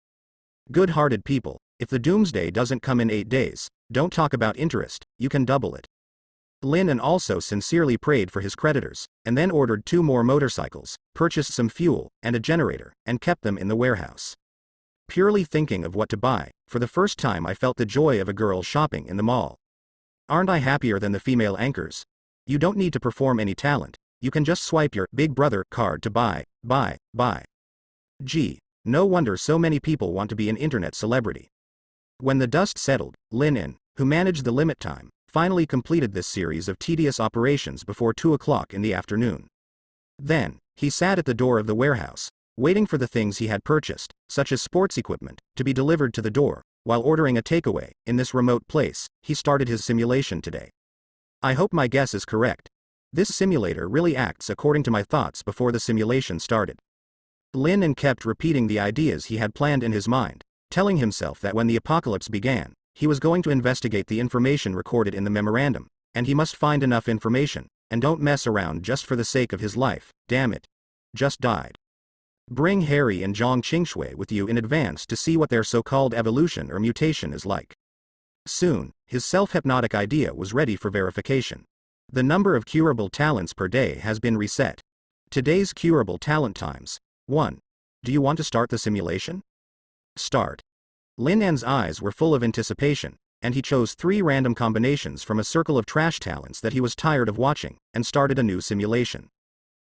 Good-hearted people, if the Doomsday doesn't come in 8 days, don't talk about interest, you can double it. Lin An also sincerely prayed for his creditors, and then ordered 2 more motorcycles, purchased some fuel, and a generator, and kept them in the warehouse. Purely thinking of what to buy, for the first time I felt the joy of a girl shopping in the mall. Aren't I happier than the female anchors? You don't need to perform any talent, you can just swipe your Big Brother card to buy. Gee, no wonder so many people want to be an internet celebrity. When the dust settled, Lin An, who managed the limit time, finally completed this series of tedious operations before 2 o'clock in the afternoon. Then, he sat at the door of the warehouse, waiting for the things he had purchased, such as sports equipment, to be delivered to the door. While ordering a takeaway, in this remote place, he started his simulation today. I hope my guess is correct. This simulator really acts according to my thoughts before the simulation started. Lin An kept repeating the ideas he had planned in his mind, telling himself that when the apocalypse began, he was going to investigate the information recorded in the memorandum, and he must find enough information, and don't mess around just for the sake of his life, damn it. Just died. Bring Harry and Zhang Qingshui with you in advance to see what their so-called evolution or mutation is like. Soon, his self-hypnotic idea was ready for verification. The number of curable talents per day has been reset. Today's curable talent times: 1. Do you want to start the simulation? Start. Lin An's eyes were full of anticipation, and he chose 3 random combinations from a circle of trash talents that he was tired of watching, and started a new simulation.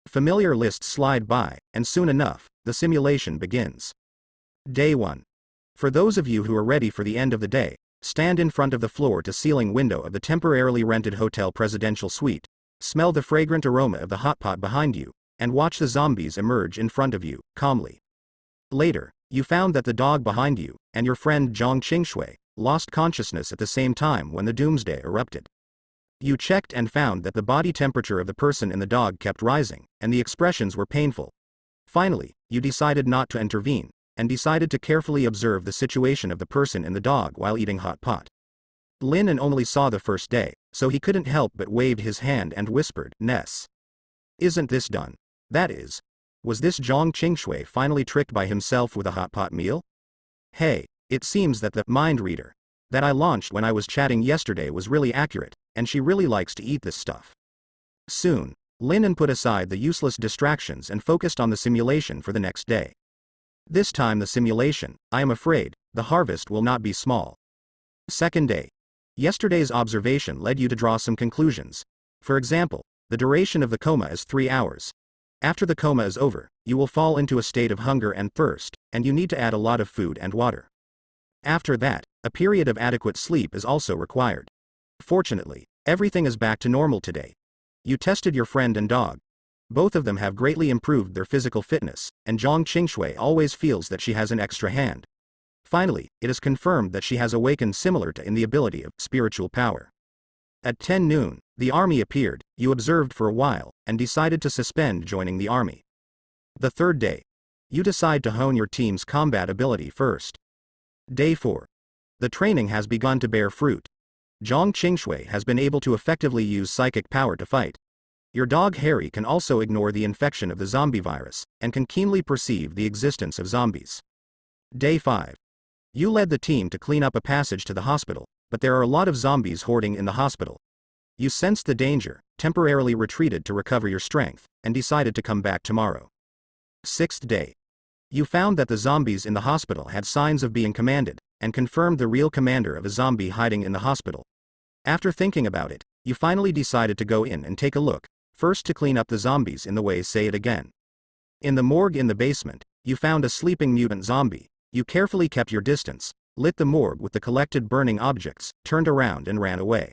Familiar lists slide by, and soon enough, the simulation begins. Day 1. For those of you who are ready for the end of the day, stand in front of the floor-to-ceiling window of the temporarily rented hotel presidential suite, smell the fragrant aroma of the hot pot behind you, and watch the zombies emerge in front of you, calmly. Later, you found that the dog behind you, and your friend Zhang Qingshui, lost consciousness at the same time when the Doomsday erupted. You checked and found that the body temperature of the person in the dog kept rising, and the expressions were painful. Finally, you decided not to intervene, and decided to carefully observe the situation of the person in the dog while eating hot pot. Lin An only saw the first day, so he couldn't help but waved his hand and whispered, "Ness. Isn't this done? That is. Was this Zhang Qingshui finally tricked by himself with a hot pot meal? Hey, it seems that the mind reader that I launched when I was chatting yesterday was really accurate, and she really likes to eat this stuff." Soon, Lin An put aside the useless distractions and focused on the simulation for the next day. This time the simulation, I am afraid, the harvest will not be small. Second day. Yesterday's observation led you to draw some conclusions. For example, the duration of the coma is 3 hours. After the coma is over, you will fall into a state of hunger and thirst, and you need to add a lot of food and water. After that, a period of adequate sleep is also required. Fortunately, everything is back to normal today. You tested your friend and dog. Both of them have greatly improved their physical fitness, and Zhang Qingshui always feels that she has an extra hand. Finally, it is confirmed that she has awakened similar to in the ability of spiritual power. At 10 noon, the army appeared, you observed for a while, and decided to suspend joining the army. The third day. You decide to hone your team's combat ability first. Day 4. The training has begun to bear fruit. Zhang Qingshui has been able to effectively use psychic power to fight. Your dog Harry can also ignore the infection of the zombie virus, and can keenly perceive the existence of zombies. Day 5. You led the team to clean up a passage to the hospital, but there are a lot of zombies hoarding in the hospital. You sensed the danger, temporarily retreated to recover your strength, and decided to come back tomorrow. Sixth day. You found that the zombies in the hospital had signs of being commanded, and confirmed the real commander of a zombie hiding in the hospital. After thinking about it, you finally decided to go in and take a look, first to clean up the zombies in the way say it again. In the morgue in the basement, you found a sleeping mutant zombie. You carefully kept your distance, lit the morgue with the collected burning objects, turned around and ran away.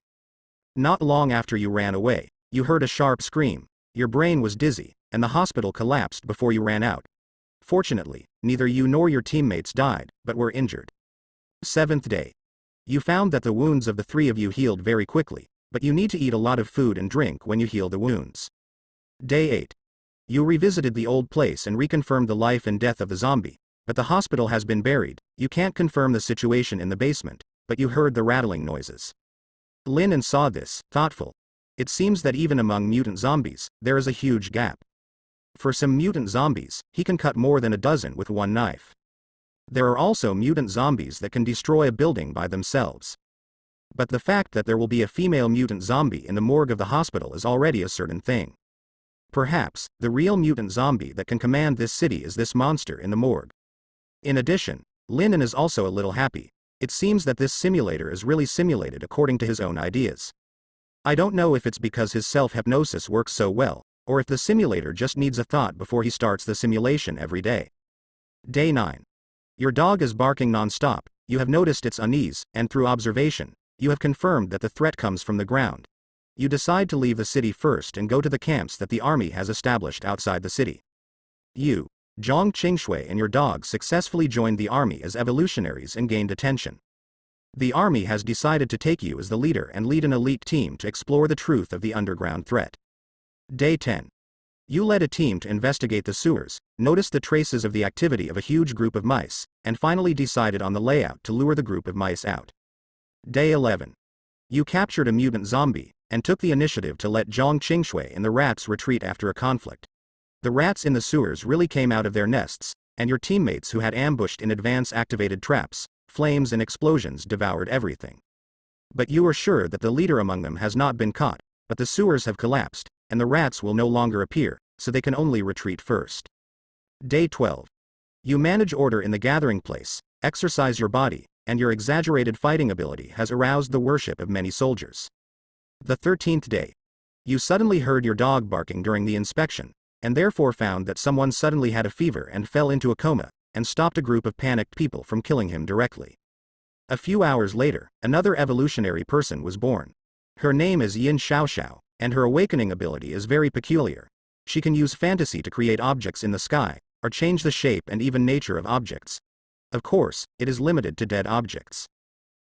Not long after you ran away, you heard a sharp scream, your brain was dizzy, and the hospital collapsed before you ran out. Fortunately, neither you nor your teammates died, but were injured. Seventh day. You found that the wounds of the 3 of you healed very quickly, but you need to eat a lot of food and drink when you heal the wounds. Day 8. You revisited the old place and reconfirmed the life and death of the zombie, but the hospital has been buried. You can't confirm the situation in the basement, but you heard the rattling noises. Lin An saw this, thoughtful. It seems that even among mutant zombies, there is a huge gap. For some mutant zombies, he can cut more than a dozen with one knife. There are also mutant zombies that can destroy a building by themselves. But the fact that there will be a female mutant zombie in the morgue of the hospital is already a certain thing. Perhaps, the real mutant zombie that can command this city is this monster in the morgue. In addition, Lin An is also a little happy. It seems that this simulator is really simulated according to his own ideas. I don't know if it's because his self-hypnosis works so well, or if the simulator just needs a thought before he starts the simulation every day. Day 9. Your dog is barking non-stop. You have noticed its unease, and through observation, you have confirmed that the threat comes from the ground. You decide to leave the city first and go to the camps that the army has established outside the city. You, Zhang Qingshui and your dog successfully joined the army as evolutionaries and gained attention. The army has decided to take you as the leader and lead an elite team to explore the truth of the underground threat. Day 10. You led a team to investigate the sewers, noticed the traces of the activity of a huge group of mice, and finally decided on the layout to lure the group of mice out. Day 11. You captured a mutant zombie, and took the initiative to let Zhang Qingshui and the rats retreat after a conflict. The rats in the sewers really came out of their nests, and your teammates who had ambushed in advance activated traps, flames and explosions devoured everything. But you are sure that the leader among them has not been caught, but the sewers have collapsed, and the rats will no longer appear, so they can only retreat first. Day 12. You manage order in the gathering place, exercise your body, and your exaggerated fighting ability has aroused the worship of many soldiers. The 13th day. You suddenly heard your dog barking during the inspection, and therefore found that someone suddenly had a fever and fell into a coma, and stopped a group of panicked people from killing him directly. A few hours later, another evolutionary person was born. Her name is Yin Xiaoxiao, and her awakening ability is very peculiar. She can use fantasy to create objects in the sky, or change the shape and even nature of objects. Of course, it is limited to dead objects.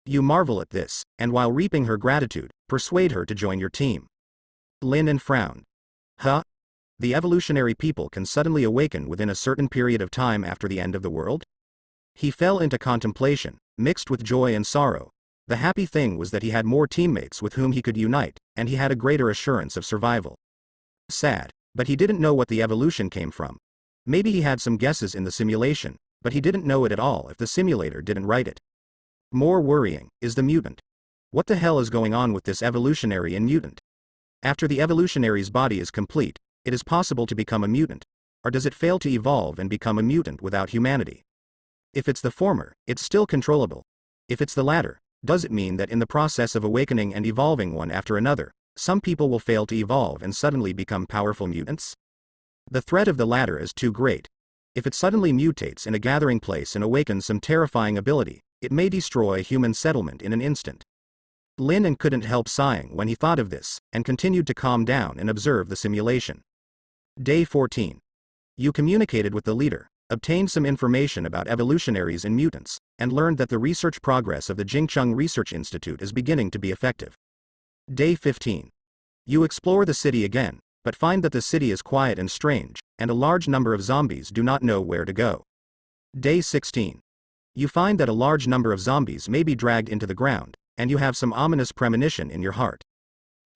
You marvel at this, and while reaping her gratitude, persuade her to join your team. Lin and frowned. Huh? The evolutionary people can suddenly awaken within a certain period of time after the end of the world? He fell into contemplation, mixed with joy and sorrow. The happy thing was that he had more teammates with whom he could unite, and he had a greater assurance of survival. Sad, but he didn't know what the evolution came from. Maybe he had some guesses in the simulation, but he didn't know it at all if the simulator didn't write it. More worrying is the mutant. What the hell is going on with this evolutionary and mutant? After the evolutionary's body is complete, it is possible to become a mutant, or does it fail to evolve and become a mutant without humanity? If it's the former, it's still controllable. If it's the latter, does it mean that in the process of awakening and evolving one after another, some people will fail to evolve and suddenly become powerful mutants? The threat of the latter is too great. If it suddenly mutates in a gathering place and awakens some terrifying ability, it may destroy a human settlement in an instant. Lin couldn't help sighing when he thought of this, and continued to calm down and observe the simulation. Day 14. You communicated with the leader, obtained some information about evolutionaries and mutants, and learned that the research progress of the Jingcheng Research Institute is beginning to be effective. Day 15. You explore the city again, but find that the city is quiet and strange, and a large number of zombies do not know where to go. Day 16. You find that a large number of zombies may be dragged into the ground, and you have some ominous premonition in your heart.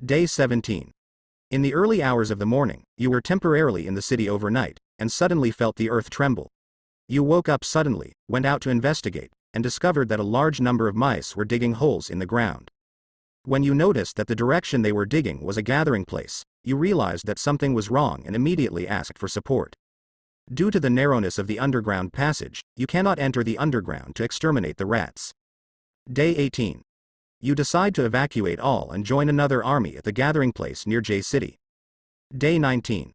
Day 17. In the early hours of the morning, you were temporarily in the city overnight, and suddenly felt the earth tremble. You woke up suddenly, went out to investigate, and discovered that a large number of mice were digging holes in the ground. When you noticed that the direction they were digging was a gathering place, you realized that something was wrong and immediately asked for support. Due to the narrowness of the underground passage, you cannot enter the underground to exterminate the rats. Day 18. You decide to evacuate all and join another army at the gathering place near J City. Day 19.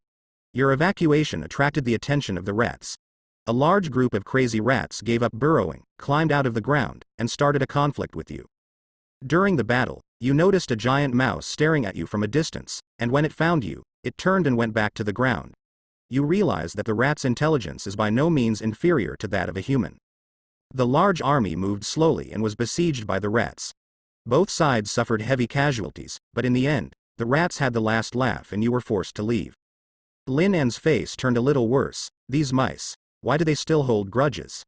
Your evacuation attracted the attention of the rats. A large group of crazy rats gave up burrowing, climbed out of the ground, and started a conflict with you. During the battle, you noticed a giant mouse staring at you from a distance, and when it found you, it turned and went back to the ground. You realize that the rat's intelligence is by no means inferior to that of a human. The large army moved slowly and was besieged by the rats. Both sides suffered heavy casualties, but in the end, the rats had the last laugh and you were forced to leave. Lin An's face turned a little worse. These mice, why do they still hold grudges?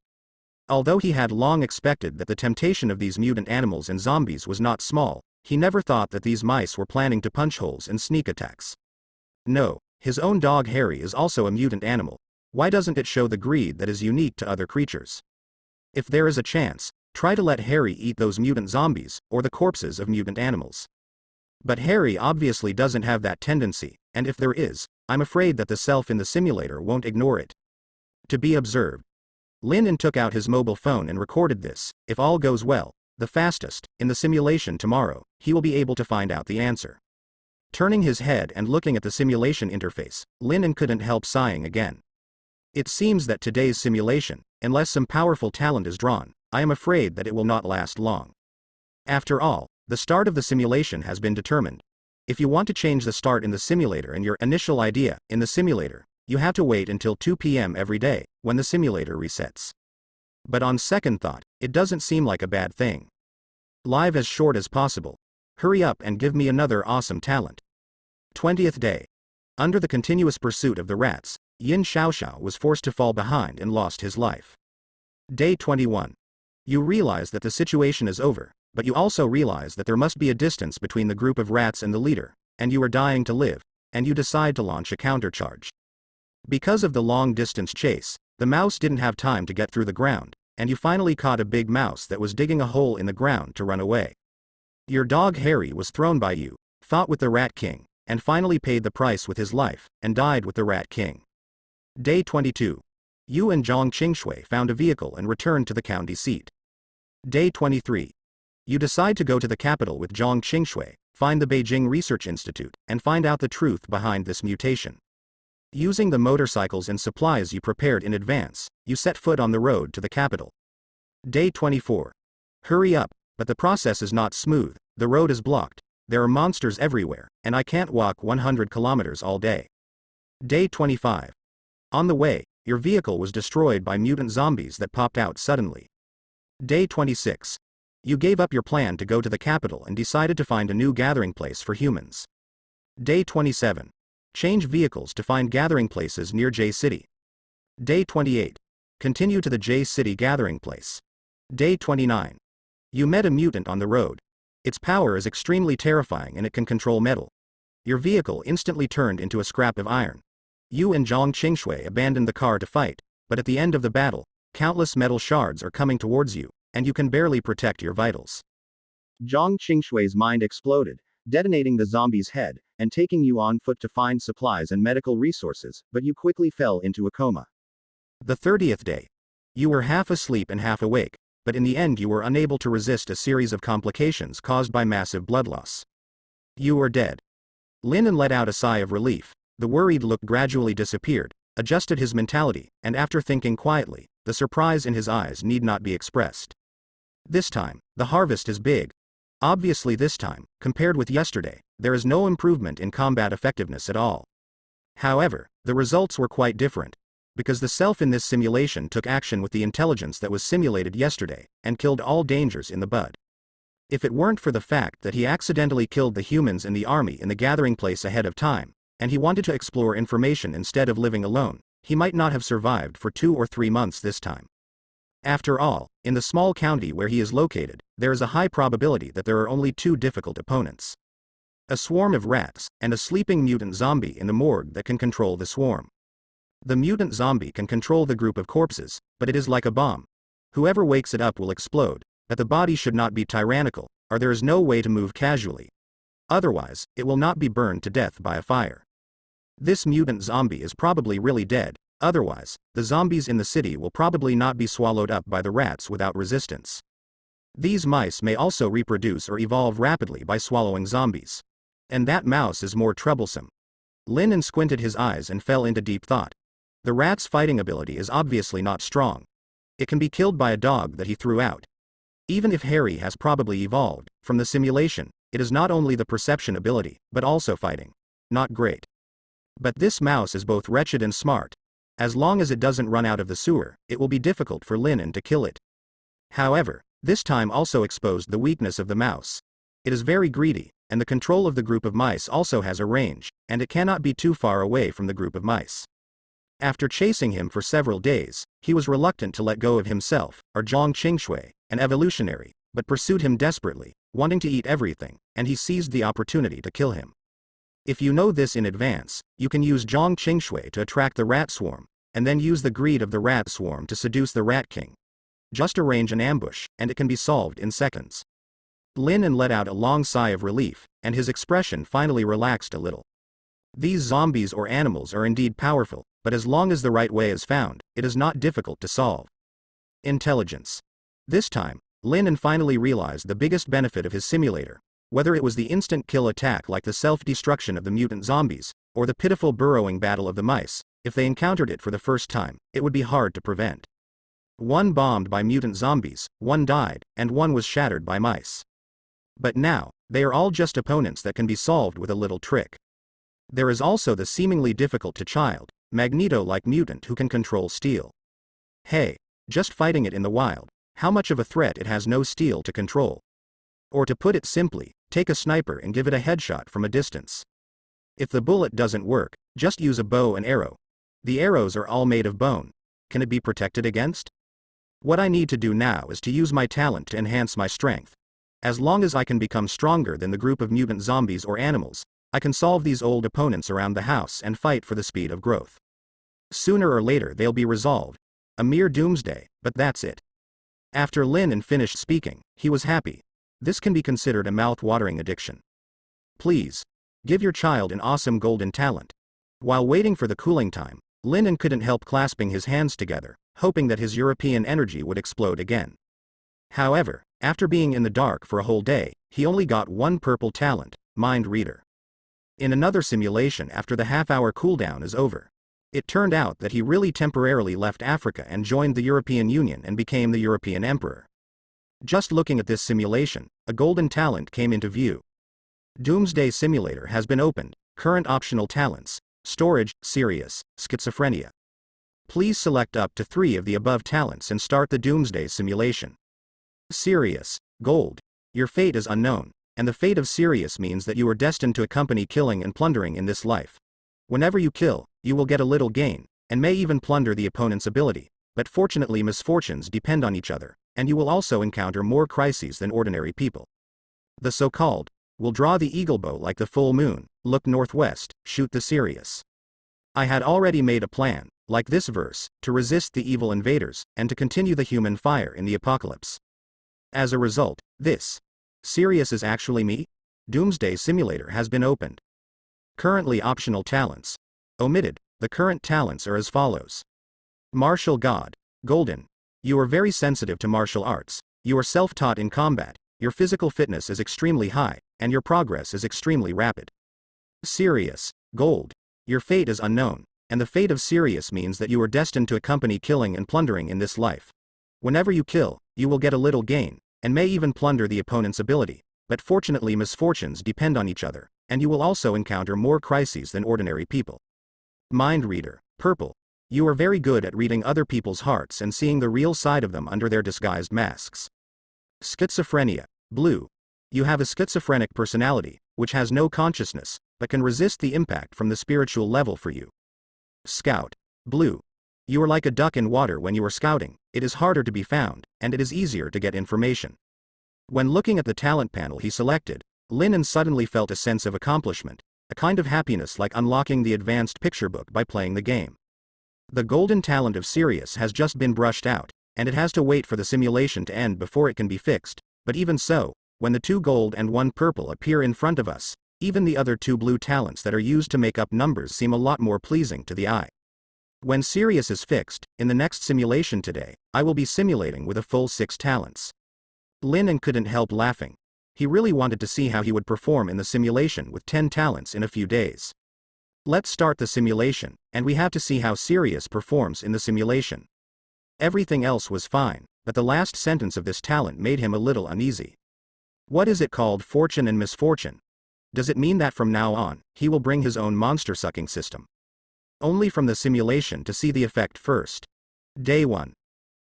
Although he had long expected that the temptation of these mutant animals and zombies was not small, he never thought that these mice were planning to punch holes and sneak attacks. No, his own dog Harry is also a mutant animal. Why doesn't it show the greed that is unique to other creatures? If there is a chance, try to let Harry eat those mutant zombies, or the corpses of mutant animals. But Harry obviously doesn't have that tendency, and if there is, I'm afraid that the self in the simulator won't ignore it. To be observed. Lin took out his mobile phone and recorded this. If all goes well, the fastest, in the simulation tomorrow, he will be able to find out the answer. Turning his head and looking at the simulation interface, Lin couldn't help sighing again. It seems that today's simulation, unless some powerful talent is drawn, I am afraid that it will not last long. After all, the start of the simulation has been determined. If you want to change the start in the simulator and your initial idea in the simulator, you have to wait until 2 p.m. every day, when the simulator resets. But on second thought, it doesn't seem like a bad thing. Live as short as possible. Hurry up and give me another awesome talent. 20th day. Under the continuous pursuit of the rats, Yin Xiaoxiao was forced to fall behind and lost his life. Day 21. You realize that the situation is over, but you also realize that there must be a distance between the group of rats and the leader, and you are dying to live, and you decide to launch a countercharge. Because of the long-distance chase, the mouse didn't have time to get through the ground, and you finally caught a big mouse that was digging a hole in the ground to run away. Your dog Harry was thrown by you, fought with the Rat King, and finally paid the price with his life, and died with the Rat King. Day 22. Yu and Zhang Qingshui found a vehicle and returned to the county seat. Day 23. You decide to go to the capital with Zhang Qingshui, find the Beijing Research Institute, and find out the truth behind this mutation. Using the motorcycles and supplies you prepared in advance, you set foot on the road to the capital. Day 24. Hurry up, but the process is not smooth, the road is blocked, there are monsters everywhere, and I can't walk 100 kilometers all day. Day 25. On the way, your vehicle was destroyed by mutant zombies that popped out suddenly. Day 26. You gave up your plan to go to the capital and decided to find a new gathering place for humans. Day 27. Change vehicles to find gathering places near J City. Day 28. Continue to the J City gathering place. Day 29. You met a mutant on the road. Its power is extremely terrifying and it can control metal. Your vehicle instantly turned into a scrap of iron. You and Zhang Qingshui abandoned the car to fight, but at the end of the battle, countless metal shards are coming towards you, and you can barely protect your vitals. Zhang Qingshui's mind exploded, detonating the zombie's head, and taking you on foot to find supplies and medical resources, but you quickly fell into a coma. The 30th day. You were half asleep and half awake, but in the end you were unable to resist a series of complications caused by massive blood loss. You were dead. Lin let out a sigh of relief. The worried look gradually disappeared, adjusted his mentality, and after thinking quietly, the surprise in his eyes need not be expressed. This time, the harvest is big. Obviously this time, compared with yesterday, there is no improvement in combat effectiveness at all. However, the results were quite different, because the self in this simulation took action with the intelligence that was simulated yesterday, and killed all dangers in the bud. If it weren't for the fact that he accidentally killed the humans in the army in the gathering place ahead of time, and he wanted to explore information instead of living alone, he might not have survived for 2 or 3 months this time. After all, in the small county where he is located, there is a high probability that there are only 2 difficult opponents. A swarm of rats, and a sleeping mutant zombie in the morgue that can control the swarm. The mutant zombie can control the group of corpses, but it is like a bomb. Whoever wakes it up will explode, but the body should not be tyrannical, or there is no way to move casually. Otherwise, it will not be burned to death by a fire. This mutant zombie is probably really dead, otherwise, the zombies in the city will probably not be swallowed up by the rats without resistance. These mice may also reproduce or evolve rapidly by swallowing zombies. And that mouse is more troublesome. Lin squinted his eyes and fell into deep thought. The rat's fighting ability is obviously not strong. It can be killed by a dog that he threw out. Even if Harry has probably evolved, from the simulation, it is not only the perception ability, but also fighting. Not great. But this mouse is both wretched and smart. As long as it doesn't run out of the sewer, it will be difficult for Lin to kill it. However, this time also exposed the weakness of the mouse. It is very greedy, and the control of the group of mice also has a range, and it cannot be too far away from the group of mice. After chasing him for several days, he was reluctant to let go of himself, or Zhang Qingshui, an evolutionary, but pursued him desperately, wanting to eat everything, and he seized the opportunity to kill him. If you know this in advance, you can use Zhang Qingshui to attract the rat swarm, and then use the greed of the rat swarm to seduce the rat king. Just arrange an ambush, and it can be solved in seconds. Lin let out a long sigh of relief, and his expression finally relaxed a little. These zombies or animals are indeed powerful, but as long as the right way is found, it is not difficult to solve. Intelligence. This time, Lin finally realized the biggest benefit of his simulator. Whether it was the instant kill attack like the self-destruction of the mutant zombies, or the pitiful burrowing battle of the mice, if they encountered it for the first time, it would be hard to prevent. One bombed by mutant zombies, one died, and one was shattered by mice. But now, they are all just opponents that can be solved with a little trick. There is also the seemingly difficult to child, Magneto-like mutant who can control steel. Hey, just fighting it in the wild, how much of a threat it has no steel to control. Or to put it simply, take a sniper and give it a headshot from a distance. If the bullet doesn't work, just use a bow and arrow. The arrows are all made of bone. Can it be protected against? What I need to do now is to use my talent to enhance my strength. As long as I can become stronger than the group of mutant zombies or animals, I can solve these old opponents around the house and fight for the speed of growth. Sooner or later they'll be resolved. A mere doomsday, but that's it. After Lin finished speaking, he was happy. This can be considered a mouth-watering addiction. Please, give your child an awesome golden talent. While waiting for the cooling time, Lin couldn't help clasping his hands together, hoping that his European energy would explode again. However, after being in the dark for a whole day, he only got one purple talent, Mind Reader. In another simulation after the half-hour cooldown is over, it turned out that he really temporarily left Africa and joined the European Union and became the European Emperor. Just looking at this simulation, a golden talent came into view. Doomsday Simulator has been opened. Current optional talents: Storage, Serious, Schizophrenia. Please select up to 3 of the above talents and start the Doomsday simulation. Serious, Gold. Your fate is unknown, and the fate of Serious means that you are destined to accompany killing and plundering in this life. Whenever you kill, you will get a little gain, and may even plunder the opponent's ability, but fortunately misfortunes depend on each other, and you will also encounter more crises than ordinary people. The so-called will draw the eagle bow like the full moon, look northwest, shoot the Serious. I had already made a plan, like this verse, to resist the evil invaders, and to continue the human fire in the apocalypse. As a result, this Serious is actually me? Doomsday Simulator has been opened. Currently optional talents. Omitted. The current talents are as follows. Martial God. Golden. You are very sensitive to martial arts, you are self-taught in combat, your physical fitness is extremely high, and your progress is extremely rapid. Serious. Gold. Your fate is unknown, and the fate of Serious means that you are destined to accompany killing and plundering in this life. Whenever you kill, you will get a little gain, and may even plunder the opponent's ability, but fortunately misfortunes depend on each other, and you will also encounter more crises than ordinary people. Mind Reader. Purple. You are very good at reading other people's hearts and seeing the real side of them under their disguised masks. Schizophrenia. Blue. You have a schizophrenic personality, which has no consciousness, but can resist the impact from the spiritual level for you. Scout. Blue. You are like a duck in water when you are scouting, it is harder to be found, and it is easier to get information. When looking at the talent panel he selected, Lin suddenly felt a sense of accomplishment, a kind of happiness like unlocking the advanced picture book by playing the game. The golden talent of Serious has just been brushed out, and it has to wait for the simulation to end before it can be fixed, but even so, when the 2 gold and 1 purple appear in front of us, even the other 2 blue talents that are used to make up numbers seem a lot more pleasing to the eye. When Serious is fixed, in the next simulation today, I will be simulating with a full 6 talents. Lin couldn't help laughing. He really wanted to see how he would perform in the simulation with 10 talents in a few days. Let's start the simulation, and we have to see how Serious performs in the simulation. Everything else was fine, but the last sentence of this talent made him a little uneasy. What is it called, fortune and misfortune? Does it mean that from now on, he will bring his own monster-sucking system? Only from the simulation to see the effect first. Day 1.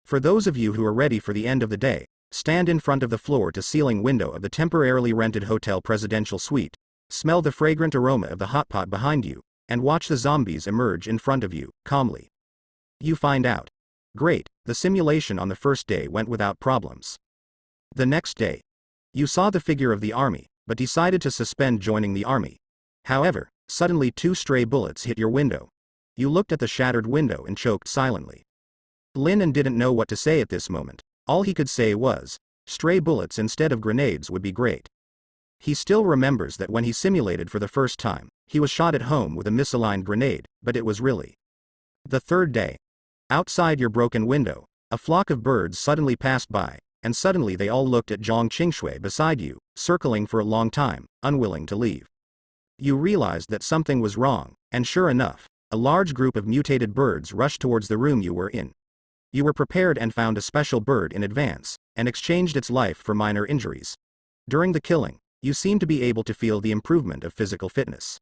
For those of you who are ready for the end of the day, stand in front of the floor-to-ceiling window of the temporarily rented hotel presidential suite, smell the fragrant aroma of the hot pot behind you, and watch the zombies emerge in front of you, calmly. You find out. Great, the simulation on the first day went without problems. The next day, you saw the figure of the army, but decided to suspend joining the army. However, suddenly 2 stray bullets hit your window. You looked at the shattered window and choked silently. Lin didn't know what to say at this moment. All he could say was, stray bullets instead of grenades would be great. He still remembers that when he simulated for the first time, he was shot at home with a misaligned grenade, but it was really. The third day. Outside your broken window, a flock of birds suddenly passed by, and suddenly they all looked at Zhang Qingshui beside you, circling for a long time, unwilling to leave. You realized that something was wrong, and sure enough, a large group of mutated birds rushed towards the room you were in. You were prepared and found a special bird in advance, and exchanged its life for minor injuries. During the killing, you seemed to be able to feel the improvement of physical fitness.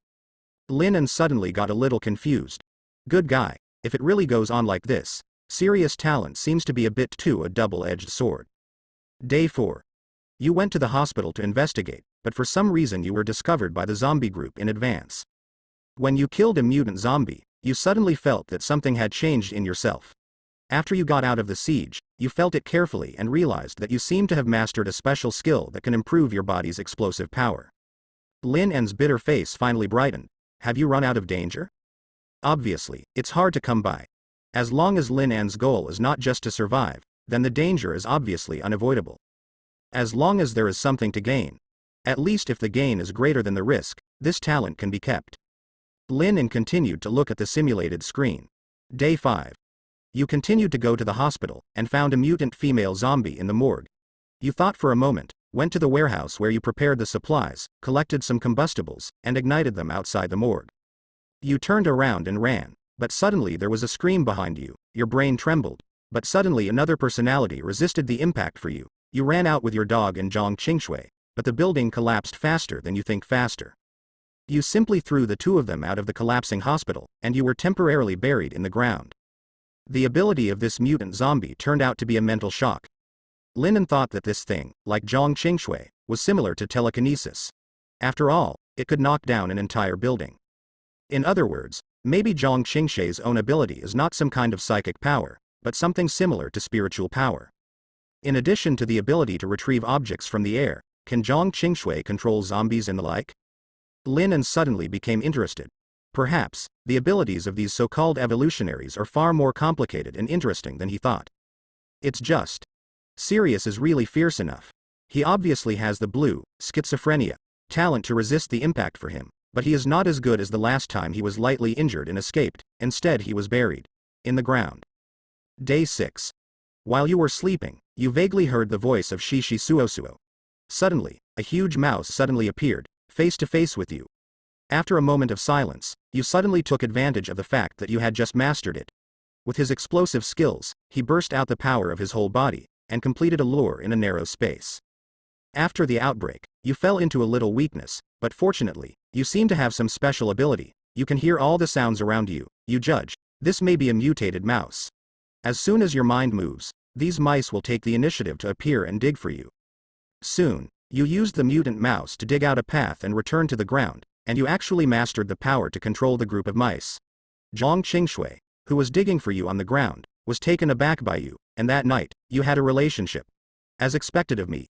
Lin suddenly got a little confused. Good guy, if it really goes on like this, Serious talent seems to be a bit too a double-edged sword. Day 4. You went to the hospital to investigate, but for some reason you were discovered by the zombie group in advance. When you killed a mutant zombie, you suddenly felt that something had changed in yourself. After you got out of the siege, you felt it carefully and realized that you seem to have mastered a special skill that can improve your body's explosive power. Lin's bitter face finally brightened. Have you run out of danger? Obviously, it's hard to come by. As long as Lin's goal is not just to survive, then the danger is obviously unavoidable. As long as there is something to gain. At least if the gain is greater than the risk, this talent can be kept. Lin continued to look at the simulated screen. Day 5. You continued to go to the hospital, and found a mutant female zombie in the morgue. You thought for a moment, went to the warehouse where you prepared the supplies, collected some combustibles, and ignited them outside the morgue. You turned around and ran, but suddenly there was a scream behind you, your brain trembled, but suddenly another personality resisted the impact for you. You ran out with your dog and Zhang Qingshui, but the building collapsed faster than you think faster. You simply threw the two of them out of the collapsing hospital, and you were temporarily buried in the ground. The ability of this mutant zombie turned out to be a mental shock. Lin thought that this thing, like Zhang Qingshui, was similar to telekinesis. After all, it could knock down an entire building. In other words, maybe Zhang Qingshui's own ability is not some kind of psychic power, but something similar to spiritual power. In addition to the ability to retrieve objects from the air, can Zhang Qingshui control zombies and the like? Lin suddenly became interested. Perhaps, the abilities of these so-called evolutionaries are far more complicated and interesting than he thought. It's just. Sirius is really fierce enough. He obviously has the blue, schizophrenia, talent to resist the impact for him, but he is not as good as the last time he was lightly injured and escaped. Instead he was buried. In the ground. Day 6. While you were sleeping, you vaguely heard the voice of Shishi Suosuo. Suddenly, a huge mouse suddenly appeared, face to face with you. After a moment of silence, you suddenly took advantage of the fact that you had just mastered it. With his explosive skills, he burst out the power of his whole body, and completed a lure in a narrow space. After the outbreak, you fell into a little weakness, but fortunately, you seem to have some special ability. You can hear all the sounds around you. You judge, this may be a mutated mouse. As soon as your mind moves, these mice will take the initiative to appear and dig for you. Soon, you used the mutant mouse to dig out a path and return to the ground, and you actually mastered the power to control the group of mice. Zhang Qingshui, who was digging for you on the ground, was taken aback by you, and that night, you had a relationship. As expected of me.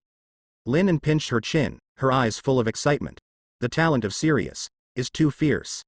Lin pinched her chin, her eyes full of excitement. The talent of Sirius is too fierce.